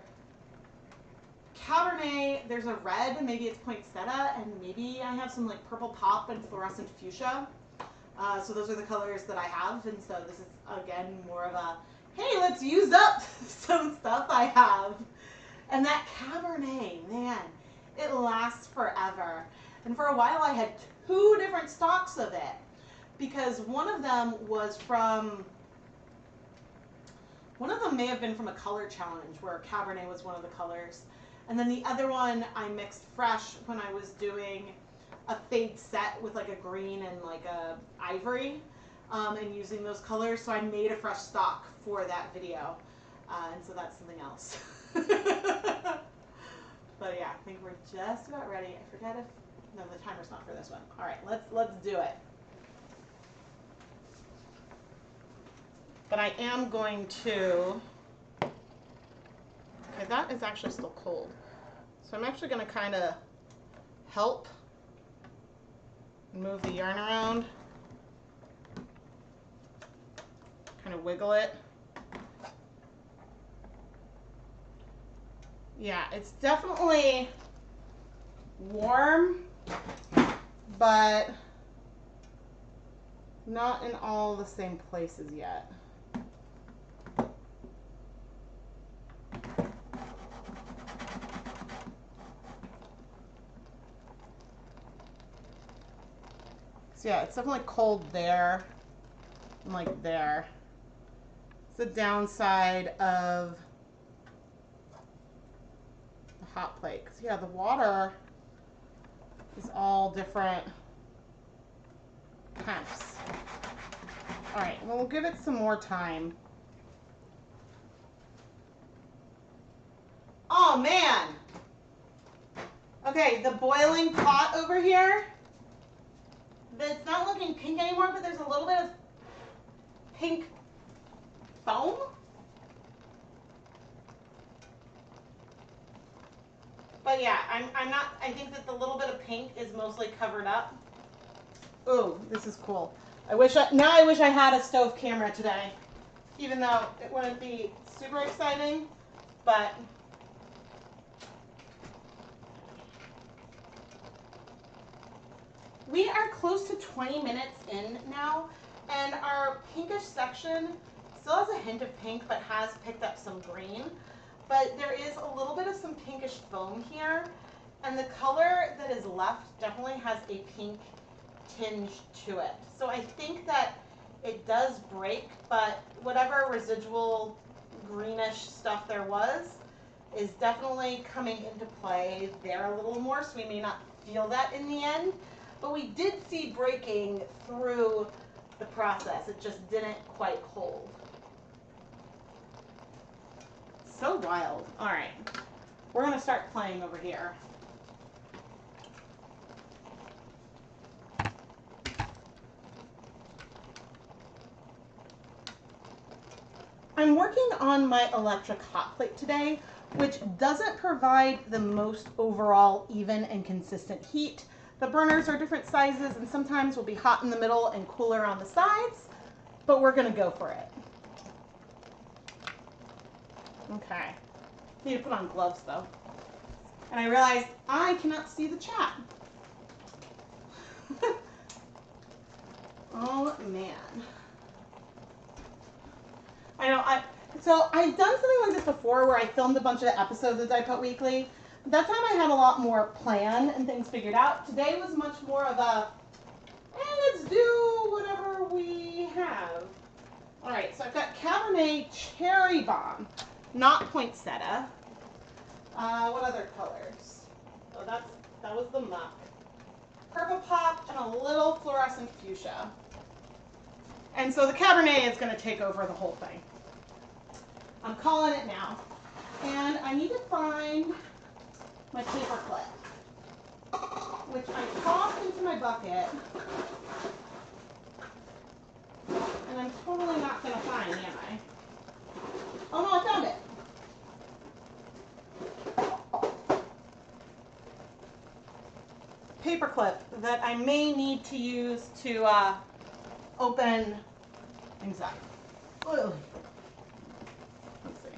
Cabernet, there's a red, maybe it's poinsettia, and maybe I have some like purple pop and fluorescent fuchsia. So those are the colors that I have, and so this is again more of a, hey, let's use up some stuff I have. And that Cabernet, man, it lasts forever. And for a while I had 2 different stocks of it, because one of them may have been from a color challenge where Cabernet was one of the colors. And then the other one I mixed fresh when I was doing a fade set with like a green and like a ivory, and using those colors. So I made a fresh stock for that video. And so that's something else. But yeah, I think we're just about ready. I forget if, no, the timer's not for this one. All right, let's do it. But I am going to, okay, that is actually still cold. So I'm actually going to kind of help move the yarn around, kind of wiggle it. Yeah, it's definitely warm, but not in all the same places yet. So yeah, it's definitely cold there and like there. It's the downside of the hot plate. 'Cause yeah, the water is all different temps. All right, well, we'll give it some more time. Oh man. Okay, the boiling pot over here, it's not looking pink anymore, but there's a little bit of pink foam. But yeah, I'm not, I think that the little bit of pink is mostly covered up. Ooh, this is cool. I wish I had a stove camera today, even though it wouldn't be super exciting, but we are close to 20 minutes in now, and our pinkish section still has a hint of pink, but has picked up some green. But there is a little bit of some pinkish foam here, and the color that is left definitely has a pink tinge to it. So I think that it does break, but whatever residual greenish stuff there was is definitely coming into play there a little more, so we may not feel that in the end. But we did see breaking through the process. It just didn't quite hold. So wild. All right, we're going to start playing over here. I'm working on my electric hot plate today, which doesn't provide the most overall even and consistent heat. The burners are different sizes and sometimes will be hot in the middle and cooler on the sides, but we're going to go for it. Okay. Need to put on gloves though. And I realized I cannot see the chat. Oh man. I know, so I've done something like this before where I filmed a bunch of episodes of Dyed Cut Weekly. That time I had a lot more plan and things figured out. Today was much more of a, let's do whatever we have. All right, so I've got Cabernet Cherry Bomb, not poinsettia. What other colors? Oh, that was the muck. Purple pop and a little fluorescent fuchsia. And so the Cabernet is going to take over the whole thing. I'm calling it now. And I need to find my paper clip, which I tossed into my bucket. And I'm totally not going to find, am I? Oh no, I found it. Paper clip that I may need to use to open things up. Ugh. Let's see.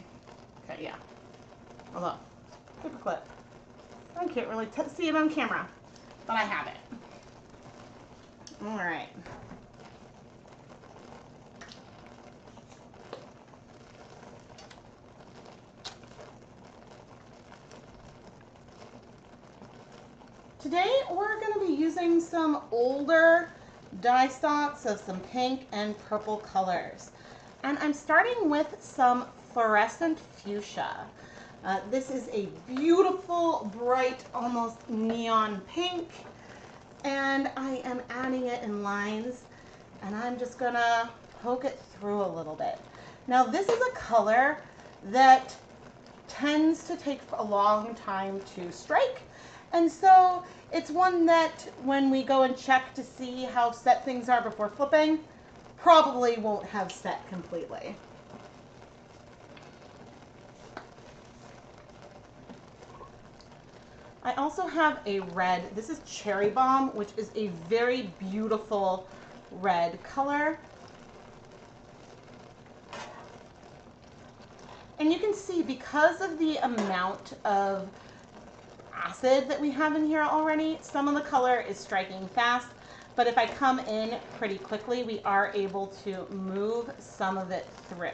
Okay, yeah. Hold on. paperclip. I can't really see it on camera, but I have it. All right. Today we're going to be using some older die stocks of some pink and purple colors. And I'm starting with some fluorescent fuchsia. This is a beautiful, bright, almost neon pink. And I am adding it in lines, and I'm just going to poke it through a little bit. Now this is a color that tends to take a long time to strike. And so it's one that when we go and check to see how set things are before flipping, probably won't have set completely. I also have a red. This is Cherry Bomb, which is a very beautiful red color. And you can see, because of the amount of acid that we have in here already, some of the color is striking fast, but if I come in pretty quickly, we are able to move some of it through,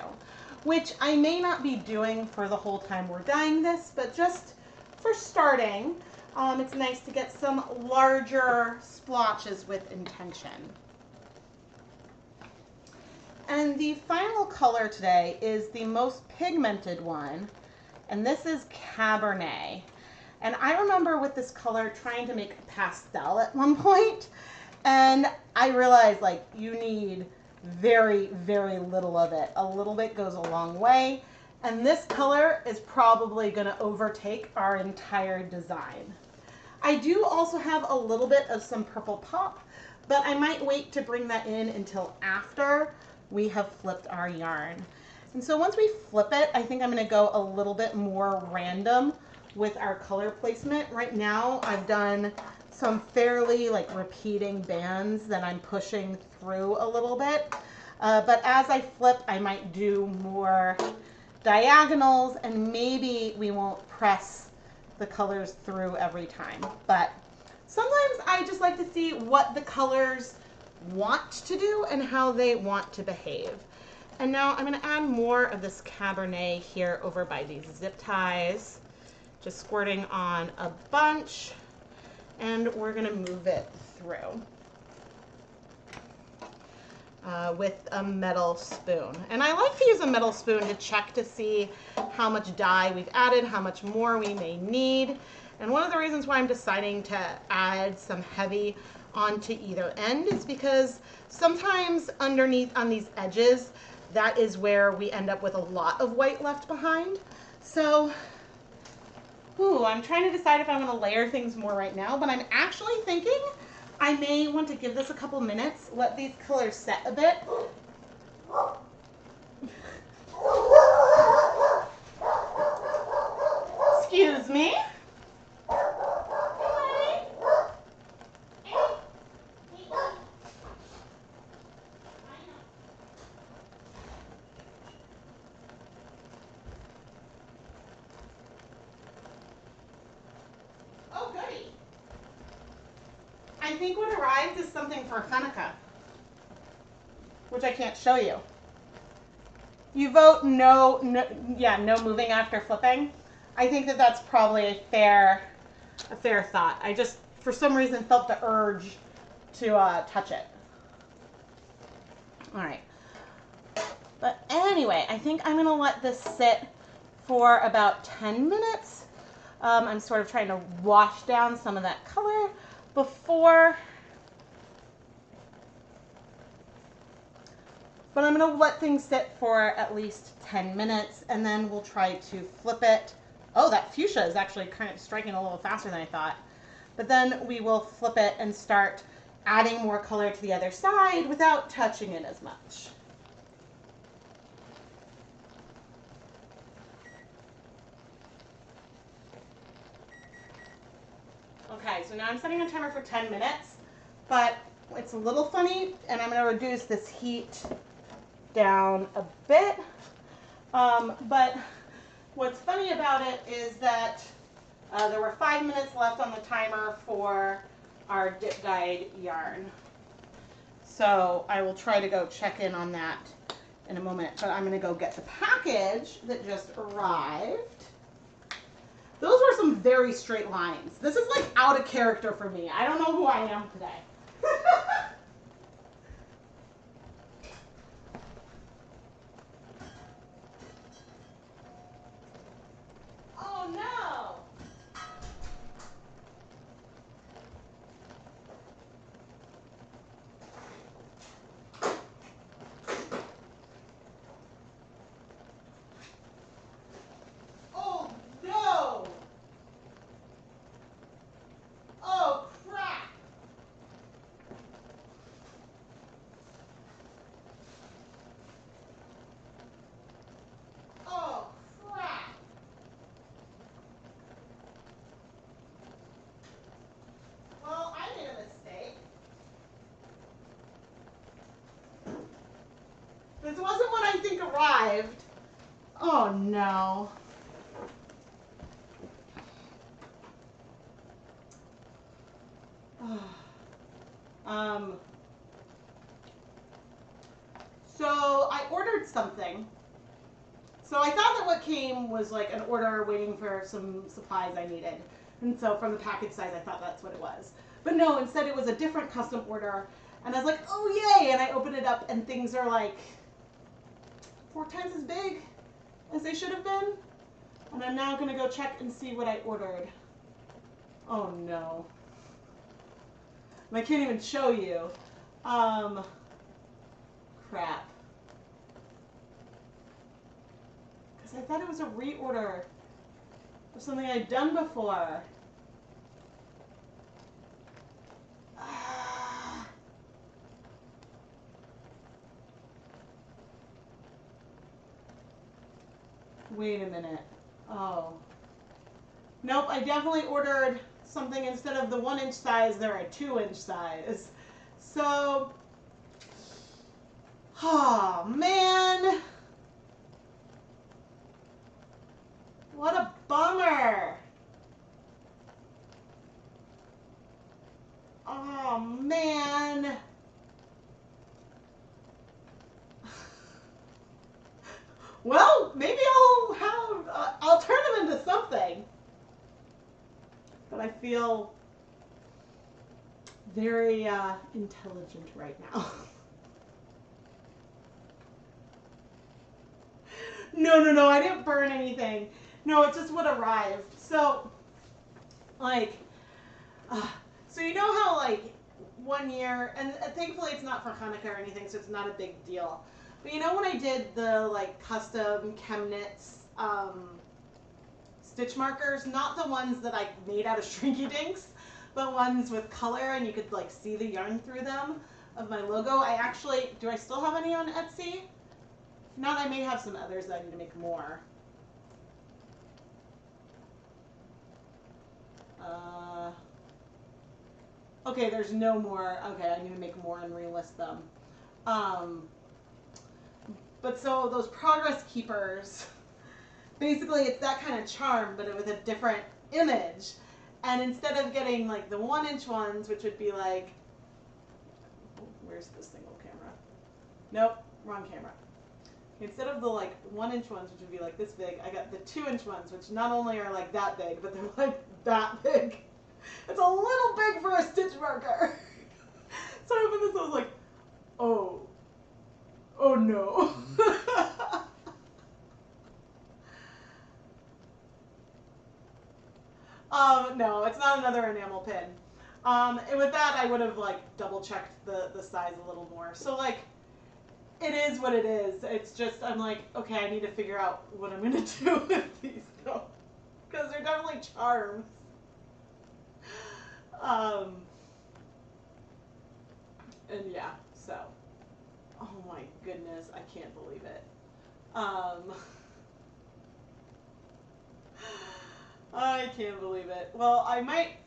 which I may not be doing for the whole time we're dyeing this, but just for starting, it's nice to get some larger splotches with intention. And the final color today is the most pigmented one, and this is Cabernet. And I remember with this color trying to make a pastel at one point, and I realized, like, you need very, very little of it. A little bit goes a long way, and this color is probably going to overtake our entire design. I do also have a little bit of some purple pop, but I might wait to bring that in until after we have flipped our yarn. And so once we flip it, I think I'm going to go a little bit more random with our color placement. Right now I've done some fairly repeating bands that I'm pushing through a little bit, but as I flip I might do more diagonals, and maybe we won't press the colors through every time. But sometimes I just like to see what the colors want to do and how they want to behave. And now I'm going to add more of this Cabernet here over by these zip ties. Just squirting on a bunch, and we're going to move it through with a metal spoon. And I like to use a metal spoon to check to see how much dye we've added, how much more we may need. And one of the reasons why I'm deciding to add some heavy onto either end is because sometimes underneath on these edges, that is where we end up with a lot of white left behind. So I'm trying to decide if I want to layer things more right now, but I'm actually thinking I may want to give this a couple minutes, let these colors set a bit. Excuse me. I think what arrived is something for Hanukkah, which I can't show you. You vote no moving after flipping. I think that that's probably a fair thought. I just, for some reason, felt the urge to touch it. All right. But anyway, I think I'm going to let this sit for about 10 minutes. I'm sort of trying to wash down some of that color before, but I'm going to let things sit for at least 10 minutes, and then we'll try to flip it. Oh, that fuchsia is actually kind of striking a little faster than I thought. But then we will flip it and start adding more color to the other side without touching it as much. Okay, so now I'm setting a timer for 10 minutes, but it's a little funny, and I'm going to reduce this heat down a bit. But what's funny about it is that There were 5 minutes left on the timer for our dip guide yarn. So I will try to go check in on that in a moment, but I'm going to go get the package that just arrived. Those were some very straight lines. This is like out of character for me. I don't know who I am today. Oh no! Oh no! Oh crap! Oh crap! Well, I made a mistake. This wasn't what I think arrived. Oh no. So I ordered something. So I thought that what came was like an order waiting for some supplies I needed. And so from the package size, I thought that's what it was. But no, instead it was a different custom order. And I was like, oh yay! And I opened it up and things are like 4 times as big as they should have been. And I'm now gonna go check and see what I ordered. Oh no. And I can't even show you. Crap. Because I thought it was a reorder of something I'd done before. Wait a minute. Oh. Nope, I definitely ordered something instead of the 1-inch size, they're a 2-inch size. So, oh man. What a bummer. Oh man. Well, maybe I'll turn them into something. But I feel very intelligent right now. No, I didn't burn anything. No, it's just what arrived. So, like, so you know how like 1 year, and thankfully it's not for Hanukkah or anything, so it's not a big deal. But you know when I did the like custom ChemKnits stitch markers, not the ones that I made out of Shrinky Dinks, but ones with color and you could like see the yarn through them of my logo. I actually, do I still have any on Etsy? If not, I may have some others that I need to make more. Okay, there's no more. Okay, I need to make more and relist them. But so those progress keepers, basically it's that kind of charm, but with a different image. And instead of getting like the 1-inch ones, which would be like, where's the single camera? Nope, wrong camera. Instead of the like 1-inch ones, which would be like this big, I got the 2-inch ones, which not only are like that big, but they're like that big. It's a little big for a stitch marker. So I opened this and I was like, oh no. No, it's not another enamel pin. And with that, I would have like double checked the size a little more. So like, it is what it is. It's just, I'm like, okay, I need to figure out what I'm going to do with these though. Because they're definitely charms. And yeah, so, oh my goodness, I can't believe it. I can't believe it. Well, I might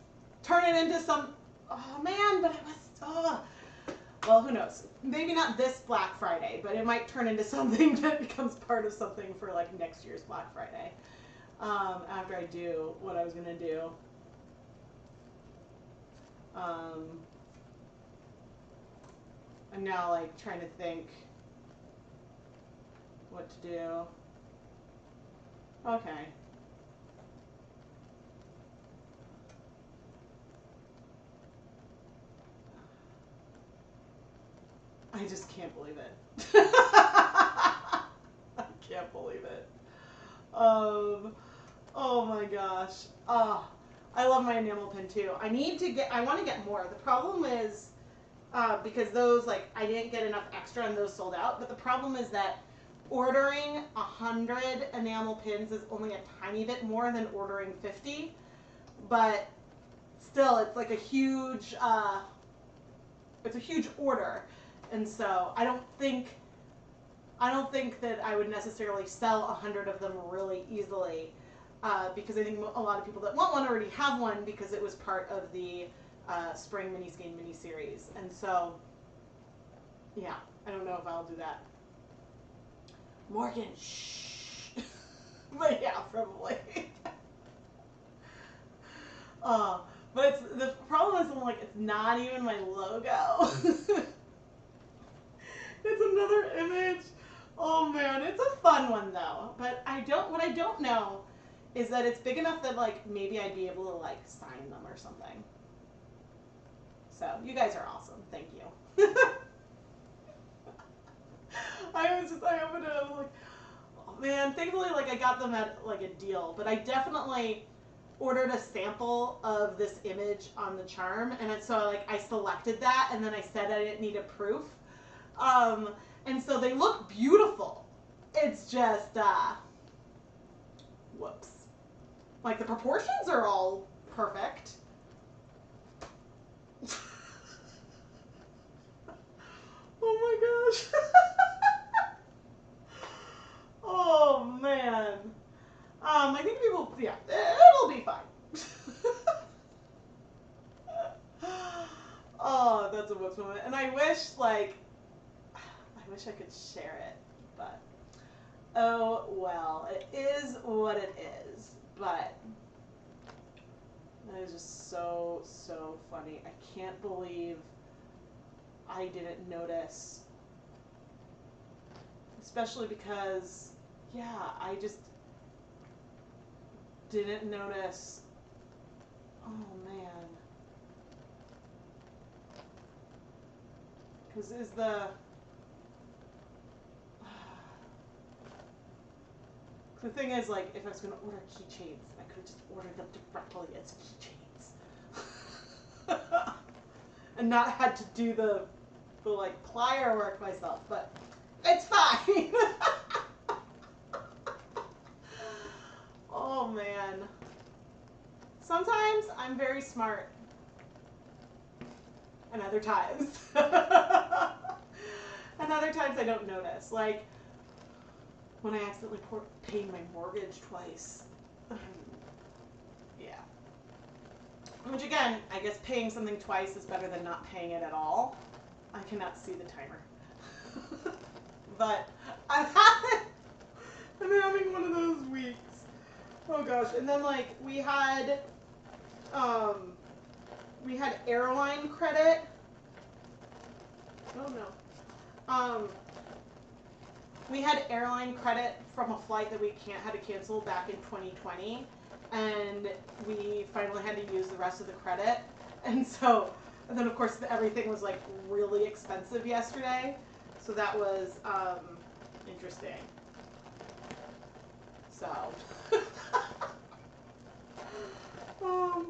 turn it into some, oh man, but it was, well, who knows? Maybe not this Black Friday, but it might turn into something that becomes part of something for like next year's Black Friday. after I do what I was gonna do. I'm now like trying to think what to do. Okay. I just can't believe it. I can't believe it. Oh my gosh. Oh, I love my enamel pin too. I want to get more. The problem is, because those, like, I didn't get enough extra and those sold out, but the problem is that ordering 100 enamel pins is only a tiny bit more than ordering 50, but still, it's like a huge, it's a huge order. And so I don't think that I would necessarily sell 100 of them really easily, because I think a lot of people that want one already have one because it was part of the spring mini skein mini series. And so, yeah, I don't know if I'll do that. Morgan, shh. But yeah, probably. But the problem is, I'm like, it's not even my logo. It's another image. Oh man, it's a fun one though. But what I don't know is that it's big enough that like maybe I'd be able to like sign them or something. So you guys are awesome. Thank you. I opened it, I was like, oh man, thankfully like I got them at like a deal, but I definitely ordered a sample of this image on the charm, and so I selected that, and then I said I didn't need a proof. And so they look beautiful. It's just, whoops. Like the proportions are all perfect. Oh my gosh. Oh man. I think people, yeah, it'll be fine. Oh, that's a whoops moment. And I wish I could share it, but oh well, it is what it is. But that is just so, so funny. I can't believe I didn't notice, especially because, yeah, I just didn't notice. Oh man, because the thing is, like, if I was going to order keychains, I could have just ordered them directly as keychains. And not had to do the like, plier work myself, but it's fine. Oh, man. Sometimes I'm very smart. And other times. And other times I don't notice. Like, when I accidentally paid my mortgage twice. Yeah. Which again, I guess paying something twice is better than not paying it at all. I cannot see the timer. But I'm having one of those weeks. Oh gosh. And then like we had airline credit. Oh no. We had airline credit from a flight that we had to cancel back in 2020, and we finally had to use the rest of the credit. And then of course everything was like really expensive yesterday, so that was interesting. So oh,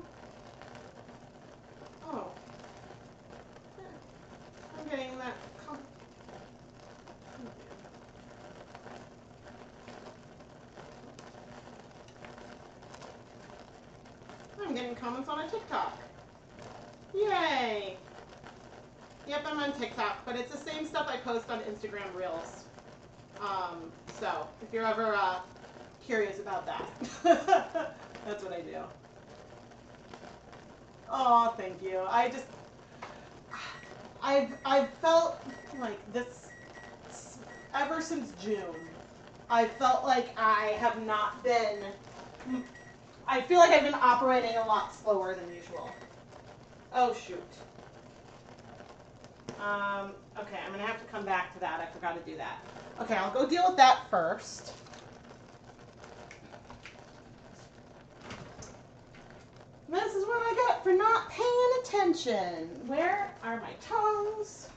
I'm getting that. I'm getting comments on a TikTok. Yay! Yep, I'm on TikTok, but it's the same stuff I post on Instagram Reels. So if you're ever curious about that, that's what I do. Oh, thank you. I've felt like this ever since June. I felt like I have not been I feel like I've been operating a lot slower than usual. Oh, shoot. Okay, I'm going to have to come back to that. I forgot to do that. Okay, I'll go deal with that first. This is what I get for not paying attention. Where are my tongs?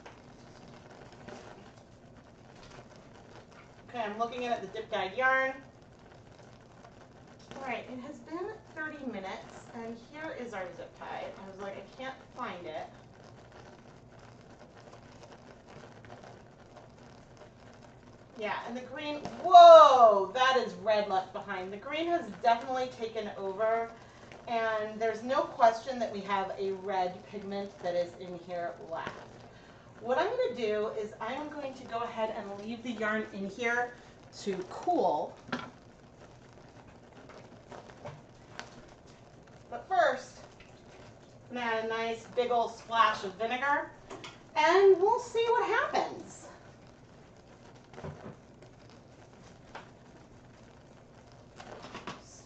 Okay, I'm looking at the dip dyed yarn. All right, it has been 30 minutes, and here is our zip tie. I was like, I can't find it. Yeah, and the green, whoa, that is red left behind. The green has definitely taken over, and there's no question that we have a red pigment that is in here left. What I'm going to do is I am going to go ahead and leave the yarn in here to cool. But first, I'm going to add a nice big old splash of vinegar, and we'll see what happens.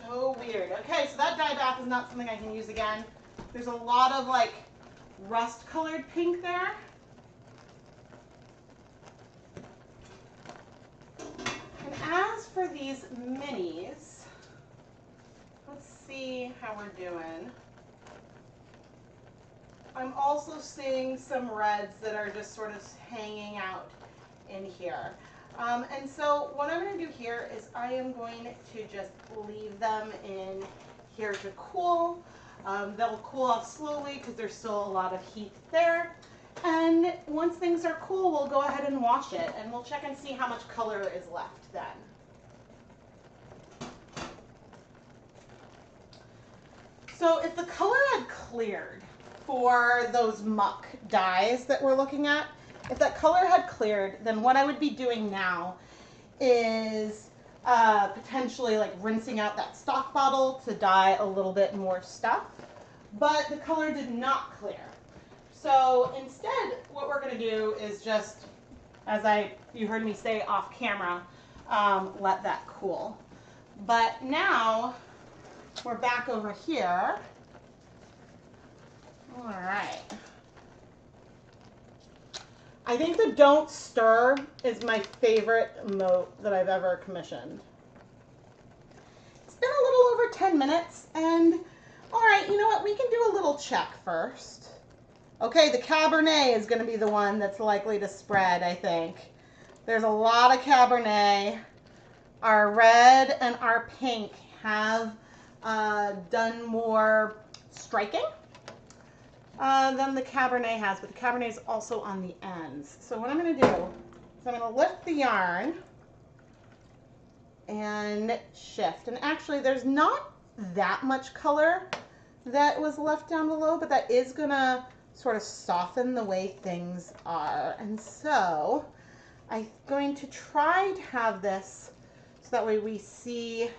So weird. Okay, so that dye bath is not something I can use again. There's a lot of like rust colored pink there. And as for these minis, let's see how we're doing. I'm also seeing some reds that are just sort of hanging out in here. And so what I'm going to do here is I am going to just leave them in here to cool. They'll cool off slowly because there's still a lot of heat there. And once things are cool, we'll go ahead and wash it, and we'll check and see how much color is left then. So if the color had cleared for those muck dyes that we're looking at, if that color had cleared, then what I would be doing now is potentially like rinsing out that stock bottle to dye a little bit more stuff, but the color did not clear. So instead, what we're going to do is just, as you heard me say off camera, let that cool. But now we're back over here. All right. I think the don't stir is my favorite mote that I've ever commissioned. It's been a little over 10 minutes, and all right, you know what? We can do a little check first. Okay, the Cabernet is going to be the one that's likely to spread, I think. There's a lot of Cabernet. Our red and our pink have done more striking than the Cabernet has, but the Cabernet is also on the ends. So what I'm going to do is I'm going to lift the yarn and shift. And actually, there's not that much color that was left down below, but that is going to sort of soften the way things are. And so I'm going to try to have this so that way we see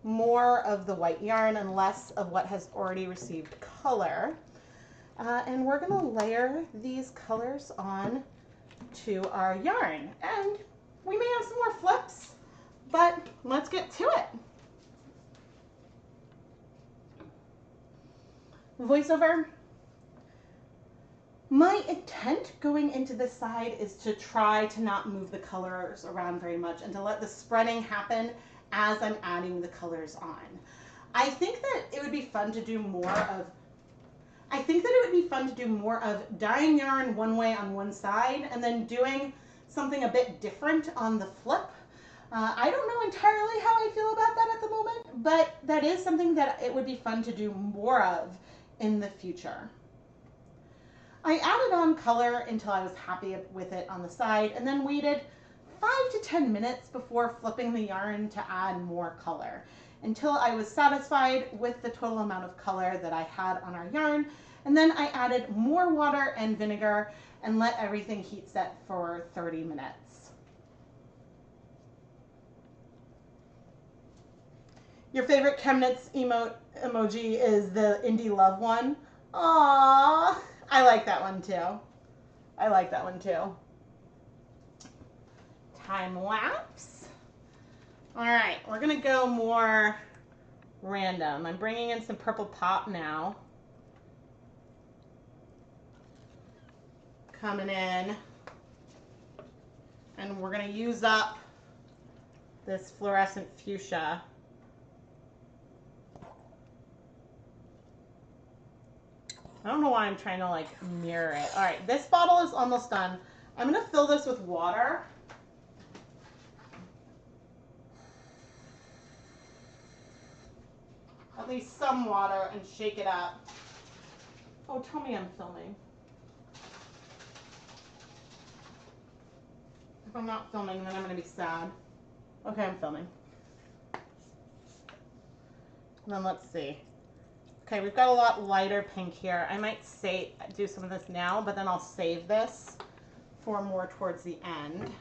more of the white yarn and less of what has already received color. And we're going to layer these colors on to our yarn. And we may have some more flips, but let's get to it. Voiceover. My intent going into this side is to try to not move the colors around very much and to let the spreading happen as I'm adding the colors on. I think that it would be fun to do more of dyeing yarn one way on one side and then doing something a bit different on the flip. I don't know entirely how I feel about that at the moment, but that is something that it would be fun to do more of in the future. I added on color until I was happy with it on the side and then waited 5 to 10 minutes before flipping the yarn to add more color until I was satisfied with the total amount of color that I had on our yarn. And then I added more water and vinegar and let everything heat set for 30 minutes. Your favorite ChemKnits emoji is the indie love one. Aww, I like that one too. I like that one too. Time lapse. All right, we're gonna go more random. I'm bringing in some purple pop now. Coming in. And we're going to use up this fluorescent fuchsia. I don't know why I'm trying to like mirror it. All right, this bottle is almost done. I'm going to fill this with water. At least some water, and shake it up. Oh, tell me I'm filming. If I'm not filming, then I'm going to be sad. Okay, I'm filming. And then let's see. Okay, we've got a lot lighter pink here. I might do some of this now, but then I'll save this for more towards the end.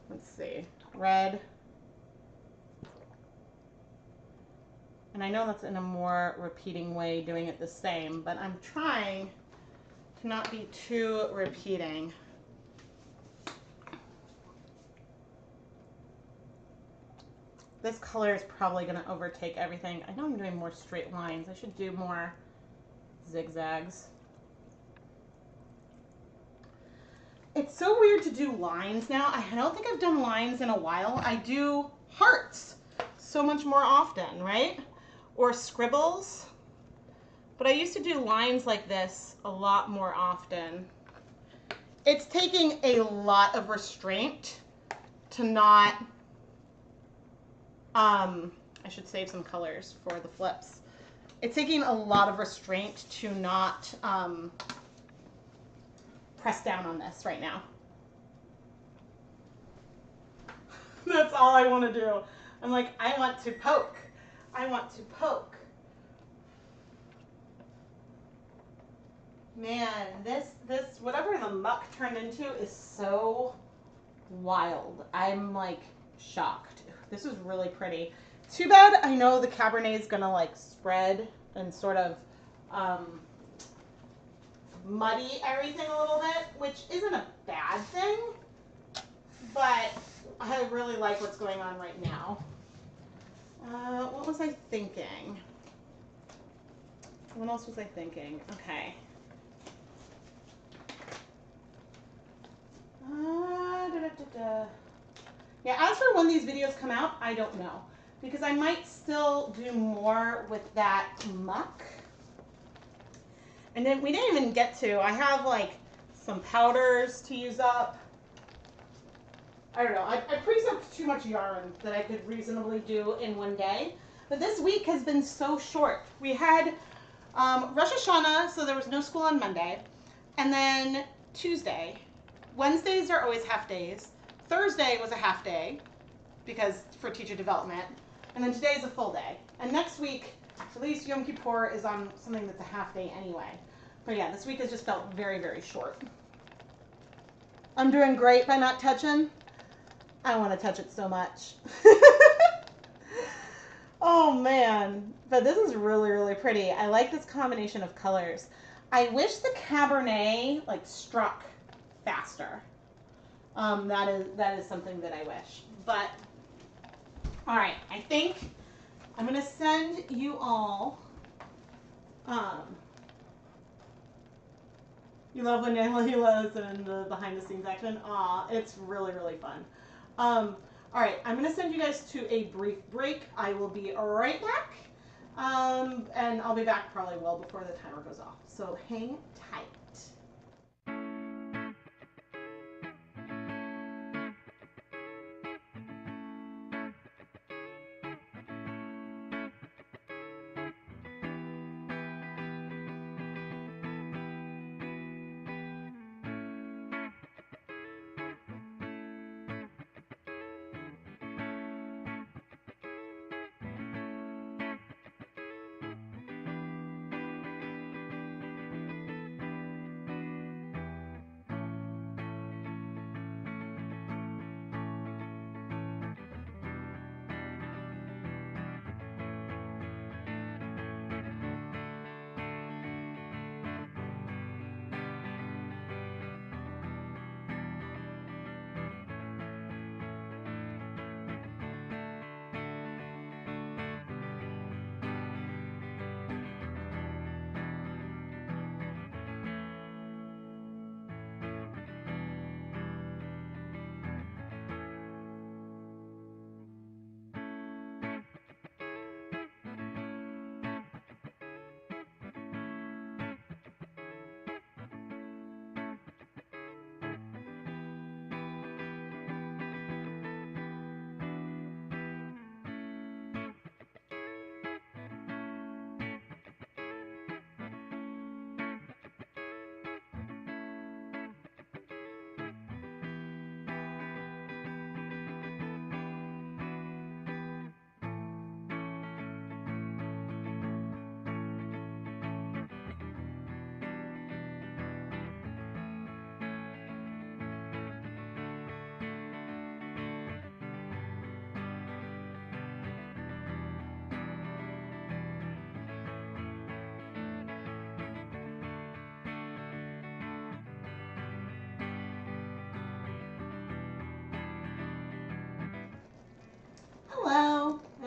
Let's see. Red. And I know that's in a more repeating way, doing it the same, but I'm trying to not be too repeating. This color is probably going to overtake everything. I know I'm doing more straight lines. I should do more zigzags. It's so weird to do lines now. I don't think I've done lines in a while. I do hearts so much more often, right? Or scribbles. But I used to do lines like this a lot more often. It's taking a lot of restraint to not... I should save some colors for the flips. It's taking a lot of restraint to not press down on this right now. That's all I want to do. I'm like, I want to poke. I want to poke. Man, this whatever the muck turned into is so wild. I'm like shocked. This is really pretty. Too bad I know the Cabernet is gonna like spread and sort of muddy everything a little bit, which isn't a bad thing, but I really like what's going on right now. What was I thinking? What else was I thinking? Okay. Yeah, as for when these videos come out, I don't know. Because I might still do more with that muck. And then we didn't even get to, I have like some powders to use up. I don't know, I pre-soaked too much yarn that I could reasonably do in one day. But this week has been so short. We had Rosh Hashanah, so there was no school on Monday. And then Tuesday. Wednesdays are always half days. Thursday was a half day because for teacher development. And then today is a full day. And next week, at least Yom Kippur is on something that's a half day anyway. But yeah, this week has just felt very, very short. I'm doing great by not touching. I want to touch it so much. Oh man, but this is really, really pretty. I like this combination of colors. I wish the Cabernet like struck faster. That is something that I wish. But all right, I think I'm gonna send you all. You love when Leila is in the behind the scenes action. Aw, it's really, really fun. All right, I'm gonna send you guys to a brief break. I will be right back. And I'll be back probably well before the timer goes off. So hang tight.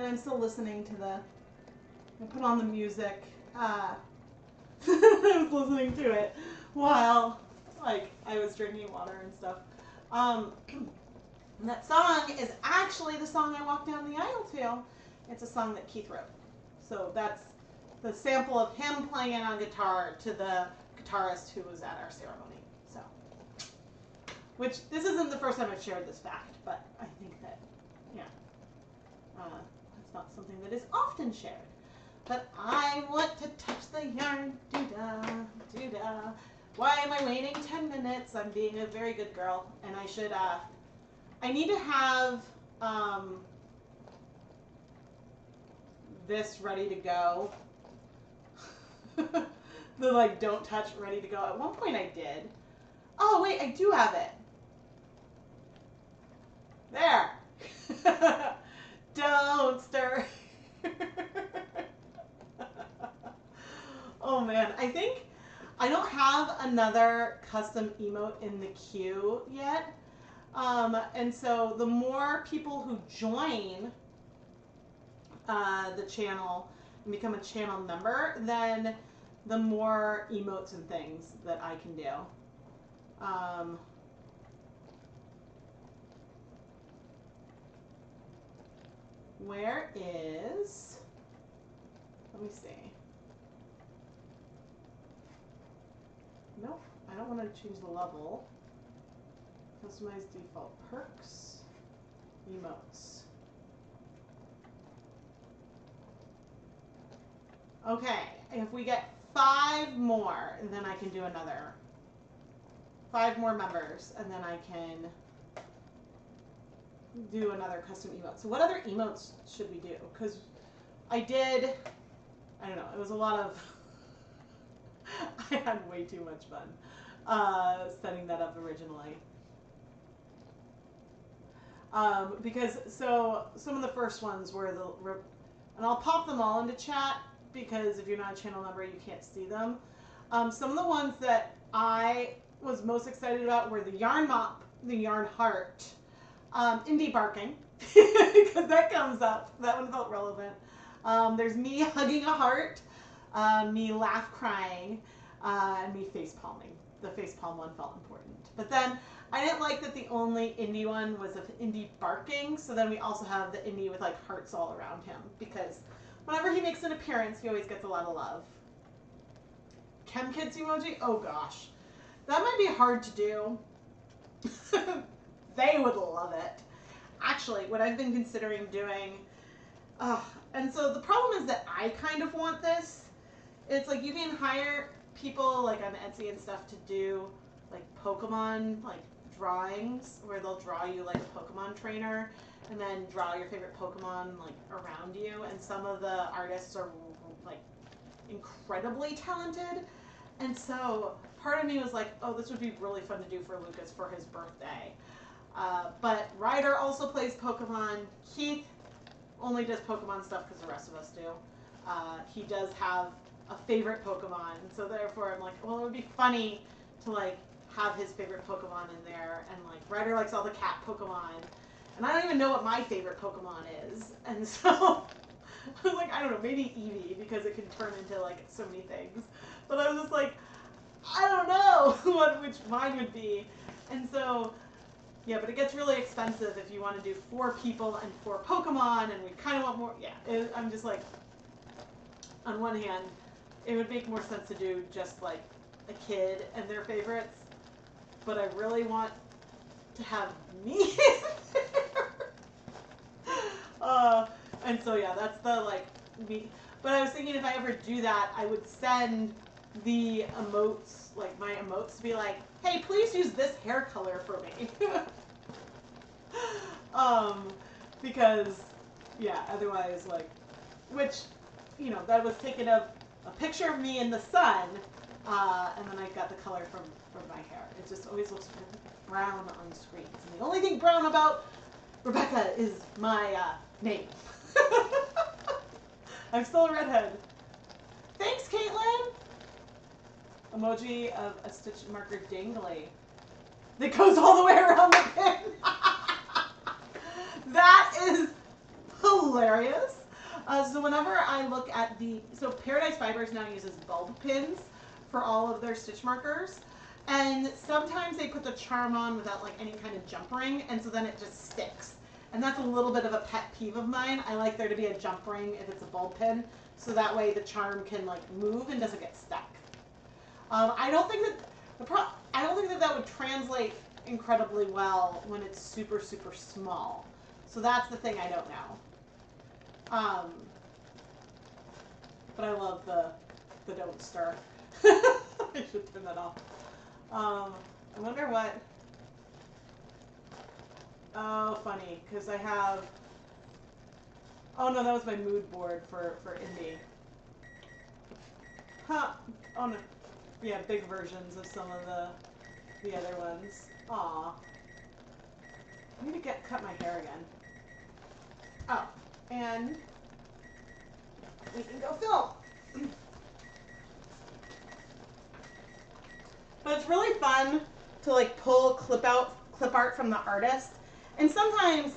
I'm still listening to I put on the music. I was listening to it while, like, I was drinking water and stuff. And that song is actually the song I walked down the aisle to. It's a song that Keith wrote. So that's the sample of him playing it on guitar to the guitarist who was at our ceremony. So, which, this isn't the first time I've shared this fact, but I think that, yeah, it's not something that is often shared. But I want to touch the yarn, doo-dah, doo-dah. Why am I waiting 10 minutes? I'm being a very good girl, and I should, I need to have, this ready to go. The, like, don't touch, ready to go. At one point I did. Oh, wait, I do have it. There. Don't stir. Oh, man. I think I don't have another custom emote in the queue yet. And so the more people who join the channel and become a channel member, then the more emotes and things that I can do. Where is, let me see. Nope, I don't want to change the level. Customize default perks, emotes. Okay, if we get 5 more, then I can do another. 5 more members, and then I can do another custom emote. So what other emotes should we do? Because I did, I don't know, it was a lot of, I had way too much fun setting that up originally. Because, so, some of the first ones were and I'll pop them all into chat, because if you're not a channel member, you can't see them. Some of the ones that I was most excited about were the yarn mop, the yarn heart, indie barking, because that comes up. That one felt relevant. There's me hugging a heart, me laugh crying, and me face palming. The face palm one felt important. But then I didn't like that the only indie one was of indie barking, so then we also have the indie with, like, hearts all around him, because whenever he makes an appearance, he always gets a lot of love. ChemKnits emoji? Oh gosh. That might be hard to do. They would love it. Actually, what I've been considering doing, and so the problem is that I kind of want this. It's like you can hire people, like, on Etsy and stuff to do, like, Pokemon, like, drawings where they'll draw you, like, a Pokemon trainer and then draw your favorite Pokemon, like, around you. And some of the artists are, like, incredibly talented. And so part of me was like, oh, this would be really fun to do for Lucas for his birthday. But Ryder also plays Pokemon. Keith only does Pokemon stuff because the rest of us do. He does have a favorite Pokemon, and so therefore I'm like, well, it would be funny to, like, have his favorite Pokemon in there, and, like, Ryder likes all the cat Pokemon, and I don't even know what my favorite Pokemon is, and so I was like, I don't know, maybe Eevee, because it can turn into, like, so many things, but I was just like, I don't know which mine would be, and so, yeah, but it gets really expensive if you want to do 4 people and 4 Pokemon, and we kind of want more, yeah, I'm just like, on one hand, it would make more sense to do just, like, a kid and their favorites, but I really want to have me and so, yeah, that's the, like, me. But I was thinking if I ever do that, I would send the emotes, like, my emotes, to be like, hey, please use this hair color for me. Because, yeah, otherwise, like, which, you know, that was taken of a picture of me in the sun, and then I got the color from my hair. It just always looks brown on screens. And the only thing brown about Rebecca is my name. I'm still a redhead. Thanks, Caitlin! Emoji of a stitch marker dangly that goes all the way around the pin. That is hilarious. So whenever I look at so Paradise Fibers now uses bulb pins for all of their stitch markers. And sometimes they put the charm on without like any kind of jump ring, and so then it just sticks. And that's a little bit of a pet peeve of mine. I like there to be a jump ring if it's a bulb pin, so that way the charm can like move and doesn't get stuck. I don't think that would translate incredibly well when it's super, super small. So that's the thing I don't know. But I love the don't stir. I should turn that off. I wonder what. Oh, funny, because I have. Oh no, that was my mood board for indie. Huh. Oh no. Yeah, big versions of some of the other ones. Aw. I need to cut my hair again. Oh, and we can go film. But it's really fun to like pull clip art from the artist. And sometimes,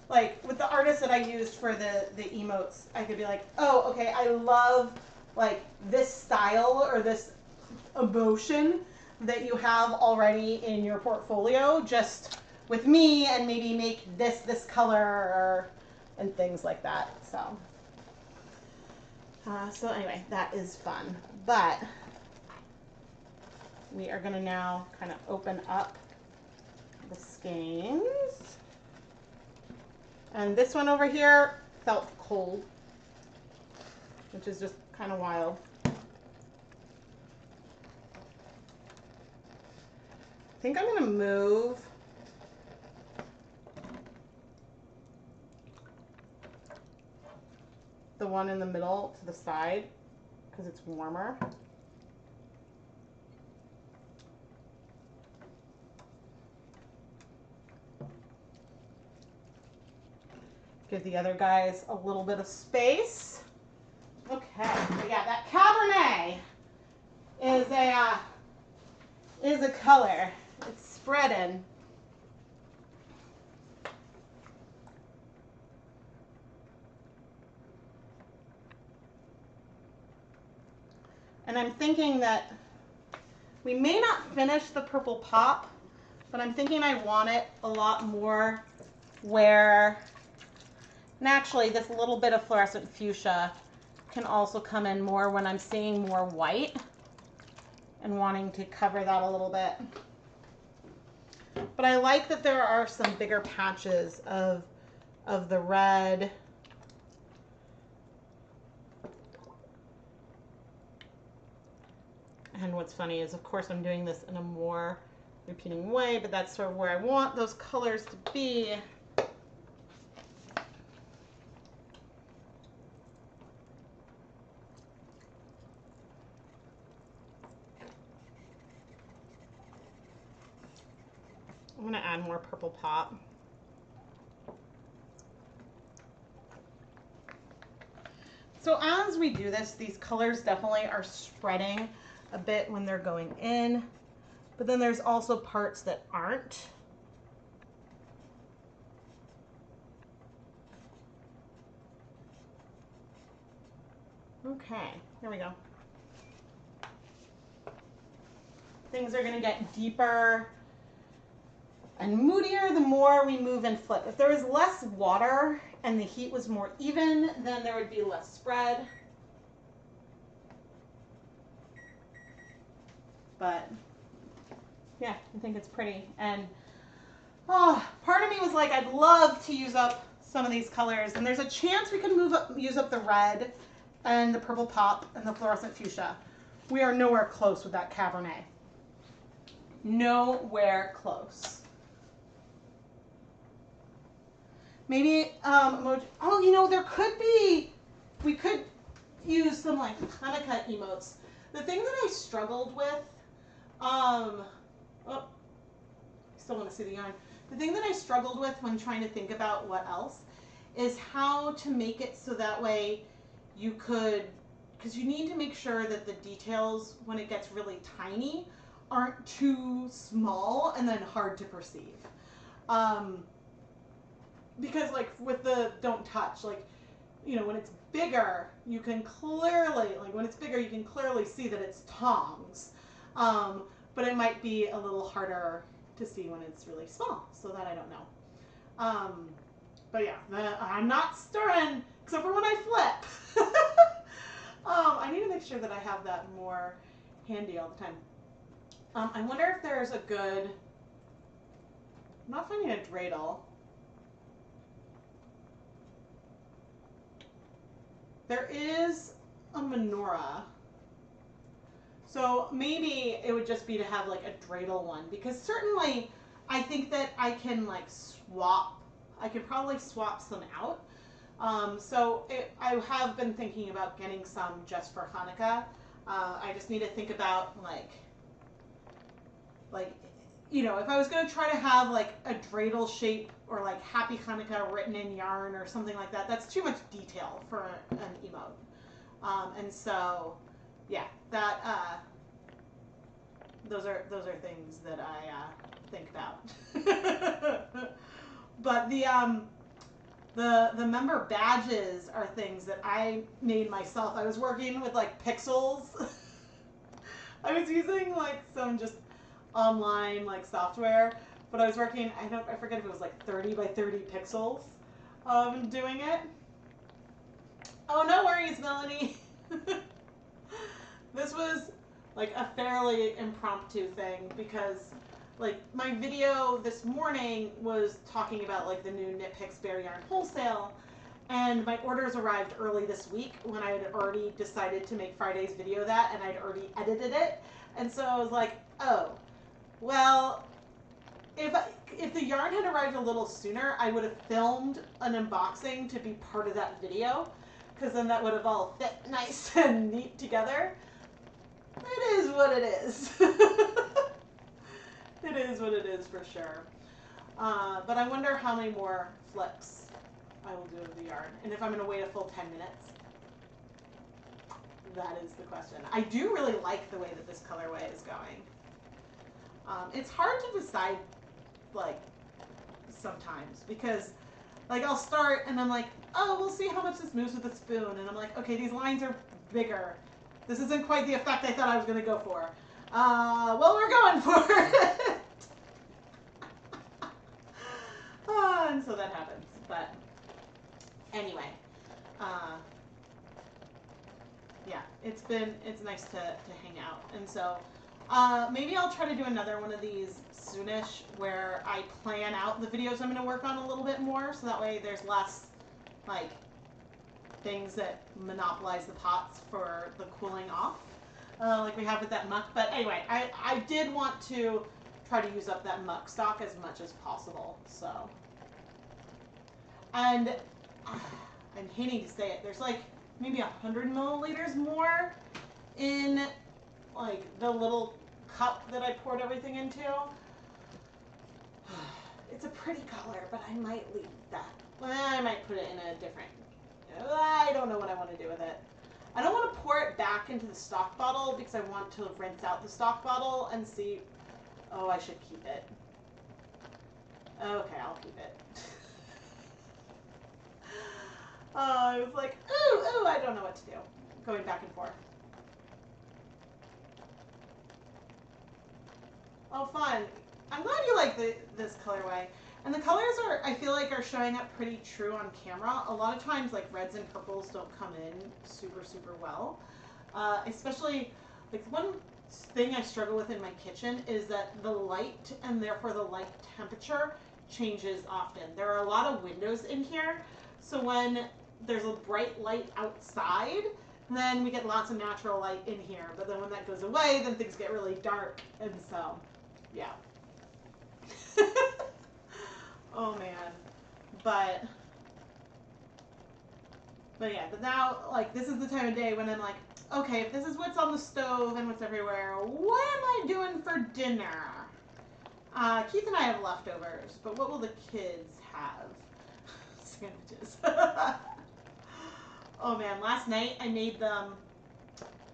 like with the artist that I used for the emotes, I could be like, oh, okay, I love like this style or this emotion that you have already in your portfolio, just with me, and maybe make this color and things like that. So anyway, that is fun. But we are going to now kind of open up the skeins. And this one over here felt cold, which is just kind of wild. I think I'm going to move the one in the middle to the side because it's warmer. Give the other guys a little bit of space. Okay, but yeah, that Cabernet is a color. It's spreading. And I'm thinking that we may not finish the purple pop, but I'm thinking I want it a lot more where, and actually this little bit of fluorescent fuchsia can also come in more when I'm seeing more white and wanting to cover that a little bit. But I like that there are some bigger patches of the red. And what's funny is, of course, I'm doing this in a more repeating way, but that's sort of where I want those colors to be. I'm going to add more purple pop. So as we do this, these colors definitely are spreading a bit when they're going in, but then there's also parts that aren't. Okay, here we go. Things are going to get deeper and moodier the more we move and flip. If there was less water and the heat was more even, then there would be less spread. But yeah, I think it's pretty. And part of me was like, I'd love to use up some of these colors. And there's a chance we can use up the red and the purple pop and the fluorescent fuchsia. We are nowhere close with that Cabernet. Nowhere close. Maybe, oh, you know, there could be, we could use some like Hanukkah emotes. The thing that I struggled with, oh, I still want to see the yarn. The thing that I struggled with when trying to think about what else is how to make it so that way you could, because you need to make sure that the details, when it gets really tiny, aren't too small and then hard to perceive. Because like with the don't touch, like you know, when it's bigger, you can clearly, like when it's bigger, you can clearly see that it's tongs. But it might be a little harder to see when it's really small, so that I don't know. But yeah, I'm not stirring, except for when I flip. I need to make sure that I have that more handy all the time. I wonder if there's a good, I'm not finding a dreidel. There is a menorah. So maybe it would just be to have like a dreidel one, because certainly I think that I can like swap, I could probably swap some out. I have been thinking about getting some just for Hanukkah. I just need to think about like, you know, if I was going to try to have like a dreidel shape or like Happy Hanukkah written in yarn or something like that, that's too much detail for an emote. And so, yeah, that those are things that I think about. But the member badges are things that I made myself. I was working with like pixels. I was using like some just online like software, but I was working, I forget if it was like 30 by 30 pixels doing it. Oh, no worries, Melanie. This was like a fairly impromptu thing, because like my video this morning was talking about like the new Knitpicks Bare Yarn Wholesale, and my orders arrived early this week when I had already decided to make Friday's video that, and I'd already edited it. And so I was like, oh, well, if the yarn had arrived a little sooner, I would have filmed an unboxing to be part of that video, because then that would have all fit nice and neat together. It is what it is. It is what it is for sure. But I wonder how many more flips I will do of the yarn, and if I'm going to wait a full 10 minutes. That is the question. I do really like the way that this colorway is going. It's hard to decide, like, sometimes, because, like, I'll start and I'm like, oh, we'll see how much this moves with the spoon, and I'm like, okay, these lines are bigger. This isn't quite the effect I thought I was going to go for. Well, we're going for it. And so that happens. But anyway, yeah, it's nice to hang out. And so maybe I'll try to do another one of these soonish where I plan out the videos I'm going to work on a little bit more, so that way there's less like things that monopolize the pots for the cooling off, like we have with that muck. But anyway, I did want to try to use up that muck stock as much as possible. So, and I'm hating to say it, there's like maybe 100 milliliters more in like the little cup that I poured everything into. It's a pretty color, but I might leave that. I might put it in a different, I don't know what I want to do with it. I don't want to pour it back into the stock bottle because I want to rinse out the stock bottle and see. Oh, I should keep it. Okay, I'll keep it. I was like, ooh, I don't know what to do. Going back and forth. Oh, fun. I'm glad you like this colorway. And the colors are, I feel like, are showing up pretty true on camera. A lot of times, like, reds and purples don't come in super, super well. Especially, like, one thing I struggle with in my kitchen is that the light, and therefore the light temperature, changes often. There are a lot of windows in here, so when there's a bright light outside, then we get lots of natural light in here. But then when that goes away, then things get really dark, and so, yeah. Oh man, but yeah, but now, like, this is the time of day when I'm like, okay, if this is what's on the stove and what's everywhere, what am I doing for dinner? Keith and I have leftovers, but what will the kids have? Sandwiches. Oh man, last night I made them,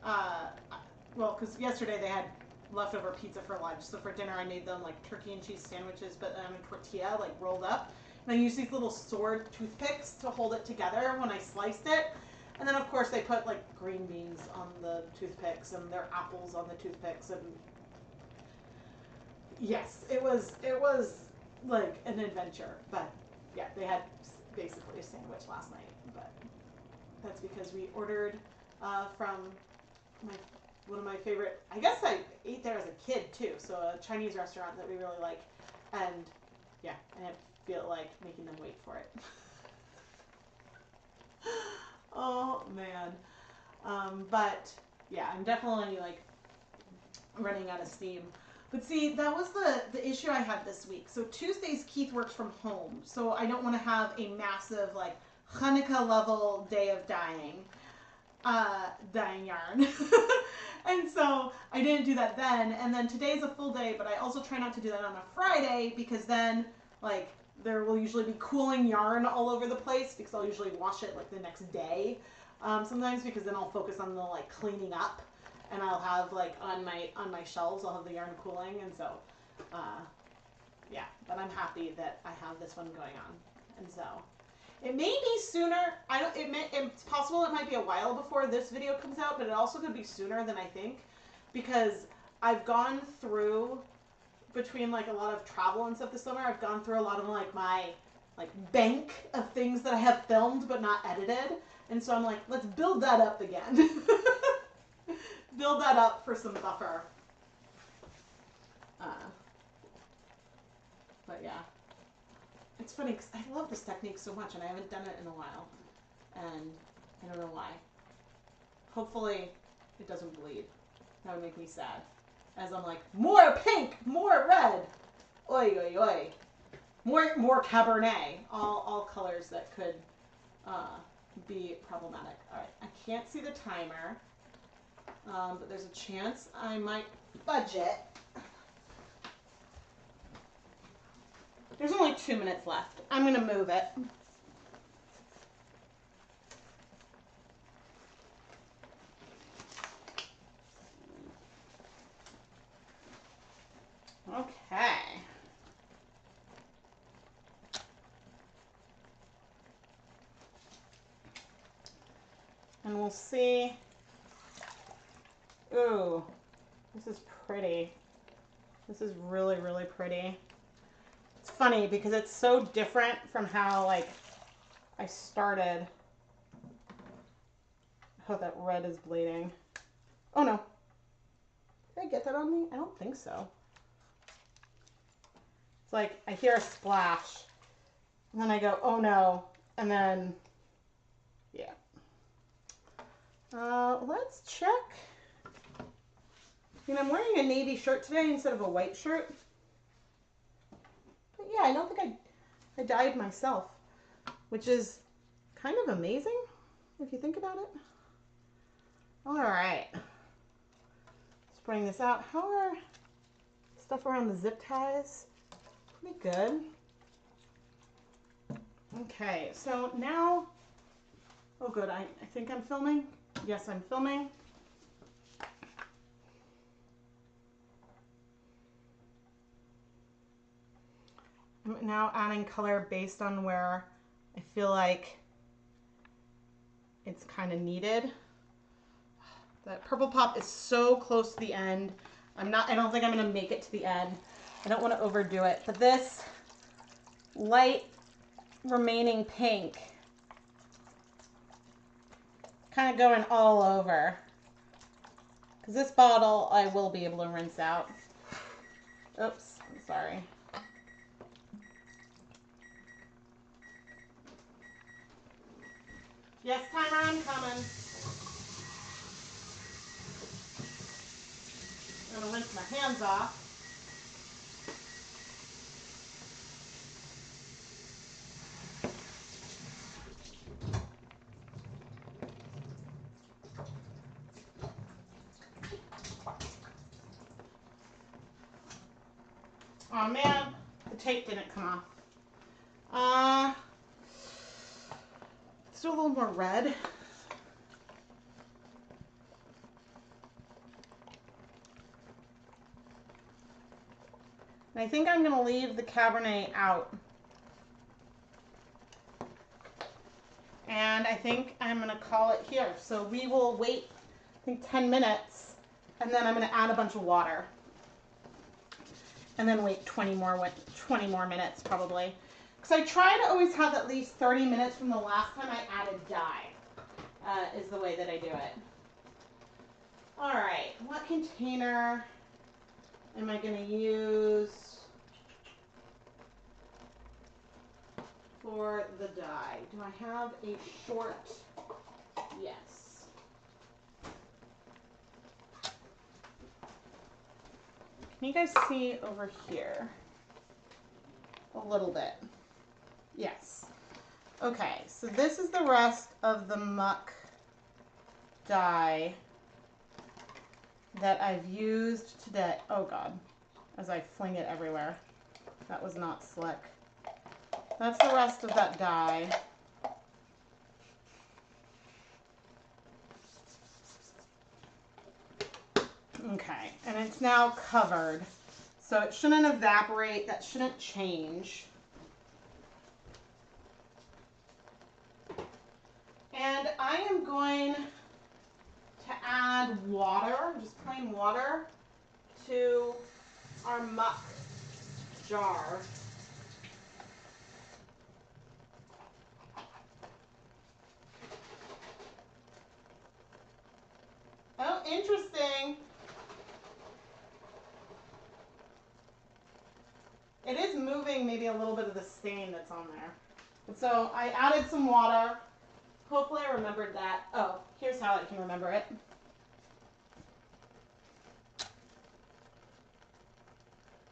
well, because yesterday they had leftover pizza for lunch, so for dinner I made them like turkey and cheese sandwiches, but on a tortilla, like rolled up, And I used these little sword toothpicks to hold it together when I sliced it. And then of course they put like green beans on the toothpicks and their apples on the toothpicks, and yes, it was like an adventure. But yeah, they had basically a sandwich last night, but that's because we ordered from one of my favorite, I guess I ate there as a kid too, so a Chinese restaurant that we really like, and yeah, I feel like making them wait for it. Oh man. But yeah, I'm definitely like running out of steam. But see, that was the issue I had this week. So Tuesdays Keith works from home, so I don't want to have a massive like Hanukkah level day of dyeing yarn. And so I didn't do that then. And then today's a full day, but I also try not to do that on a Friday, because then like there will usually be cooling yarn all over the place, because I'll usually wash it like the next day. Sometimes, because then I'll focus on the like cleaning up, and I'll have like on my shelves I'll have the yarn cooling, and so yeah, but I'm happy that I have this one going on. And so it may be sooner. It's possible it might be a while before this video comes out, but it also could be sooner than I think, because I've gone through, between like a lot of travel and stuff this summer, I've gone through a lot of like my like bank of things that I have filmed but not edited, and so I'm like, let's build that up again. Build that up for some buffer. But yeah, it's funny because I love this technique so much, and I haven't done it in a while, and I don't know why. Hopefully it doesn't bleed. That would make me sad, as I'm like, more pink, more red, oi oi oi, more Cabernet, all colors that could be problematic. All right, I can't see the timer, but there's a chance I might fudge it. There's only 2 minutes left. I'm going to move it. Okay. And we'll see. Ooh, this is pretty. This is really, really pretty. It's funny because it's so different from how like I started. Oh, that red is bleeding. Oh no. Did I get that on me? I don't think so. It's like I hear a splash, and then I go, oh no, and then, yeah. Let's check. You know, I'm wearing a navy shirt today instead of a white shirt. But yeah, I don't think I dyed myself, which is kind of amazing if you think about it. All right. Let's bring this out. How are stuff around the zip ties? Pretty good. Okay, so now, oh good, I think I'm filming. Yes, I'm filming. I'm now adding color based on where I feel like it's kind of needed. That purple pop is so close to the end. I don't think I'm gonna make it to the end. I don't want to overdo it, but this light remaining pink kind of going all over, because this bottle I will be able to rinse out. Oops, I'm sorry. Yes, timer, I'm coming. I'm gonna rinse my hands off. Oh man, the tape didn't come off. Let's do a little more red. And I think I'm going to leave the Cabernet out. And I think I'm going to call it here. So we will wait, I think 10 minutes, and then I'm going to add a bunch of water. And then wait 20 more minutes probably. Because I try to always have at least 30 minutes from the last time I added dye, is the way that I do it. All right, what container am I going to use for the dye? Do I have a short? Yes. Can you guys see over here? A little bit. Yes. Okay, so this is the rest of the muck dye that I've used today. Oh God, as I fling it everywhere. That was not slick. That's the rest of that dye. Okay, and it's now covered. So it shouldn't evaporate, that shouldn't change. And I am going to add water, just plain water, to our muck jar. Oh, interesting. It is moving maybe a little bit of the stain that's on there. And so I added some water. Hopefully I remembered that. Oh, here's how I can remember it.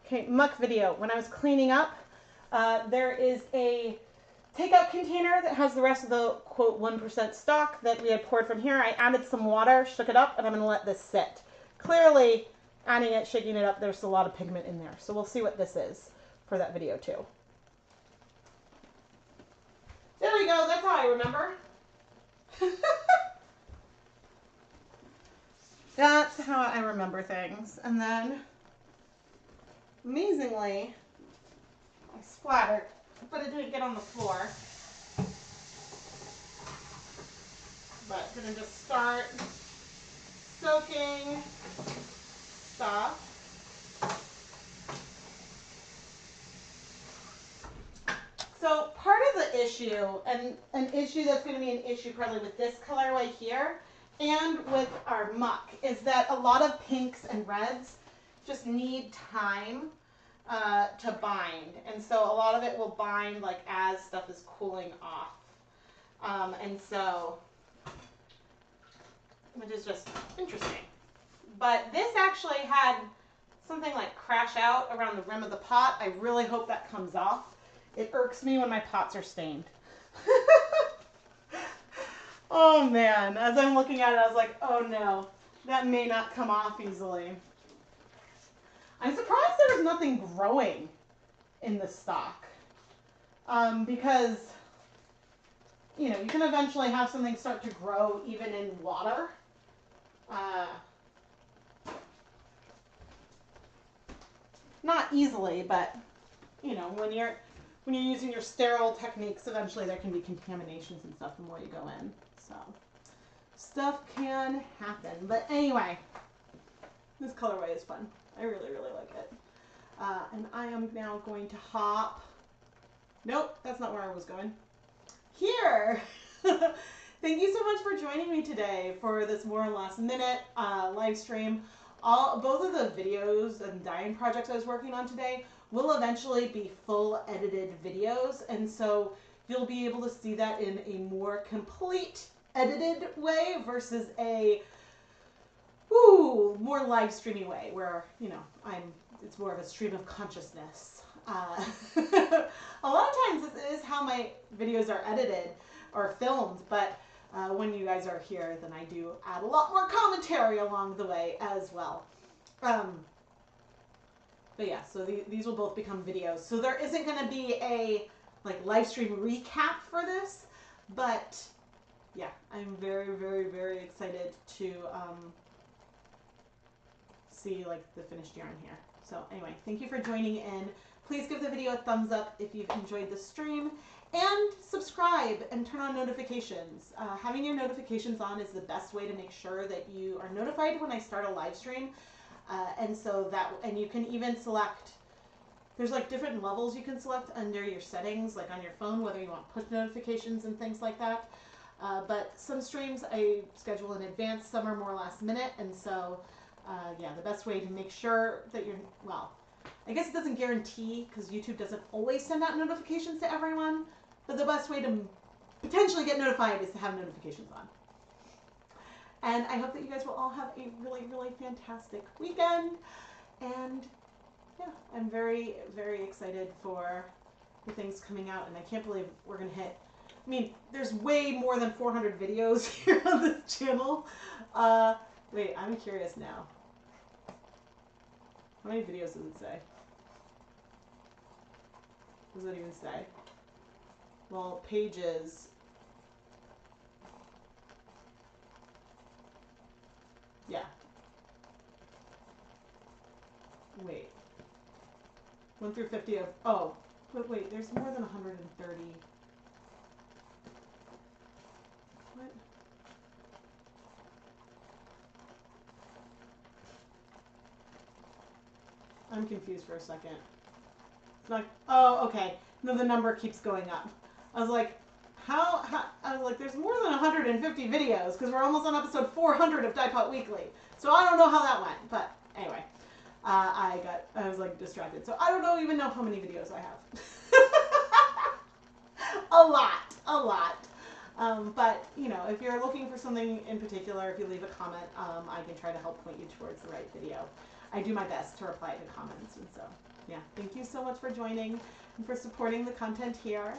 Okay, muck video. When I was cleaning up, there is a takeout container that has the rest of the, quote, 1% stock that we had poured from here. I added some water, shook it up, and I'm going to let this sit. Clearly, adding it, shaking it up, there's a lot of pigment in there. So we'll see what this is for that video too. There we go. That's how I remember. That's how I remember things. And then, amazingly, I splattered, but it didn't get on the floor. But I'm going to just start soaking stuff. So part of the issue, and an issue that's going to be an issue probably with this colorway here and with our muck, is that a lot of pinks and reds just need time to bind. And so a lot of it will bind like as stuff is cooling off. And so, which is just interesting. But this actually had something like crash out around the rim of the pot. I really hope that comes off. It irks me when my pots are stained. Oh man, as I'm looking at it, I was like, oh no, that may not come off easily. I'm surprised there was nothing growing in the stock. Because, you know, you can eventually have something start to grow even in water. Not easily, but, you know, when you're using your sterile techniques, eventually there can be contaminations and stuff the more you go in. So, stuff can happen. But anyway, this colorway is fun. I really, really like it. And I am now going to hop. Nope, that's not where I was going. Here! Thank you so much for joining me today for this more last minute live stream. Both of the videos and dyeing projects I was working on today will eventually be full edited videos, and so you'll be able to see that in a more complete edited way versus a more live streamy way where, you know, it's more of a stream of consciousness. A lot of times this is how my videos are edited or filmed, but when you guys are here, then I do add a lot more commentary along the way as well. But yeah, so these will both become videos. So there isn't going to be a like live stream recap for this, but yeah, I'm very, very, very excited to see like the finished yarn here. So anyway, thank you for joining in. Please give the video a thumbs up if you've enjoyed the stream, and subscribe and turn on notifications. Having your notifications on is the best way to make sure that you are notified when I start a live stream. And you can even select, there's like different levels you can select under your settings, like on your phone, whether you want push notifications and things like that. But some streams I schedule in advance, some are more last minute, and so yeah, the best way to make sure that you're, well, I guess it doesn't guarantee because YouTube doesn't always send out notifications to everyone, but the best way to potentially get notified is to have notifications on. And I hope that you guys will all have a really, really fantastic weekend. And yeah, I'm very, very excited for the things coming out, and I can't believe we're going to hit, I mean, there's way more than 400 videos here on this channel. Wait, I'm curious now. How many videos does it say? What does it even say? Well, pages. Yeah. Wait. 1 through 50 of, oh, but wait, there's more than 130. What? I'm confused for a second. It's not, oh, okay. No, the number keeps going up. I was like, how I was like, there's more than 150 videos because we're almost on episode 400 of Dye Pot Weekly. So I don't know how that went, but anyway, I was like distracted. So I don't even know how many videos I have. A lot. But you know, if you're looking for something in particular, if you leave a comment, I can try to help point you towards the right video. I do my best to reply to comments, and so yeah, thank you so much for joining and for supporting the content here.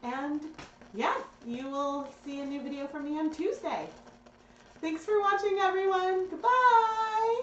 And yeah, you will see a new video from me on Tuesday. Thanks for watching, everyone. Goodbye.